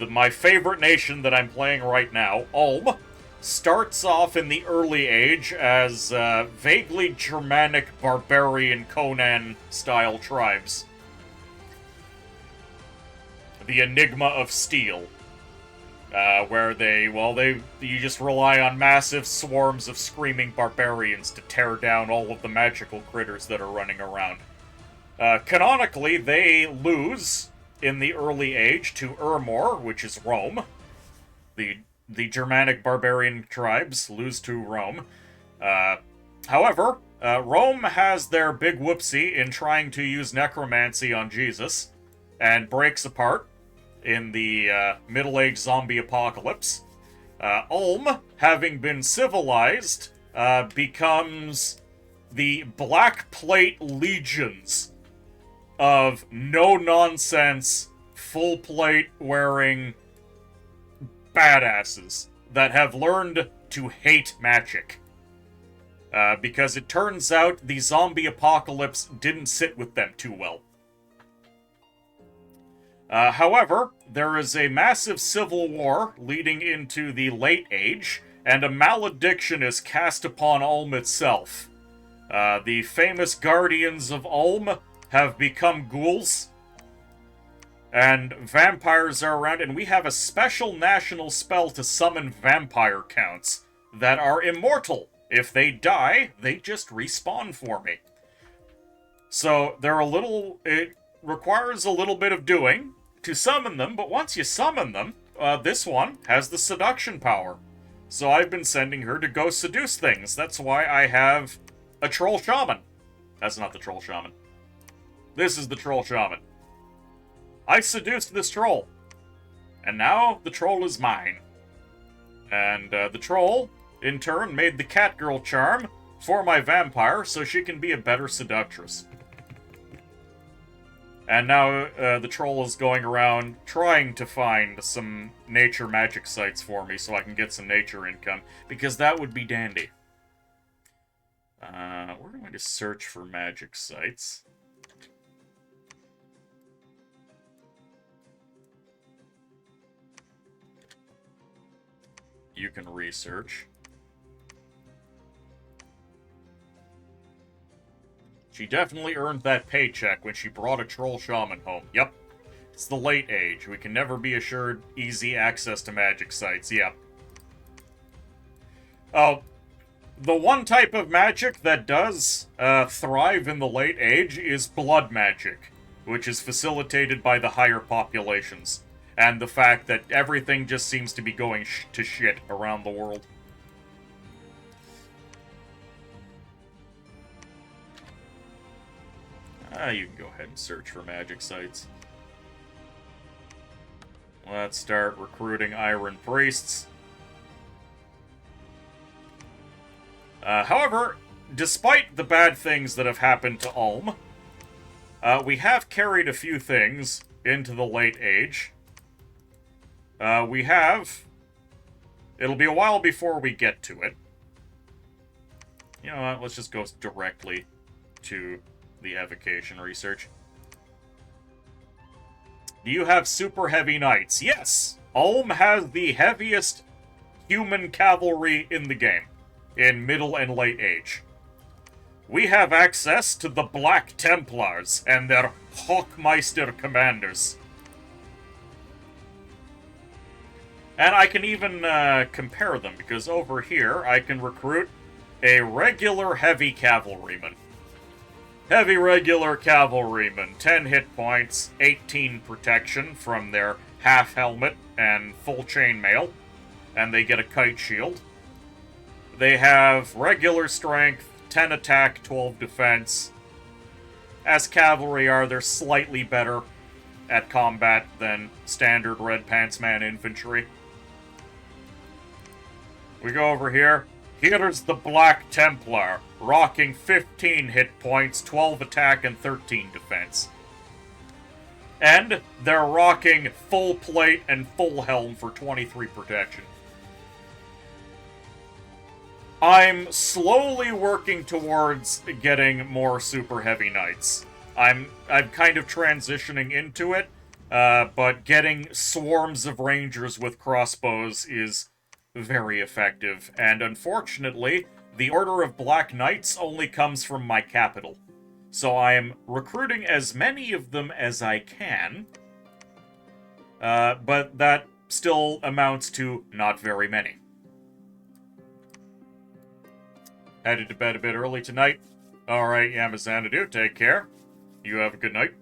My favorite nation that I'm playing right now, Ulm, starts off in the early age as vaguely Germanic barbarian Conan-style tribes. The Enigma of Steel. Where you just rely on massive swarms of screaming barbarians to tear down all of the magical critters that are running around. Canonically, they lose in the early age to Urmor, which is Rome. The Germanic barbarian tribes lose to Rome. However, Rome has their big whoopsie in trying to use necromancy on Jesus, and breaks apart in the Middle Age zombie apocalypse. Ulm, having been civilized, becomes the Black Plate legions of no-nonsense, full-plate wearing badasses that have learned to hate magic. Because it turns out the zombie apocalypse didn't sit with them too well. However, there is a massive civil war leading into the late age, and a malediction is cast upon Ulm itself. The famous guardians of Ulm have become ghouls, and vampires are around, and we have a special national spell to summon vampire counts that are immortal. If they die, they just respawn for me. So, it requires a little bit of doing to summon them, but once you summon them, this one has the seduction power. So I've been sending her to go seduce things. That's why I have a troll shaman. That's not the troll shaman. This is the troll shaman. I seduced this troll. And now the troll is mine. And the troll, in turn, made the catgirl charm for my vampire so she can be a better seductress. And now the troll is going around trying to find some nature magic sites for me so I can get some nature income, because that would be dandy. We're going to search for magic sites. You can research. She definitely earned that paycheck when she brought a troll shaman home. Yep. It's the late age. We can never be assured easy access to magic sites. Yep. Oh, the one type of magic that does thrive in the late age is blood magic, which is facilitated by the higher populations, and the fact that everything just seems to be going to shit around the world. You can go ahead and search for magic sites. Let's start recruiting Iron Priests. However, despite the bad things that have happened to Ulm, we have carried a few things into the late age. It'll be a while before we get to it. You know what, let's just go directly to the evocation research. Do you have super heavy knights? Yes! Ulm has the heaviest human cavalry in the game, in middle and late age. We have access to the Black Templars and their Hochmeister commanders. And I can even compare them, because over here I can recruit a regular heavy cavalryman. Heavy regular cavalryman, 10 hit points, 18 protection from their half helmet and full chainmail, and they get a kite shield. They have regular strength, 10 attack, 12 defense. As cavalry are, they're slightly better at combat than standard Red Pants Man infantry. We go over here. Here's the Black Templar, rocking 15 hit points, 12 attack, and 13 defense. And they're rocking full plate and full helm for 23 protection. I'm slowly working towards getting more super heavy knights. I'm kind of transitioning into it, but getting swarms of rangers with crossbows is very effective, and unfortunately, the Order of Black Knights only comes from my capital. So I am recruiting as many of them as I can, but that still amounts to not very many. Headed to bed a bit early tonight. Alright, Yamazanadu, take care. You have a good night.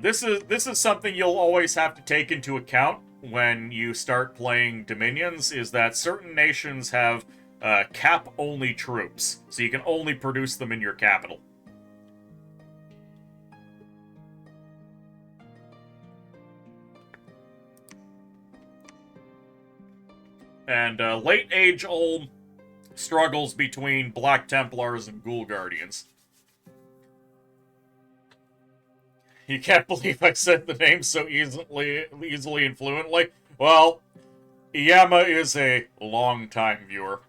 This is something you'll always have to take into account when you start playing Dominions, is that certain nations have cap-only troops, so you can only produce them in your capital. And Late Age Ulm struggles between Black Templars and Ghoul Guardians. You can't believe I said the name so easily and fluently? Well, Yama is a long-time viewer.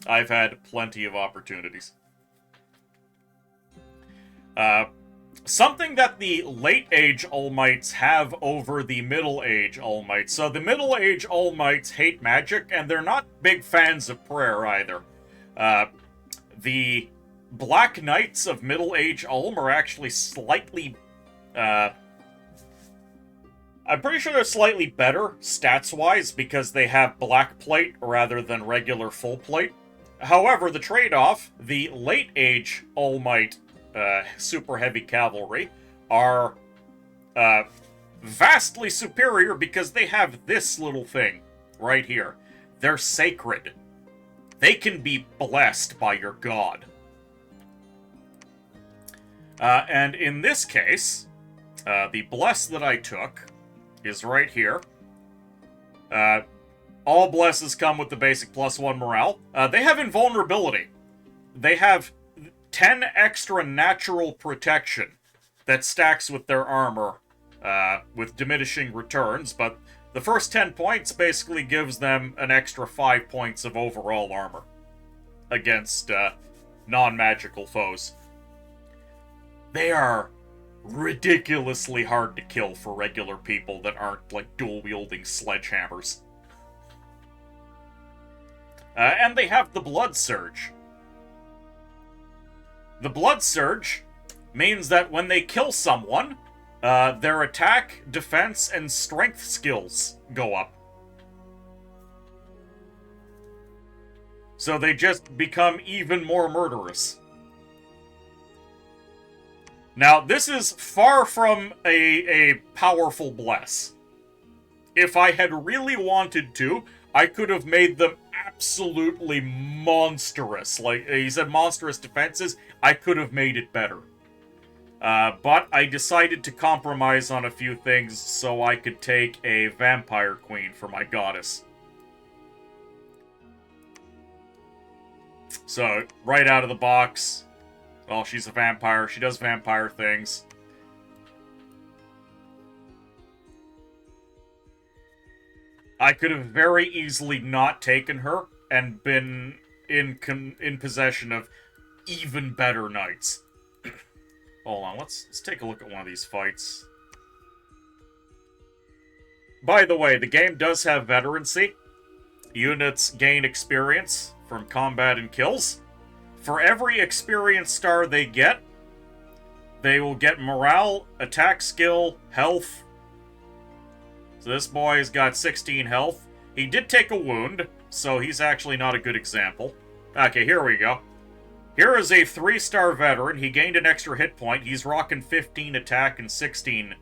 I've had plenty of opportunities. Something that the Late Age Ulmites have over the Middle Age Ulmites. So the Middle Age Ulmites hate magic, and they're not big fans of prayer either. The Black Knights of Middle Age Ulm are actually slightly... I'm pretty sure they're slightly better, stats-wise, because they have black plate rather than regular full plate. However, the trade-off, the Late Age Ulmite super heavy cavalry are vastly superior because they have this little thing right here. They're sacred. They can be blessed by your god. And in this case, the bless that I took is right here. All blesses come with the basic +1 morale. They have invulnerability. They have 10 extra natural protection that stacks with their armor with diminishing returns, but the first 10 points basically gives them an extra 5 points of overall armor against non-magical foes. They are ridiculously hard to kill for regular people that aren't, like, dual-wielding sledgehammers. And they have the Blood Surge. The Blood Surge means that when they kill someone, their attack, defense, and strength skills go up. So they just become even more murderous. Now, this is far from a powerful bless. If I had really wanted to, I could have made them absolutely monstrous. Like, he said monstrous defenses, I could have made it better. But I decided to compromise on a few things so I could take a Vampire Queen for my goddess. So, right out of the box, well, she's a vampire. She does vampire things. I could have very easily not taken her and been in possession of even better knights. Hold on, let's take a look at one of these fights. By the way, the game does have veterancy. Units gain experience from combat and kills. For every experience star they get, they will get morale, attack skill, health. So this boy's got 16 health. He did take a wound, so he's actually not a good example. Okay, here we go. Here is a 3-star veteran. He gained an extra hit point. He's rocking 15 attack and 16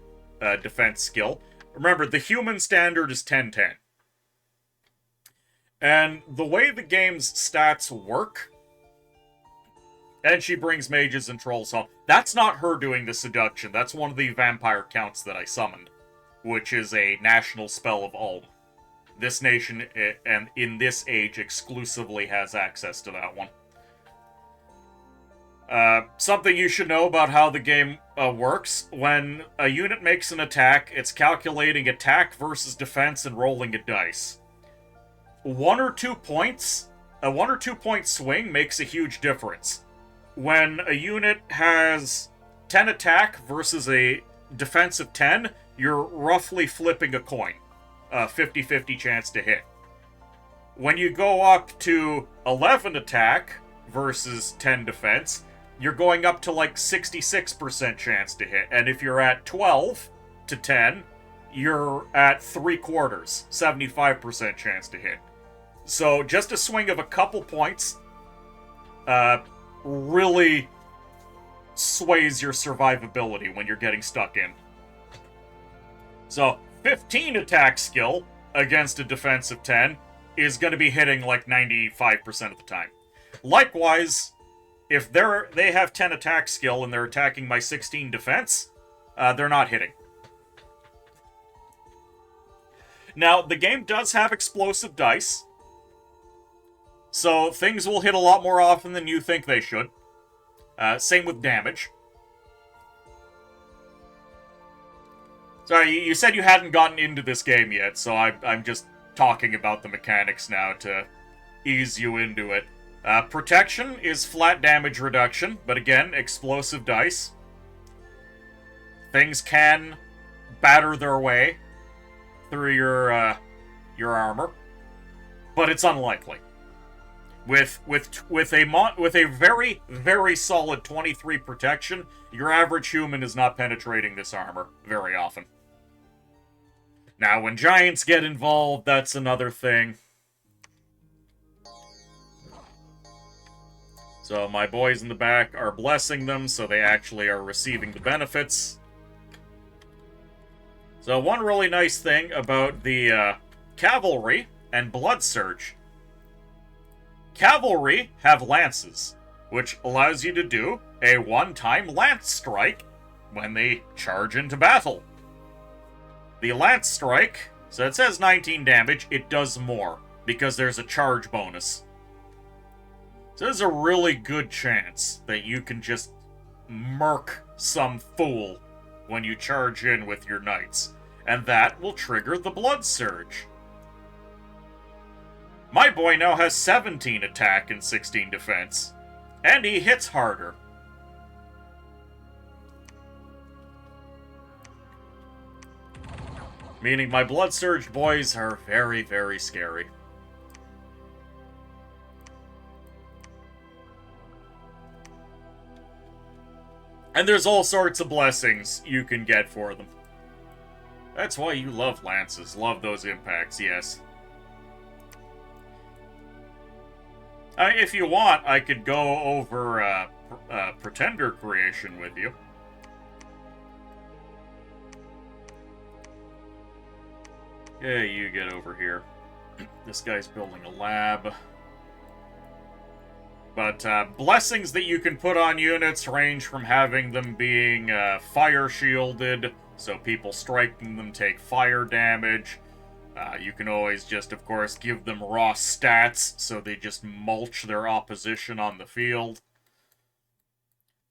defense skill. Remember, the human standard is 10-10. And the way the game's stats work, and she brings mages and trolls home. That's not her doing the seduction. That's one of the vampire counts that I summoned, which is a national spell of Ulm. This nation, and in this age, exclusively has access to that one. Something you should know about how the game works. When a unit makes an attack, it's calculating attack versus defense and rolling a dice. A 1 or 2 point swing makes a huge difference. When a unit has 10 attack versus a defense of 10, you're roughly flipping a coin. 50-50 chance to hit. When you go up to 11 attack versus 10 defense, you're going up to like 66% chance to hit. And if you're at 12 to 10, you're at 3/4, 75% chance to hit. So just a swing of a couple points really sways your survivability when you're getting stuck in. So 15 attack skill against a defense of 10 is going to be hitting like 95% of the time. Likewise, if they have 10 attack skill and they're attacking my 16 defense, they're not hitting. Now, the game does have explosive dice, so things will hit a lot more often than you think they should. Same with damage. Sorry, you said you hadn't gotten into this game yet, so I'm just talking about the mechanics now to ease you into it. Protection is flat damage reduction, but again, explosive dice. Things can batter their way through your armor, but it's unlikely. With a very, very solid 23 protection, your average human is not penetrating this armor very often. Now, when giants get involved, that's another thing. So my boys in the back are blessing them, so they actually are receiving the benefits. So one really nice thing about the cavalry and blood surge. Cavalry have lances, which allows you to do a one-time lance strike when they charge into battle. The lance strike, so it says 19 damage, it does more, because there's a charge bonus. So there's a really good chance that you can just murk some fool when you charge in with your knights, and that will trigger the blood surge. My boy now has 17 attack and 16 defense, and he hits harder. Meaning my blood surge boys are very, very scary. And there's all sorts of blessings you can get for them. That's why you love lances. Love those impacts, yes. If you want, I could go over Pretender creation with you. Yeah, you get over here. This guy's building a lab. But blessings that you can put on units range from having them being fire shielded, so people striking them take fire damage. You can always just, of course, give them raw stats, so they just mulch their opposition on the field.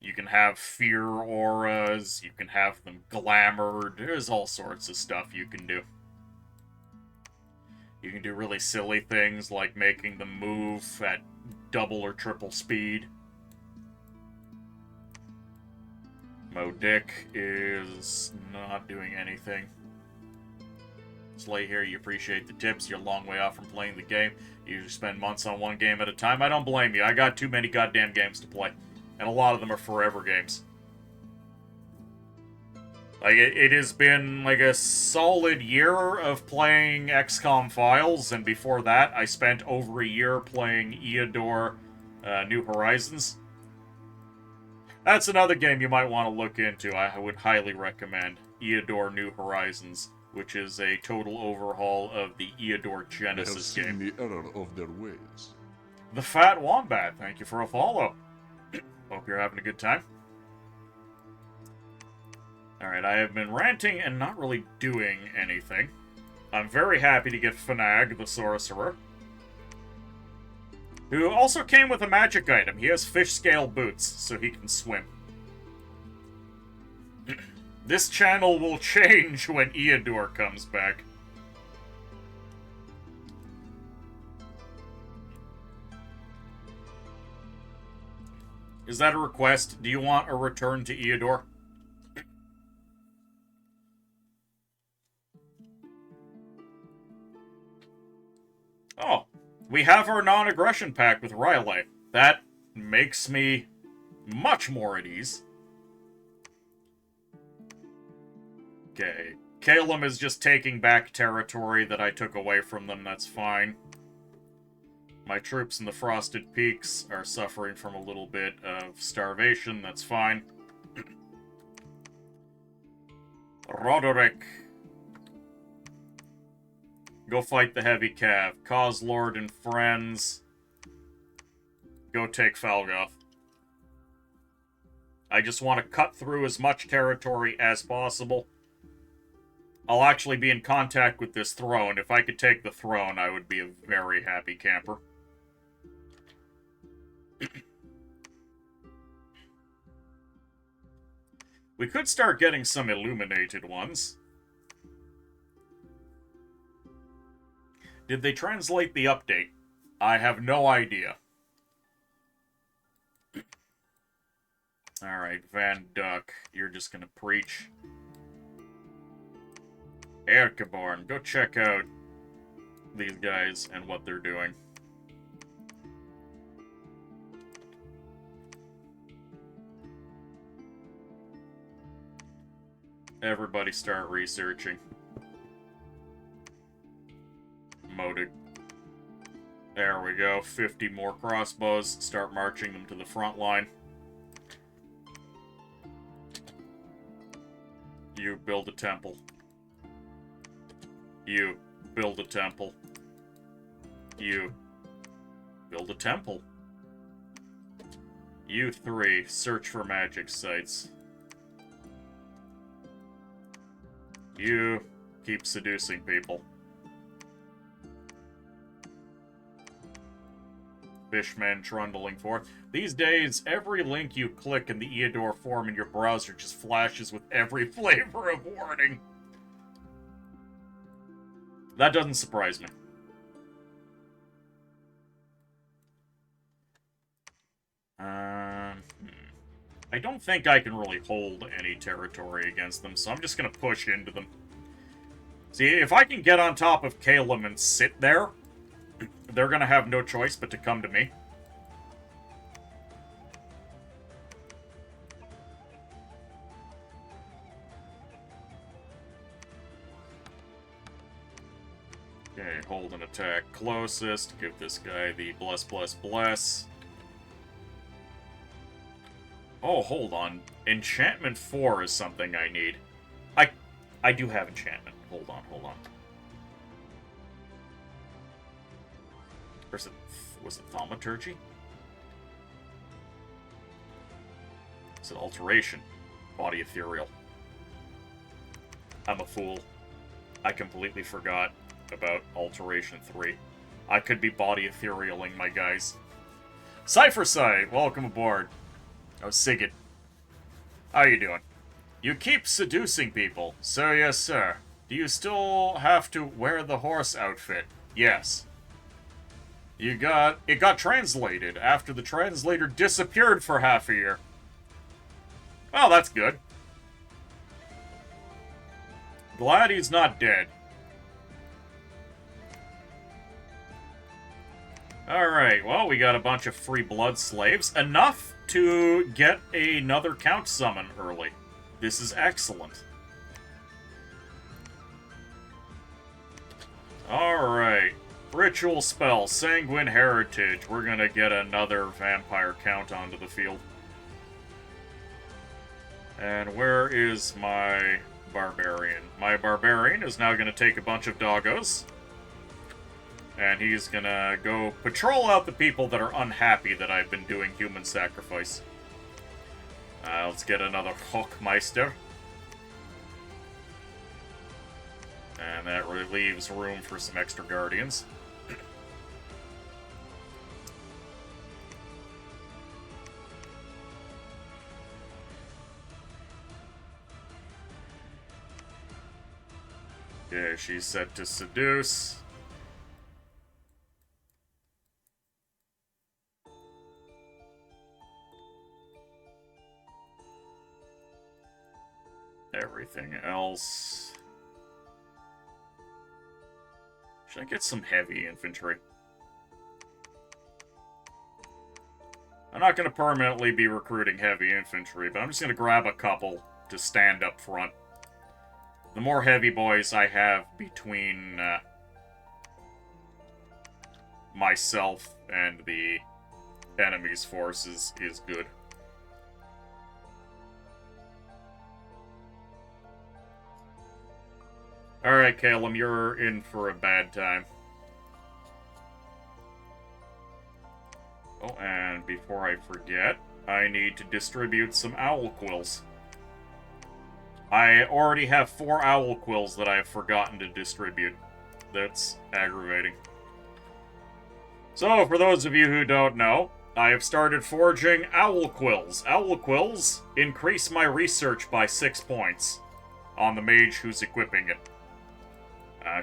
You can have fear auras, you can have them glamored, there's all sorts of stuff you can do. You can do really silly things like making them move at double or triple speed. Mo Dick is not doing anything. Slay here, you appreciate the tips. You're a long way off from playing the game. You spend months on one game at a time. I don't blame you. I got too many goddamn games to play. And a lot of them are forever games. Like, it has been like a solid year of playing XCOM Files, and before that, I spent over a year playing Eodor New Horizons. That's another game you might want to look into. I would highly recommend Eodor New Horizons, which is a total overhaul of the Eodor They have Genesis seen game. the error of their ways. The Fat Wombat, thank you for a follow. Hope you're having a good time. Alright, I have been ranting and not really doing anything. I'm very happy to get Fnag, the Sorcerer, who also came with a magic item. He has fish scale boots, so he can swim. This channel will change when Eodor comes back. Is that a request? Do you want a return to Eodor? Oh, we have our non-aggression pact with Riley. That makes me much more at ease. Okay, Calum is just taking back territory that I took away from them, that's fine. My troops in the Frosted Peaks are suffering from a little bit of starvation, that's fine. Roderick. Go fight the Heavy Cav. Cause Lord and friends. Go take Falgoth. I just want to cut through as much territory as possible. I'll actually be in contact with this throne. If I could take the throne, I would be a very happy camper. We could start getting some illuminated ones. Did they translate the update? I have no idea. Alright, Van Duck, you're just gonna preach. Erkeborn, go check out these guys and what they're doing. Everybody start researching. Modig. There we go. 50 more crossbows. Start marching them to the front line. You build a temple. You build a temple. You build a temple. You three search for magic sites. You keep seducing people. Fishman trundling forth. These days, every link you click in the Eodor form in your browser just flashes with every flavor of warning. That doesn't surprise me. I don't think I can really hold any territory against them, so I'm just gonna push into them. See, if I can get on top of Calum and sit there, they're gonna have no choice but to come to me. Okay, hold an attack closest. Give this guy the bless, bless, bless. Oh, hold on. Enchantment 4 is something I need. I do have enchantment. Hold on, hold on. Or was it Thaumaturgy? Is it Alteration? Body Ethereal. I'm a fool. I completely forgot about Alteration 3. I could be Body Etherealing my guys. Cypher Sight, welcome aboard. Oh, Sigurd. How you doing? You keep seducing people. So yes, sir. Do you still have to wear the horse outfit? Yes. It got translated after the translator disappeared for half a year. Well, that's good. Glad he's not dead. Alright, well, we got a bunch of free blood slaves. Enough to get another count summon early. This is excellent. Alright. Ritual spell, Sanguine Heritage. We're gonna get another vampire count onto the field. And where is my barbarian? My barbarian is now going to take a bunch of doggos. And he's going to go patrol out the people that are unhappy that I've been doing human sacrifice. Let's get another Hochmeister. And that leaves room for some extra guardians. Okay, she's set to seduce. Everything else. Should I get some heavy infantry? I'm not going to permanently be recruiting heavy infantry, but I'm just going to grab a couple to stand up front. The more heavy boys I have between myself and the enemy's forces is good. Alright, Calum, you're in for a bad time. Oh, and before I forget, I need to distribute some owl quills. I already have 4 owl quills that I've forgotten to distribute. That's aggravating. So, for those of you who don't know, I have started forging owl quills. Owl quills increase my research by 6 points on the mage who's equipping it.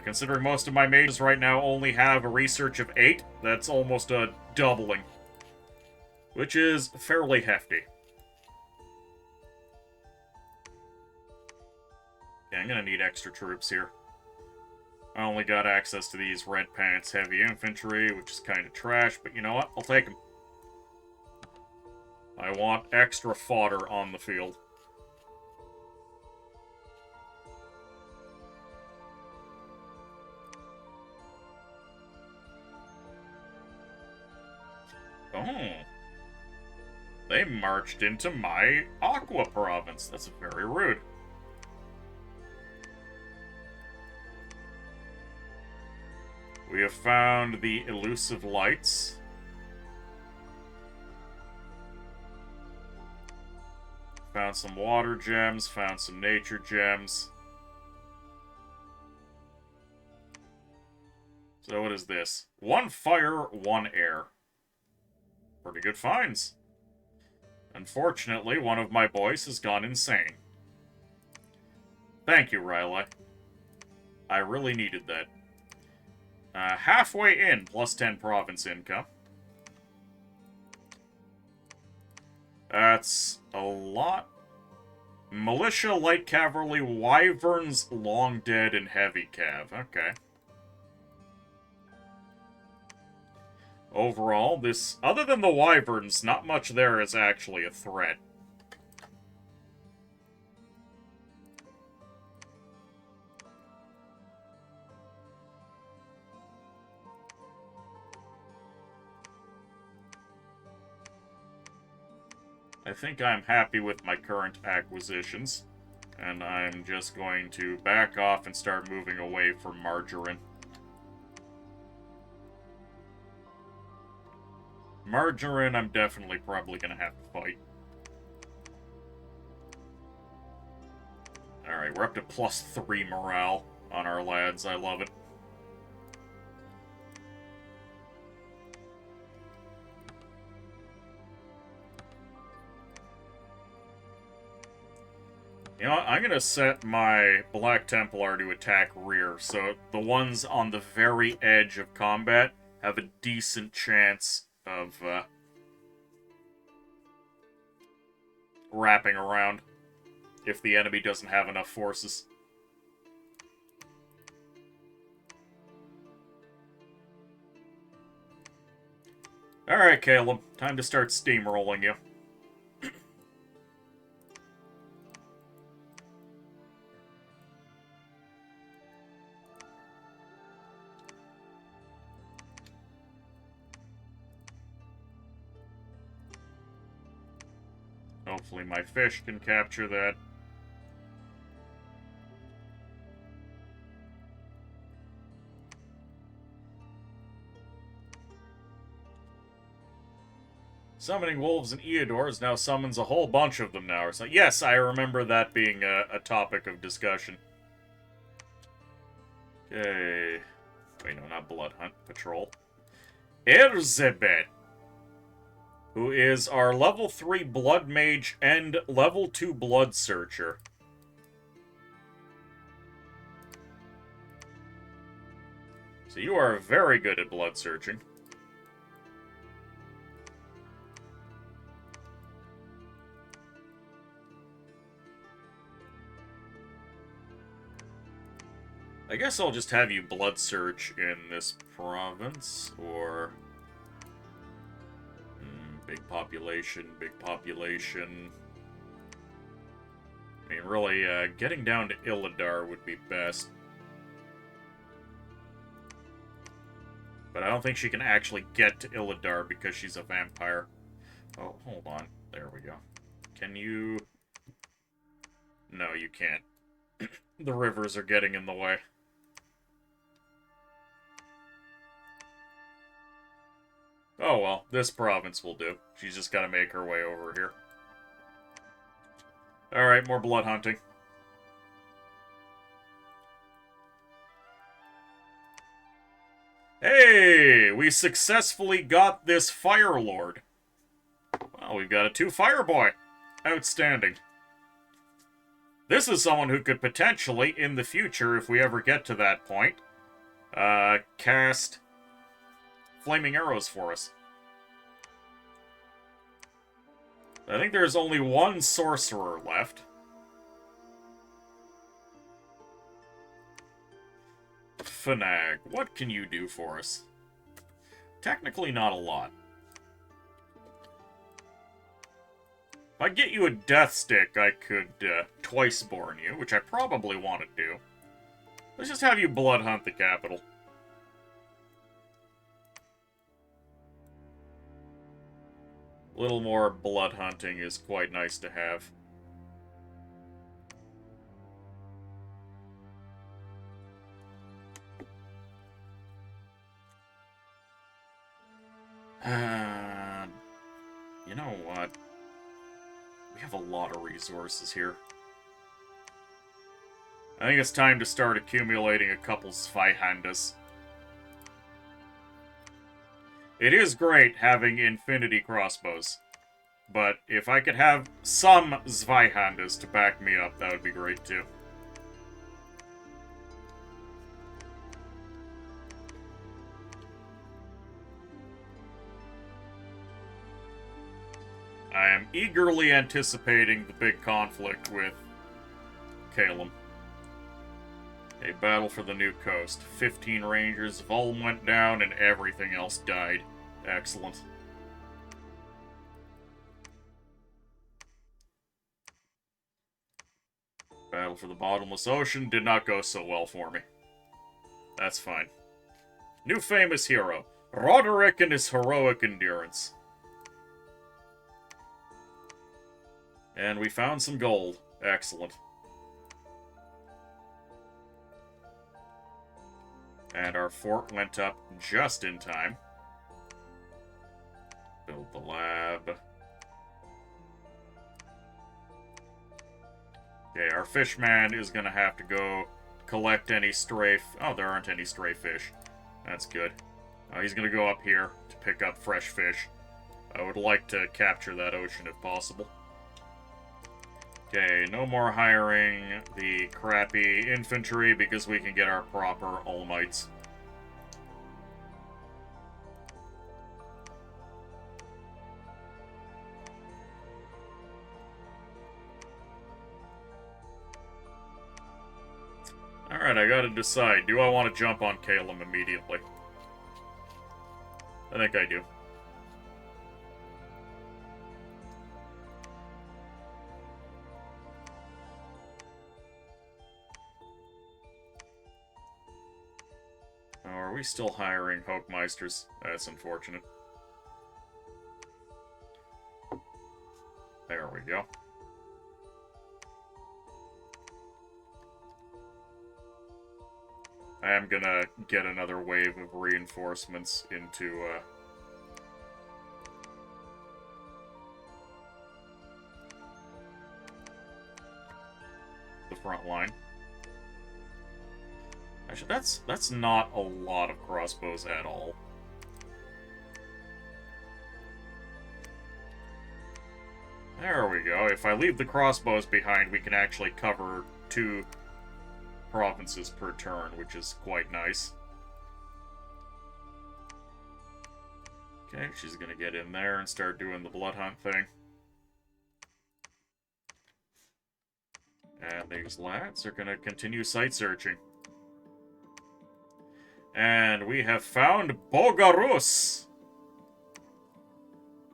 Considering most of my mages right now only have a research of 8, that's almost a doubling. Which is fairly hefty. Okay, I'm gonna need extra troops here. I only got access to these red pants heavy infantry, which is kind of trash, but you know what? I'll take them. I want extra fodder on the field. Oh. They marched into my Aqua province. That's very rude. We have found the elusive lights. Found some water gems, found some nature gems. So what is this? 1 fire, 1 air. Pretty good finds. Unfortunately, one of my boys has gone insane. Thank you, Riley. I really needed that. Halfway in, plus 10 province income. That's a lot. Militia, light cavalry, wyverns, long dead, and heavy cav. Okay. Overall, this, other than the wyverns, not much there is actually a threat. I think I'm happy with my current acquisitions, and I'm just going to back off and start moving away from margarine. Margarine, I'm definitely probably going to have to fight. Alright, we're up to plus 3 morale on our lads. I love it. You know what? I'm going to set my Black Templar to attack rear, so the ones on the very edge of combat have a decent chance of wrapping around if the enemy doesn't have enough forces. Alright, Caleb. Time to start steamrolling you. Hopefully my fish can capture that. Summoning wolves and Eodors now summons a whole bunch of them now. Or so. Yes, I remember that being a topic of discussion. Okay. Wait, no, not Blood Hunt Patrol. Erzebet, who is our level 3 Blood Mage and level 2 Blood Searcher. So you are very good at blood searching. I guess I'll just have you blood search in this province, or... big population, big population... I mean, really, getting down to Illidar would be best. But I don't think she can actually get to Illidar because she's a vampire. Oh, hold on. There we go. Can you... No, you can't. The rivers are getting in the way. Oh well, this province will do. She's just gotta make her way over here. Alright, more blood hunting. Hey! We successfully got this Fire Lord. Well, we've got a 2 Fire Boy. Outstanding. This is someone who could potentially, in the future, if we ever get to that point, cast flaming arrows for us. I think there's only 1 sorcerer left. Fnag, what can you do for us? Technically not a lot. If I get you a death stick, I could twice-born you, which I probably want to do. Let's just have you blood hunt the capital. A little more blood hunting is quite nice to have. You know what? We have a lot of resources here. I think it's time to start accumulating a couple Zweihandas. It is great having infinity crossbows, but if I could have some Zweihandas to back me up, that would be great too. I am eagerly anticipating the big conflict with Calum. A battle for the new coast. 15 rangers, Vulm went down, and everything else died. Excellent. Battle for the bottomless ocean did not go so well for me. That's fine. New famous hero. Roderick and his heroic endurance. And we found some gold. Excellent. And our fort went up just in time. Build the lab. Okay, our fishman is gonna have to go collect any stray... Oh, there aren't any stray fish. That's good. He's gonna go up here to pick up fresh fish. I would like to capture that ocean if possible. Okay, no more hiring the crappy infantry because we can get our proper All-Mites. Alright, I gotta decide. Do I want to jump on Calum immediately? I think I do. Oh, are we still hiring Hochmeisters? That's unfortunate. There we go. I am gonna get another wave of reinforcements into, the front line. Actually, that's not a lot of crossbows at all. There we go. If I leave the crossbows behind, we can actually cover 2 provinces per turn, which is quite nice. Okay, she's gonna get in there and start doing the blood hunt thing. And these lads are gonna continue site searching. And we have found Bogarus!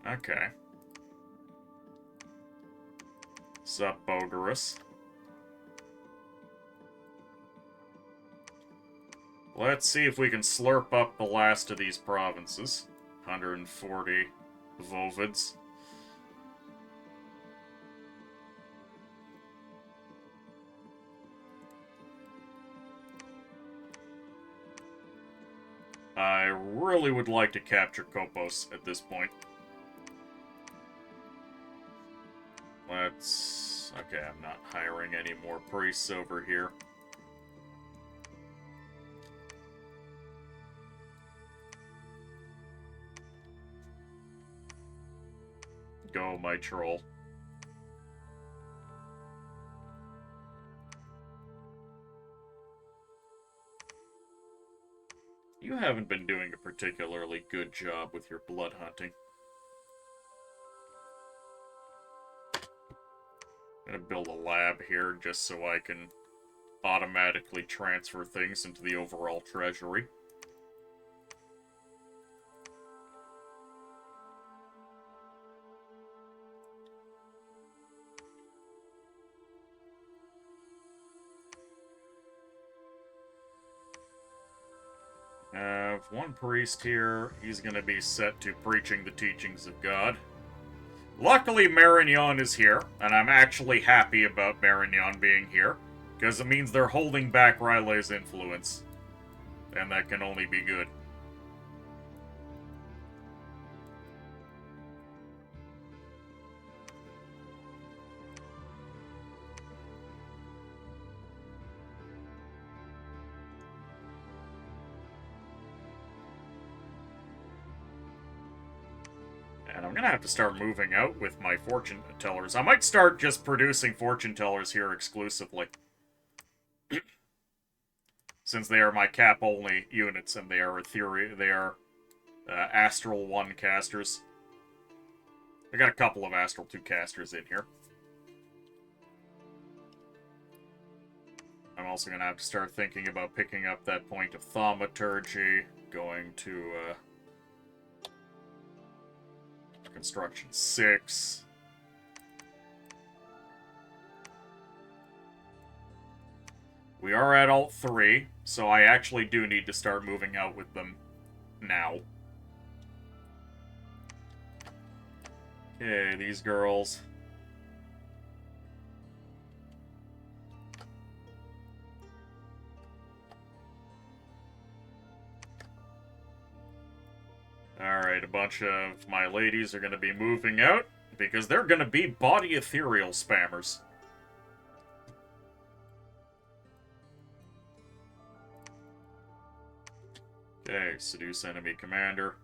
Okay. Sup, Bogarus? Let's see if we can slurp up the last of these provinces. 140 voivods. I really would like to capture Kopos at this point. Let's... Okay, I'm not hiring any more priests over here. Go, my troll. You haven't been doing a particularly good job with your blood hunting. I'm gonna build a lab here just so I can automatically transfer things into the overall treasury. I have one priest here. He's going to be set to preaching the teachings of God. Luckily, Marignon is here, and I'm actually happy about Marignon being here, because it means they're holding back Riley's influence, and that can only be good. And I'm gonna have to start moving out with my fortune tellers. I might start just producing fortune tellers here exclusively. Since they are my cap-only units, and they are Astral 1 casters. I got a couple of Astral 2 casters in here. I'm also gonna have to start thinking about picking up that point of thaumaturgy, going to, Construction 6. We are at Alt 3, so I actually do need to start moving out with them now. Okay, these girls. Alright, a bunch of my ladies are going to be moving out, because they're going to be body ethereal spammers. Okay, seduce enemy commander.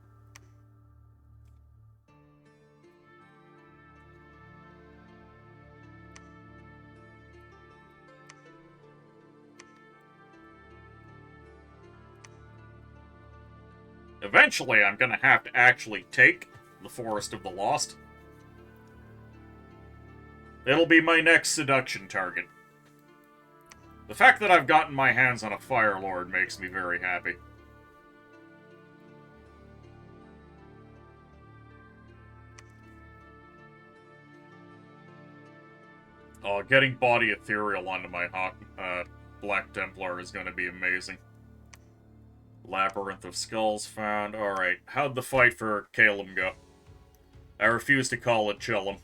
Eventually, I'm gonna have to actually take the Forest of the Lost. It'll be my next seduction target. The fact that I've gotten my hands on a Fire Lord makes me very happy. Oh, getting body ethereal onto my Black Templar is gonna be amazing. Labyrinth of Skulls found. Alright, how'd the fight for Calum go? I refuse to call it Chillum.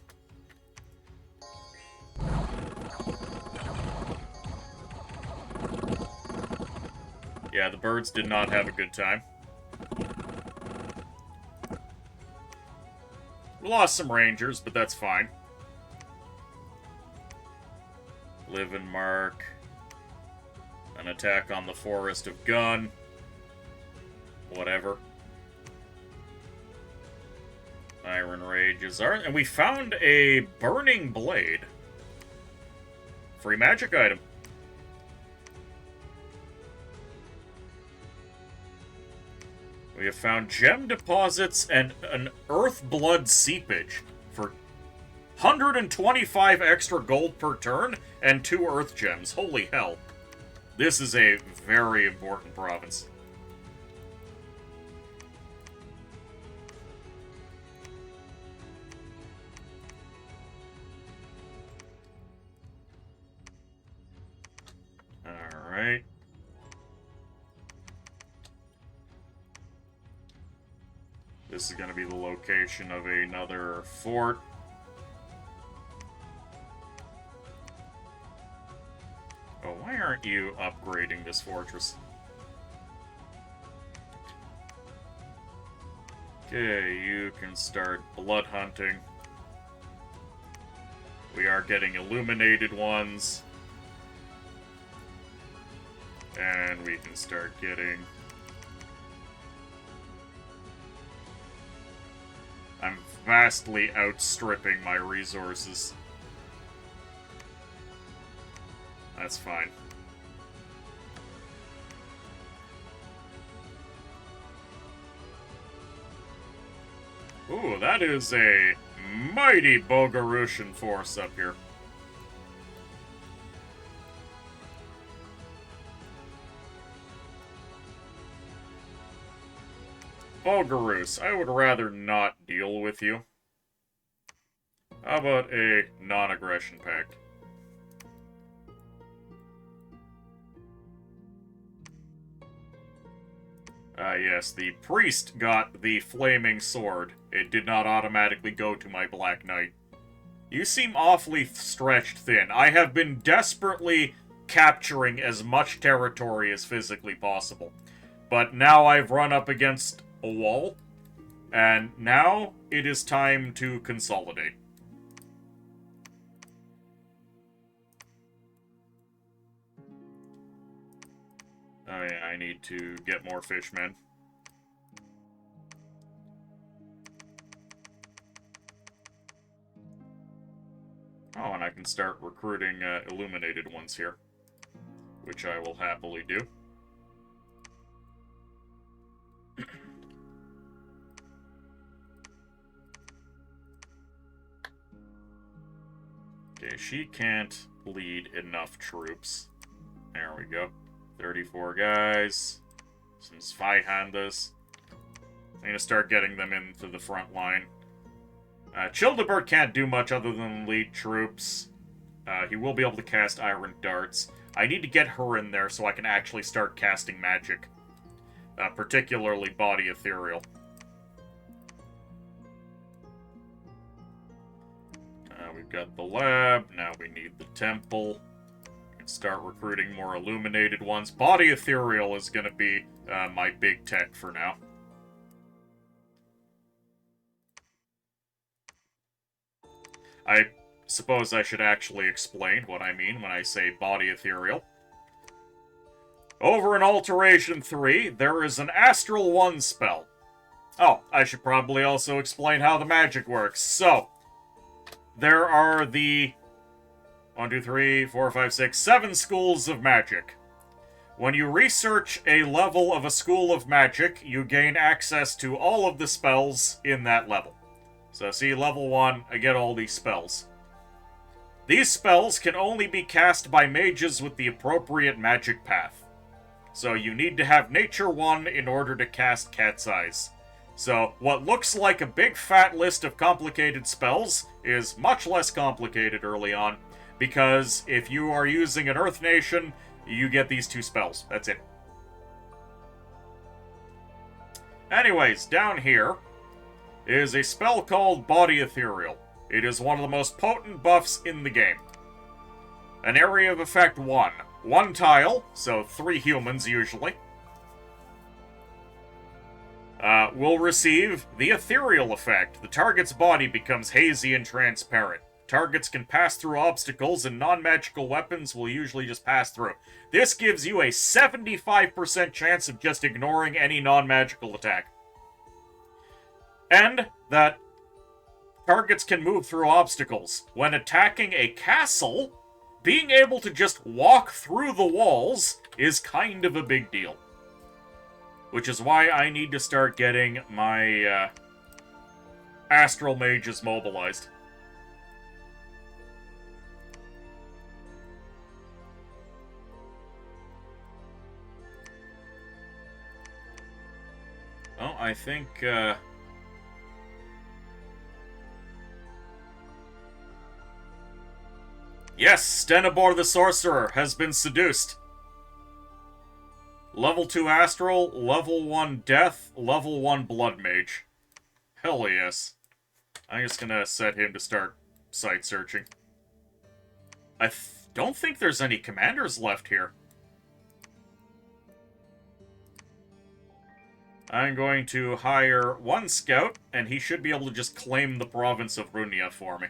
Yeah, the birds did not have a good time. We lost some rangers, but that's fine. Live and mark. An attack on the Forest of Gun. Whatever. Iron Rages are... And we found a Burning Blade. Free magic item. We have found gem deposits and an earth blood seepage for 125 extra gold per turn and 2 earth gems. Holy hell. This is a very important province. Alright. This is going to be the location of another fort. Oh, why aren't you upgrading this fortress? Okay, you can start blood hunting. We are getting illuminated ones. And we can start getting... I'm vastly outstripping my resources. That's fine. Ooh, that is a mighty Bogarushan force up here. Bogarus, I would rather not deal with you. How about a non-aggression pact? Yes, the priest got the flaming sword. It did not automatically go to my Black Knight. You seem awfully stretched thin. I have been desperately capturing as much territory as physically possible. But now I've run up against a wall, and now it is time to consolidate. Oh yeah, I need to get more fishmen. Oh, and I can start recruiting illuminated ones here, which I will happily do. Okay, she can't lead enough troops. There we go. 34 guys. Some Zweihanders. I'm gonna start getting them into the front line. Childebert can't do much other than lead troops. He will be able to cast Iron Darts. I need to get her in there so I can actually start casting magic. Particularly Body Ethereal. We've got the lab. Now we need the temple. We can start recruiting more illuminated ones. Body Ethereal is going to be my big tech for now. I suppose I should actually explain what I mean when I say Body Ethereal. Over in Alteration 3, there is an Astral 1 spell. Oh, I should probably also explain how the magic works. So, there are the 1, 2, 3, 4, 5, 6, 7 schools of magic. When you research a level of a school of magic, you gain access to all of the spells in that level. So see, level 1, I get all these spells. These spells can only be cast by mages with the appropriate magic path. So you need to have Nature 1 in order to cast Cat's Eyes. So what looks like a big fat list of complicated spells is much less complicated early on, because if you are using an Earth Nation, you get these 2 spells. That's it. Anyways, down here is a spell called Body Ethereal. It is one of the most potent buffs in the game. An area of effect 1. 1 tile, so 3 humans usually. will receive the ethereal effect. The target's body becomes hazy and transparent. Targets can pass through obstacles, and non-magical weapons will usually just pass through. This gives you a 75% chance of just ignoring any non-magical attack. And that targets can move through obstacles. When attacking a castle, being able to just walk through the walls is kind of a big deal. Which is why I need to start getting my Astral Mages mobilized. Well, I think, yes, Stenebor the Sorcerer has been seduced. Level 2 Astral, Level 1 Death, Level 1 Blood Mage. Hell yes. I'm just gonna set him to start site searching. I don't think there's any commanders left here. I'm going to hire one scout, and he should be able to just claim the province of Runia for me.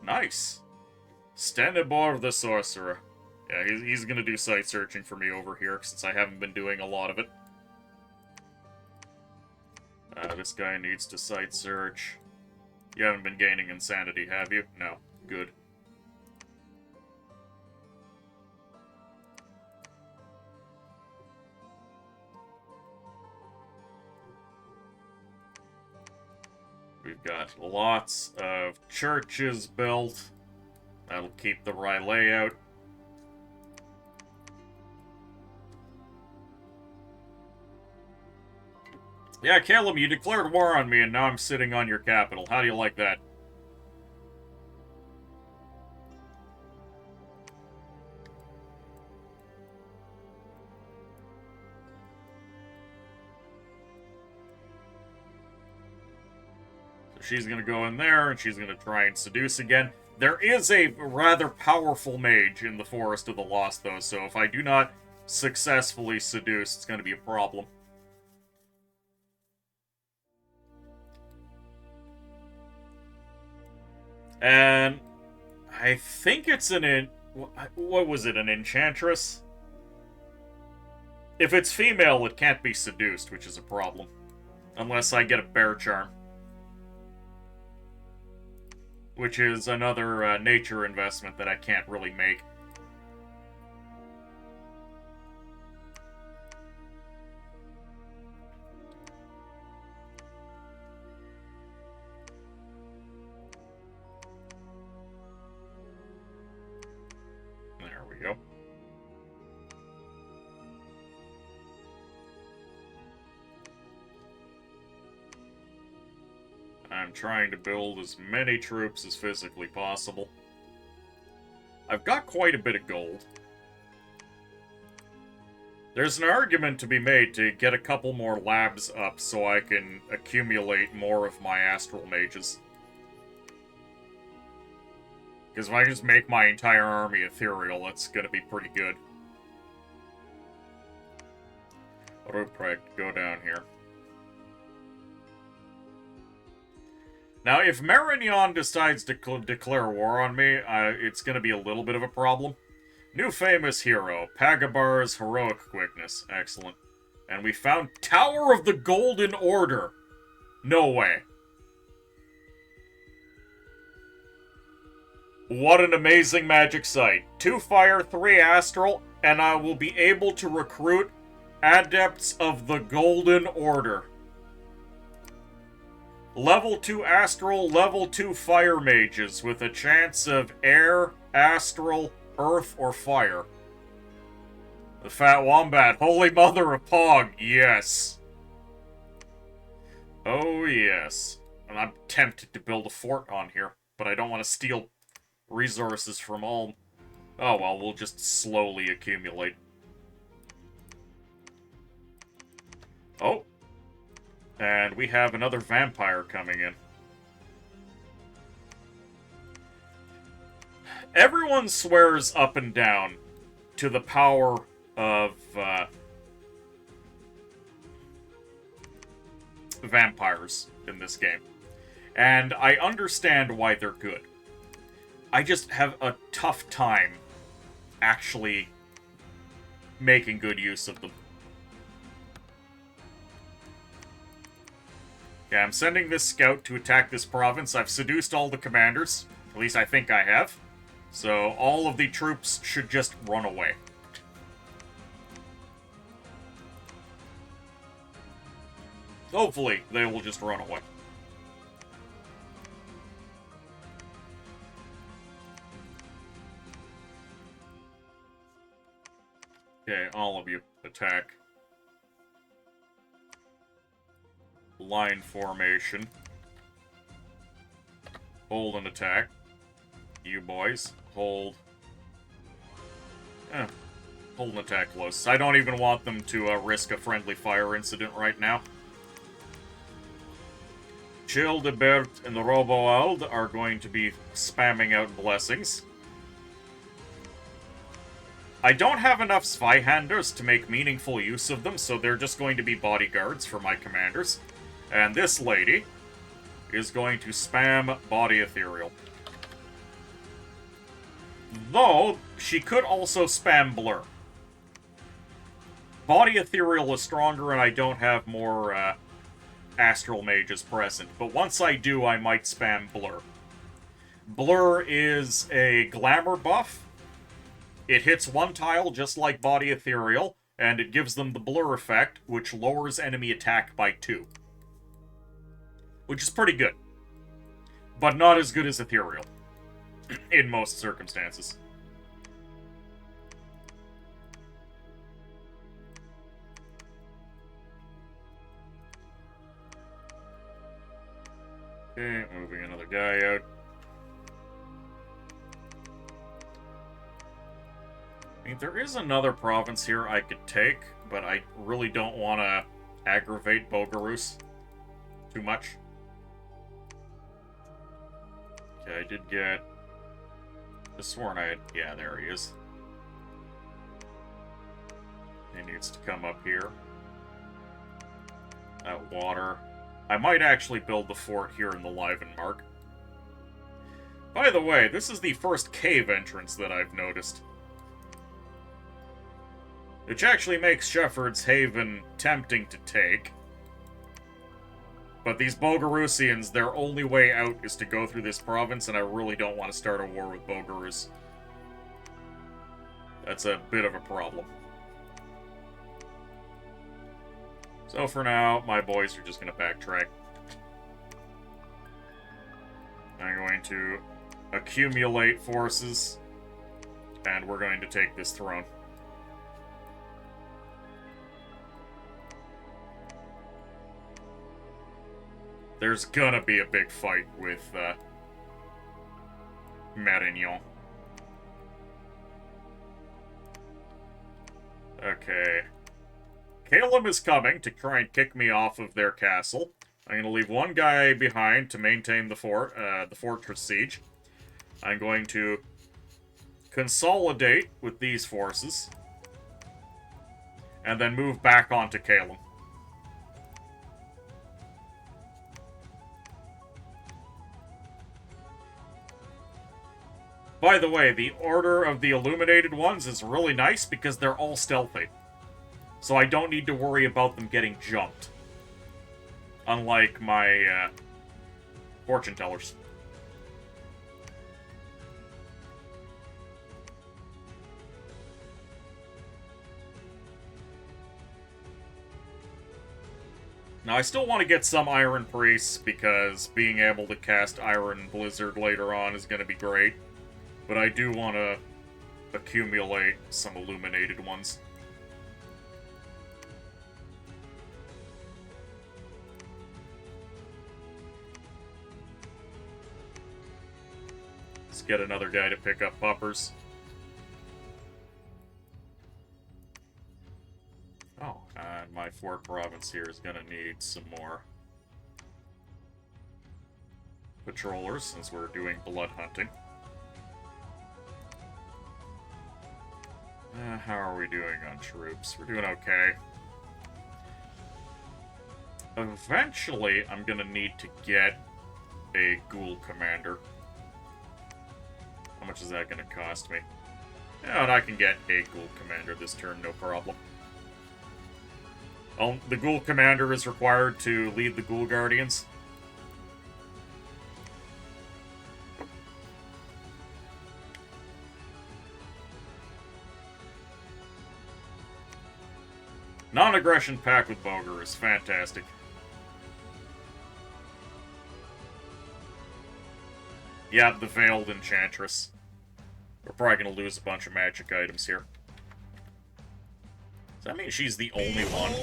Nice. Stenebor the Sorcerer. Yeah, he's gonna do site searching for me over here, since I haven't been doing a lot of it. This guy needs to site search. You haven't been gaining insanity, have you? No. Good. We've got lots of churches built. That'll keep the right layout. Yeah, Caleb, you declared war on me and now I'm sitting on your capital. How do you like that? She's gonna go in there, and she's gonna try and seduce again. There is a rather powerful mage in the Forest of the Lost, though, so if I do not successfully seduce, it's gonna be a problem. And I think it's what was it, an enchantress? If it's female, it can't be seduced, which is a problem. Unless I get a bear charm. Which is another nature investment that I can't really make. There we go. I'm trying to build as many troops as physically possible. I've got quite a bit of gold. There's an argument to be made to get a couple more labs up so I can accumulate more of my astral mages. Because if I just make my entire army ethereal, that's gonna be pretty good. Ruprecht, go down here. Now, if Marignon decides to declare war on me, it's going to be a little bit of a problem. New famous hero, Pagabar's heroic quickness. Excellent. And we found Tower of the Golden Order. No way. What an amazing magic site. 2 fire, 3 astral, and I will be able to recruit Adepts of the Golden Order. Level 2 Astral, Level 2 Fire Mages with a chance of Air, Astral, Earth, or Fire. The Fat Wombat, Holy Mother of Pog, yes. Oh yes. And I'm tempted to build a fort on here, but I don't want to steal resources from all... Oh well, we'll just slowly accumulate. Oh. And we have another vampire coming in. Everyone swears up and down to the power of vampires in this game. And I understand why they're good. I just have a tough time actually making good use of them. Okay, I'm sending this scout to attack this province. I've seduced all the commanders. At least I think I have. So all of the troops should just run away. Hopefully, they will just run away. Okay, all of you, attack. Line formation. Hold and attack. You boys, hold. Hold and attack close. I don't even want them to risk a friendly fire incident right now. Childebert and Roboald are going to be spamming out blessings. I don't have enough Zweihanders to make meaningful use of them, so they're just going to be bodyguards for my commanders. And this lady is going to spam Body Ethereal. Though, she could also spam Blur. Body Ethereal is stronger and I don't have more Astral Mages present, but once I do, I might spam Blur. Blur is a glamour buff. It hits one tile just like Body Ethereal, and it gives them the Blur effect, which lowers enemy attack by 2. Which is pretty good. But not as good as Ethereal. In most circumstances. Okay, moving another guy out. I mean, there is another province here I could take, but I really don't want to aggravate Bogarus too much. Okay, I did get... I sworn I had... Yeah, there he is. He needs to come up here. That water. I might actually build the fort here in the Liven Mark. By the way, this is the first cave entrance that I've noticed. Which actually makes Shepherd's Haven tempting to take. But these Bogarusians, their only way out is to go through this province, and I really don't want to start a war with Bogarus. That's a bit of a problem. So for now, my boys are just going to backtrack. I'm going to accumulate forces, and we're going to take this throne. There's gonna be a big fight with Marignan. Okay. Calum is coming to try and kick me off of their castle. I'm going to leave one guy behind to maintain the fortress siege. I'm going to consolidate with these forces. And then move back onto Calum. By the way, the Order of the Illuminated Ones is really nice because they're all stealthy. So I don't need to worry about them getting jumped. Unlike my fortune tellers. Now, I still want to get some Iron Priests, because being able to cast Iron Blizzard later on is going to be great. But I do want to accumulate some Illuminated ones. Let's get another guy to pick up puppers. Oh, and my fort province here is going to need some more patrollers, since we're doing blood hunting. How are we doing on troops? We're doing okay. Eventually, I'm gonna need to get a ghoul commander. How much is that gonna cost me? Yeah, and I can get a ghoul commander this turn, no problem. Oh, the ghoul commander is required to lead the ghoul guardians. Non-aggression pact with Boger is fantastic. Yeah, the Veiled Enchantress. We're probably going to lose a bunch of magic items here. Does that mean she's the only one?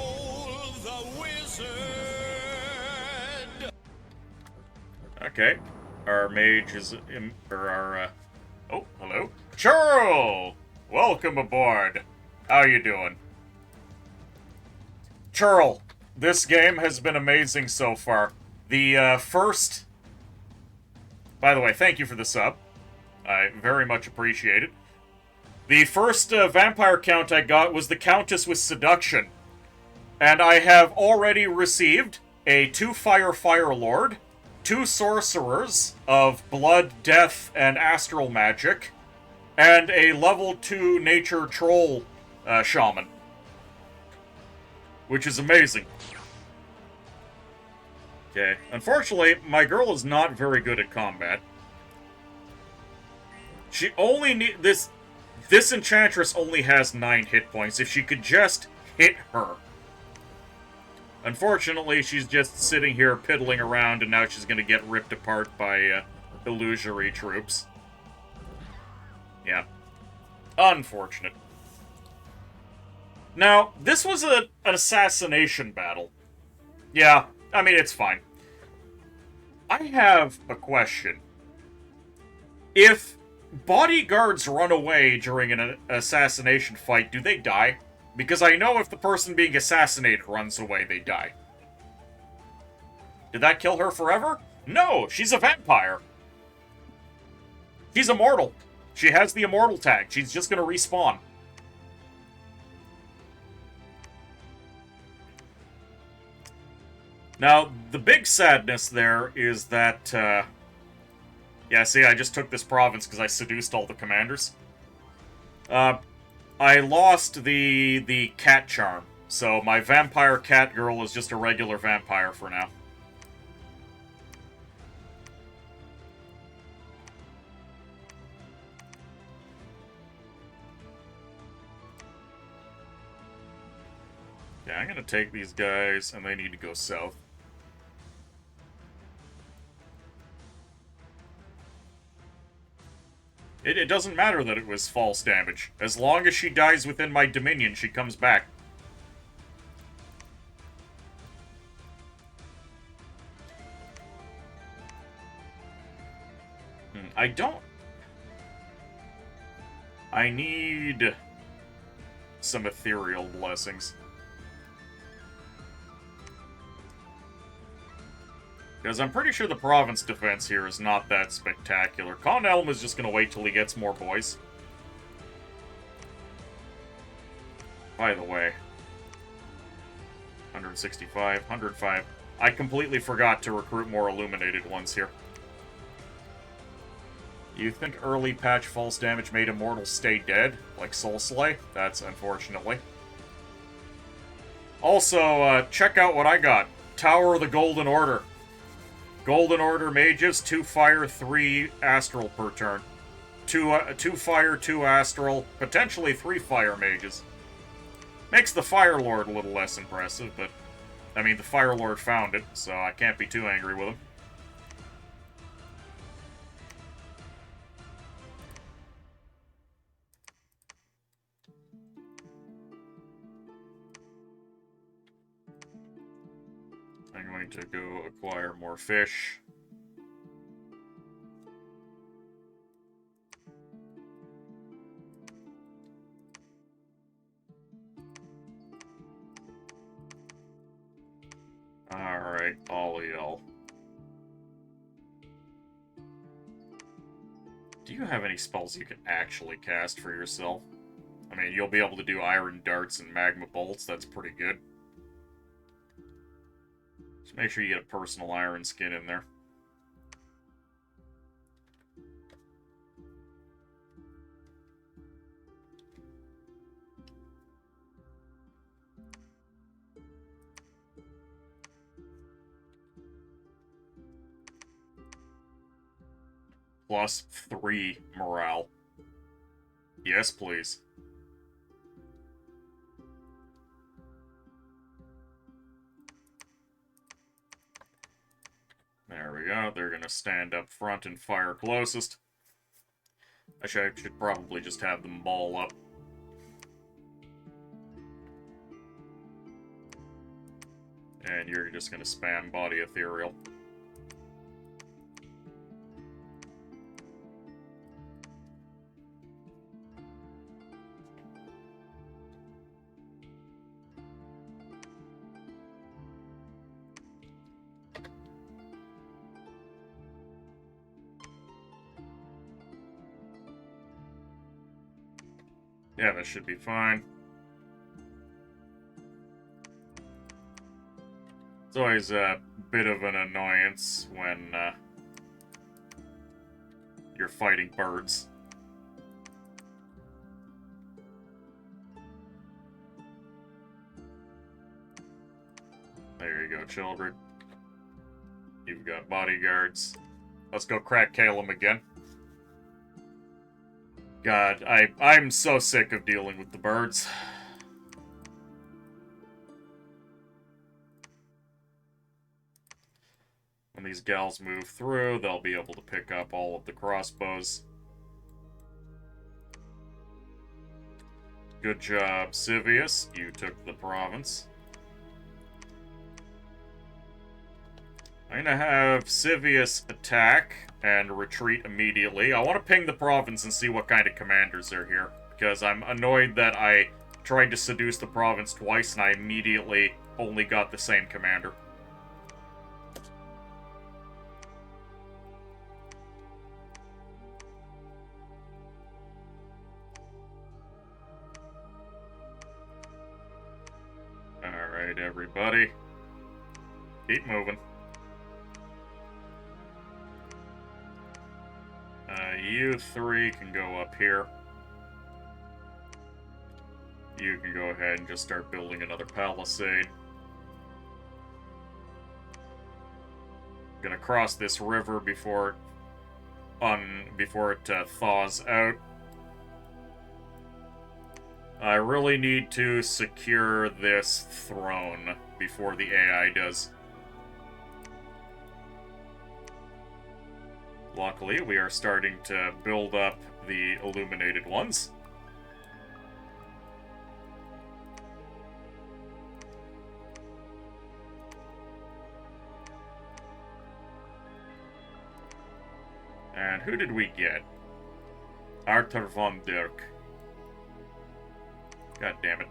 Okay. Our mage is... Oh, hello? Churl! Welcome aboard. How you doing? Churl, this game has been amazing so far. The first... By the way, thank you for the sub. I very much appreciate it. The first vampire count I got was the Countess with Seduction. And I have already received a 2-fire Fire Lord, 2 sorcerers of blood, death, and astral magic, and a level 2 nature troll shaman. Which is amazing. Okay. Unfortunately, my girl is not very good at combat. She only this enchantress only has 9 hit points. If she could just hit her. Unfortunately, she's just sitting here piddling around, and now she's going to get ripped apart by illusory troops. Yeah. Unfortunate. Now, this was an assassination battle. Yeah, I mean, it's fine. I have a question. If bodyguards run away during an assassination fight, do they die? Because I know if the person being assassinated runs away, they die. Did that kill her forever? No, she's a vampire. She's immortal. She has the immortal tag. She's just gonna respawn. Now, the big sadness there is that, yeah, see, I just took this province because I seduced all the commanders. I lost the cat charm, so my vampire cat girl is just a regular vampire for now. Yeah, I'm gonna take these guys, and they need to go south. It doesn't matter that it was false damage. As long as she dies within my dominion, she comes back. I don't... I need some ethereal blessings. Because I'm pretty sure the province defense here is not that spectacular. Con Elm is just going to wait till he gets more boys. By the way, 165, 105. I completely forgot to recruit more illuminated ones here. You think early patch false damage made immortals stay dead, like Soul Slay? That's unfortunately. Also, check out what I got. Tower of the Golden Order. Golden Order mages, 2 fire, 3 astral per turn. 2 fire, 2 astral, potentially 3 fire mages. Makes the Fire Lord a little less impressive, but... I mean, the Fire Lord found it, so I can't be too angry with him. I'm going to go acquire more fish. Alright, Oliel. Do you have any spells you can actually cast for yourself? I mean, you'll be able to do Iron Darts and Magma Bolts, that's pretty good. Just make sure you get a personal iron skin in there. +3 morale. Yes, please. There we go. They're gonna stand up front and fire closest. I should probably just have them ball up. And you're just gonna spam body ethereal. Yeah, that should be fine. It's always a bit of an annoyance when you're fighting birds. There you go, children. You've got bodyguards. Let's go crack Calum again. God, I'm so sick of dealing with the birds. When these gals move through, they'll be able to pick up all of the crossbows. Good job, Civius. You took the province. I'm gonna have Civius attack and retreat immediately. I want to ping the province and see what kind of commanders are here, because I'm annoyed that I tried to seduce the province twice and I immediately only got the same commander. Alright, everybody. Keep moving. You three can go up here. You can go ahead and just start building another palisade. Gonna cross this river before it thaws out. I really need to secure this throne before the AI does. Luckily, we are starting to build up the illuminated ones. And who did we get? Arthur von Dirk. God damn it.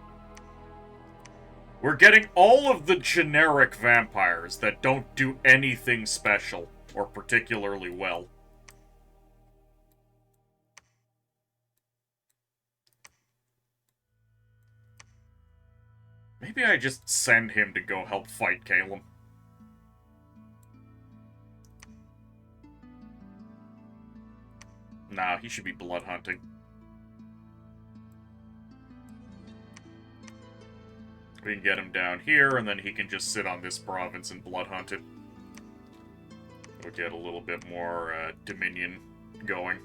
We're getting all of the generic vampires that don't do anything special or particularly well. Maybe I just send him to go help fight Calum. Nah, he should be blood hunting. We can get him down here, and then he can just sit on this province and blood hunt it. We'll get a little bit more dominion going.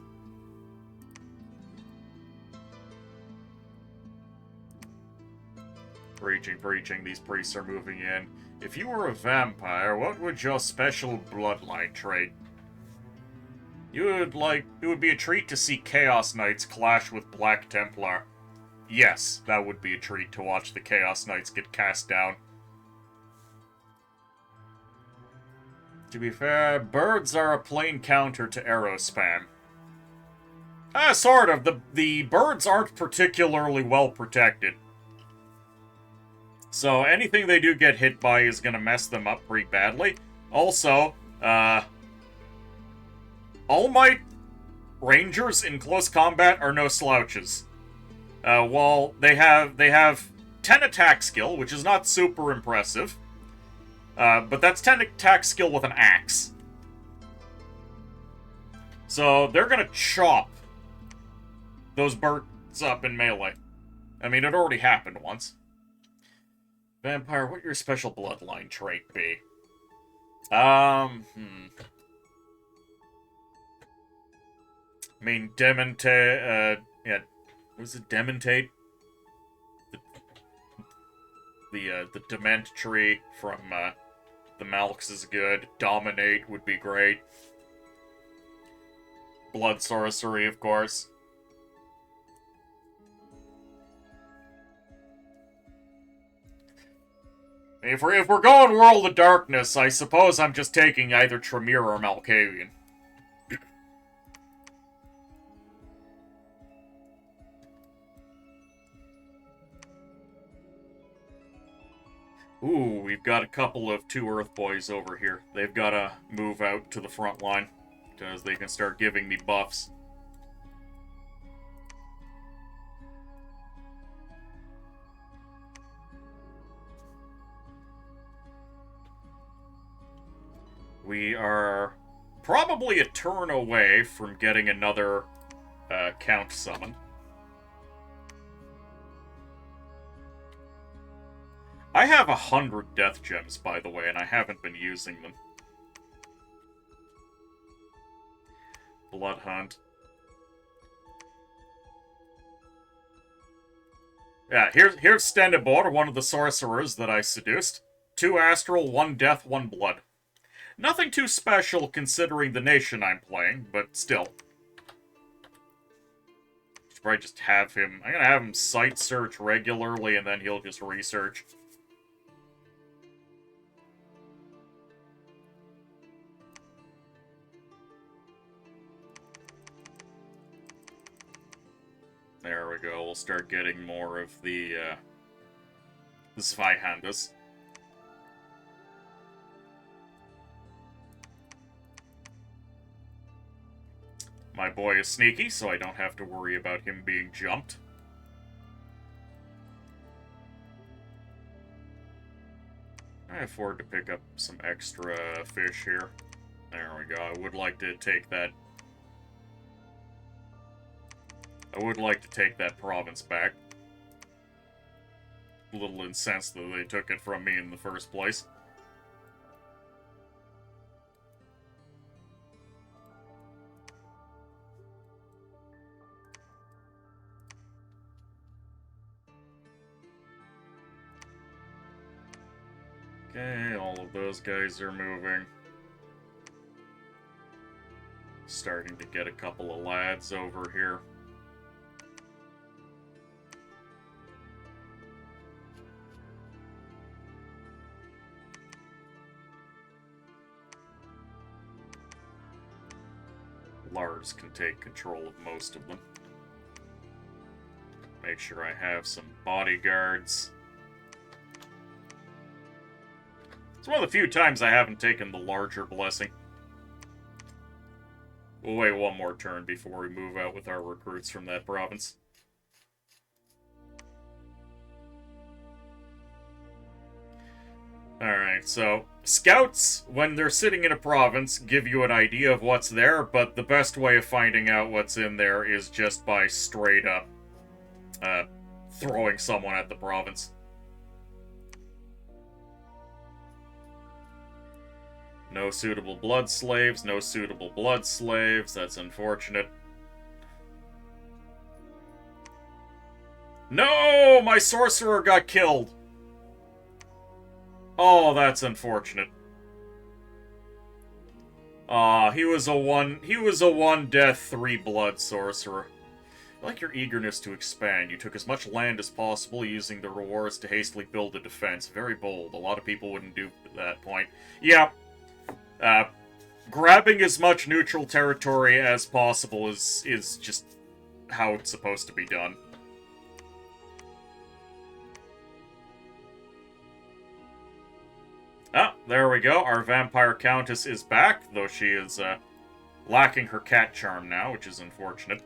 Preaching, these priests are moving in. If you were a vampire, what would your special bloodline trait? It would be a treat to see Chaos Knights clash with Black Templar. Yes, that would be a treat to watch the Chaos Knights get cast down. To be fair, birds are a plain counter to arrow spam. Sort of. The birds aren't particularly well protected. So anything they do get hit by is going to mess them up pretty badly. Also, All Might Rangers in close combat are no slouches. While they have 10 attack skill, which is not super impressive, But that's 10 attack skill with an axe. So they're gonna chop those birds up in melee. I mean, it already happened once. Vampire, what your special bloodline trait be? I mean, demontate, yeah, was it demontate? The dement tree from, the Malks is good. Dominate would be great. Blood sorcery, of course. If we're going World of Darkness, I suppose I'm just taking either Tremere or Malkavian. Ooh, we've got a couple of 2 Earth Boys over here. They've got to move out to the front line, because they can start giving me buffs. We are probably a turn away from getting another Count summon. I have 100 death gems, by the way, and I haven't been using them. Blood Hunt. Yeah, here's Stendibor, one of the sorcerers that I seduced. 2 astral, 1 death, 1 blood. Nothing too special considering the nation I'm playing, but still. Should probably just have him... I'm gonna have him site search regularly, and then he'll just research. There we go, we'll start getting more of the Zweihandes. My boy is sneaky, so I don't have to worry about him being jumped. I afford to pick up some extra fish here. There we go, I would like to take that... province back. A little incensed that they took it from me in the first place. Okay, all of those guys are moving. Starting to get a couple of lads over here. Lars can take control of most of them. Make sure I have some bodyguards. It's one of the few times I haven't taken the larger blessing. We'll wait one more turn before we move out with our recruits from that province. Alright, so scouts, when they're sitting in a province, give you an idea of what's there, but the best way of finding out what's in there is just by straight up throwing someone at the province. No suitable blood slaves, no suitable blood slaves, that's unfortunate. No! My sorcerer got killed! Oh, that's unfortunate. He was a one death, 3 blood sorcerer. I like your eagerness to expand. You took as much land as possible, using the rewards to hastily build a defense. Very bold. A lot of people wouldn't do that point. Yeah. Grabbing as much neutral territory as possible is just how it's supposed to be done. Ah, there we go. Our vampire countess is back, though she is lacking her cat charm now, which is unfortunate.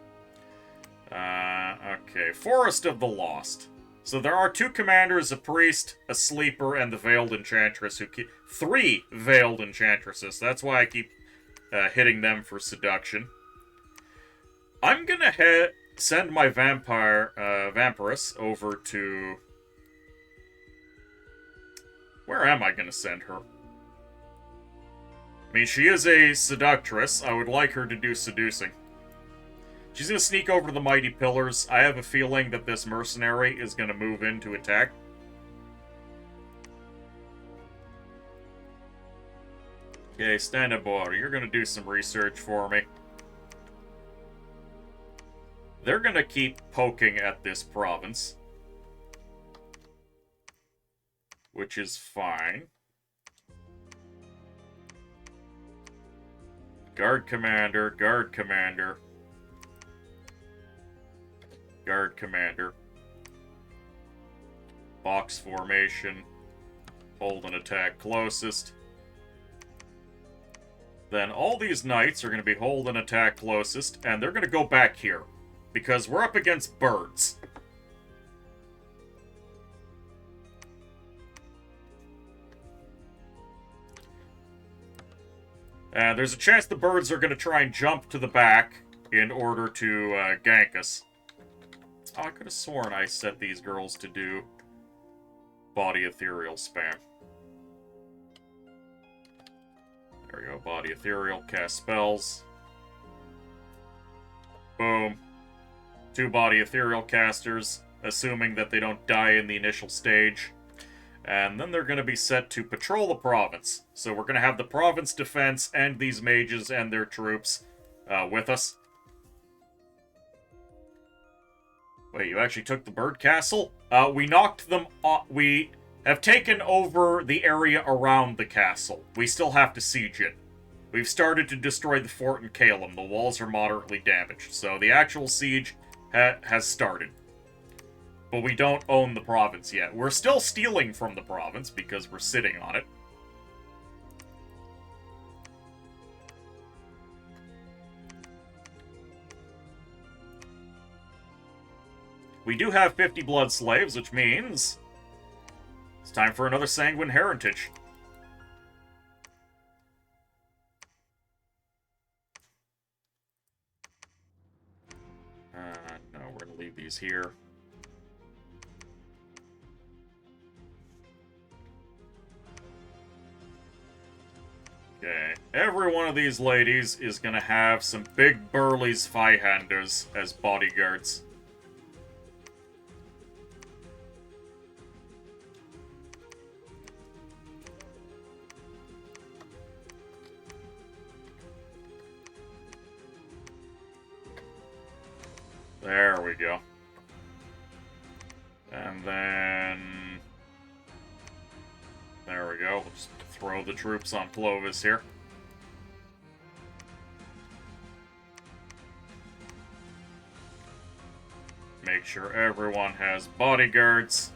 Okay, Forest of the Lost. So there are 2 commanders, a priest, a sleeper, and the veiled enchantress who keep... 3 veiled enchantresses. That's why I keep hitting them for seduction. I'm gonna send my vampiress over to... Where am I gonna send her? I mean, she is a seductress. I would like her to do seducing. She's gonna sneak over to the Mighty Pillars. I have a feeling that this mercenary is gonna move in to attack. Okay, stand up, boy. You're gonna do some research for me. They're gonna keep poking at this province. Which is fine. Guard commander, guard commander. Guard commander. Box formation. Hold and attack closest. Then all these knights are going to be hold and attack closest, and they're going to go back here. Because we're up against birds. And there's a chance the birds are going to try and jump to the back in order to gank us. Oh, I could have sworn I set these girls to do body ethereal spam. There we go, body ethereal, cast spells. Boom. 2 body ethereal casters, assuming that they don't die in the initial stage. And then they're going to be set to patrol the province. So we're going to have the province defense and these mages and their troops with us. Wait, you actually took the bird castle? We knocked them off. We have taken over the area around the castle. We still have to siege it. We've started to destroy the fort in Calum. The walls are moderately damaged. So the actual siege has started. But we don't own the province yet. We're still stealing from the province because we're sitting on it. We do have 50 blood slaves, which means it's time for another sanguine heritage. No, we're going to leave these here. Okay, every one of these ladies is gonna have some big burly Zweihanders as bodyguards. There we go. And then... there we go. We'll just throw the troops on Clovis here. Make sure everyone has bodyguards.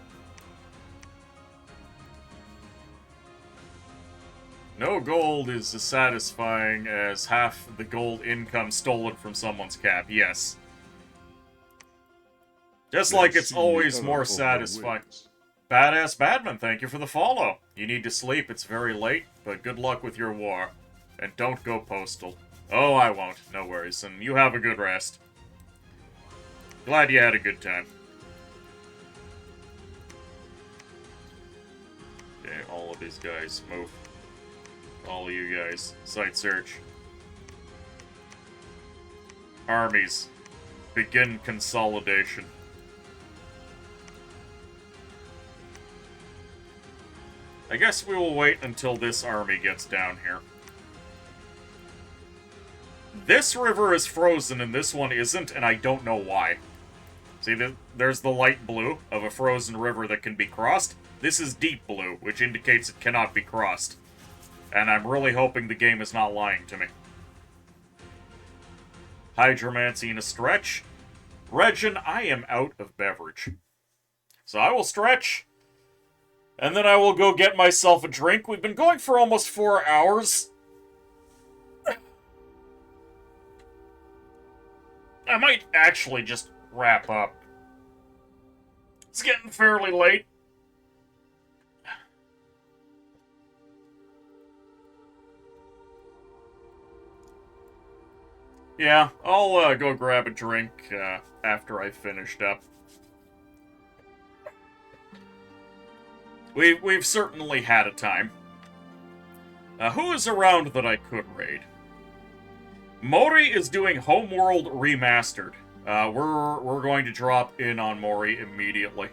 No gold is as satisfying as half the gold income stolen from someone's cap. Yes. Just like it's always more satisfying. Badass Badman, thank you for the follow. You need to sleep, it's very late, but good luck with your war. And don't go postal. Oh, I won't, no worries, and you have a good rest. Glad you had a good time. Okay, all of these guys, move. All of you guys, site search. Armies, begin consolidation. I guess we will wait until this army gets down here. This river is frozen and this one isn't, and I don't know why. See, there's the light blue of a frozen river that can be crossed. This is deep blue, which indicates it cannot be crossed. And I'm really hoping the game is not lying to me. Hydromancy in a stretch. Regin, I am out of beverage. So I will stretch. And then I will go get myself a drink. We've been going for almost 4 hours. I might actually just wrap up It's getting fairly late. Yeah, I'll go grab a drink after I've finished up. We've certainly had a time. Who is around that I could raid? Mori is doing Homeworld Remastered. We're going to drop in on Mori immediately.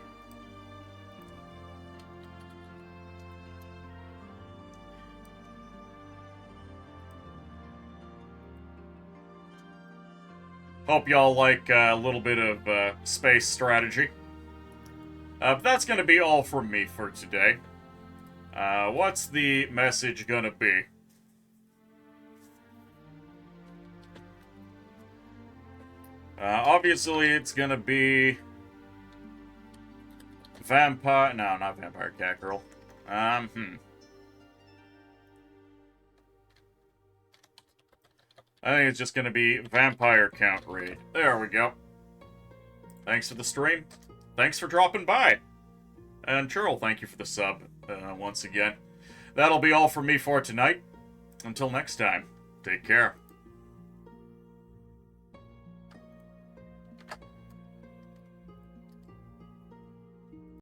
Hope y'all like a little bit of space strategy. That's gonna be all from me for today. What's the message gonna be? Obviously, it's gonna be vampire. No, not vampire cat girl. I think it's just gonna be vampire count raid. There we go. Thanks for the stream. Thanks for dropping by. And Churl, thank you for the sub once again. That'll be all from me for tonight. Until next time, take care.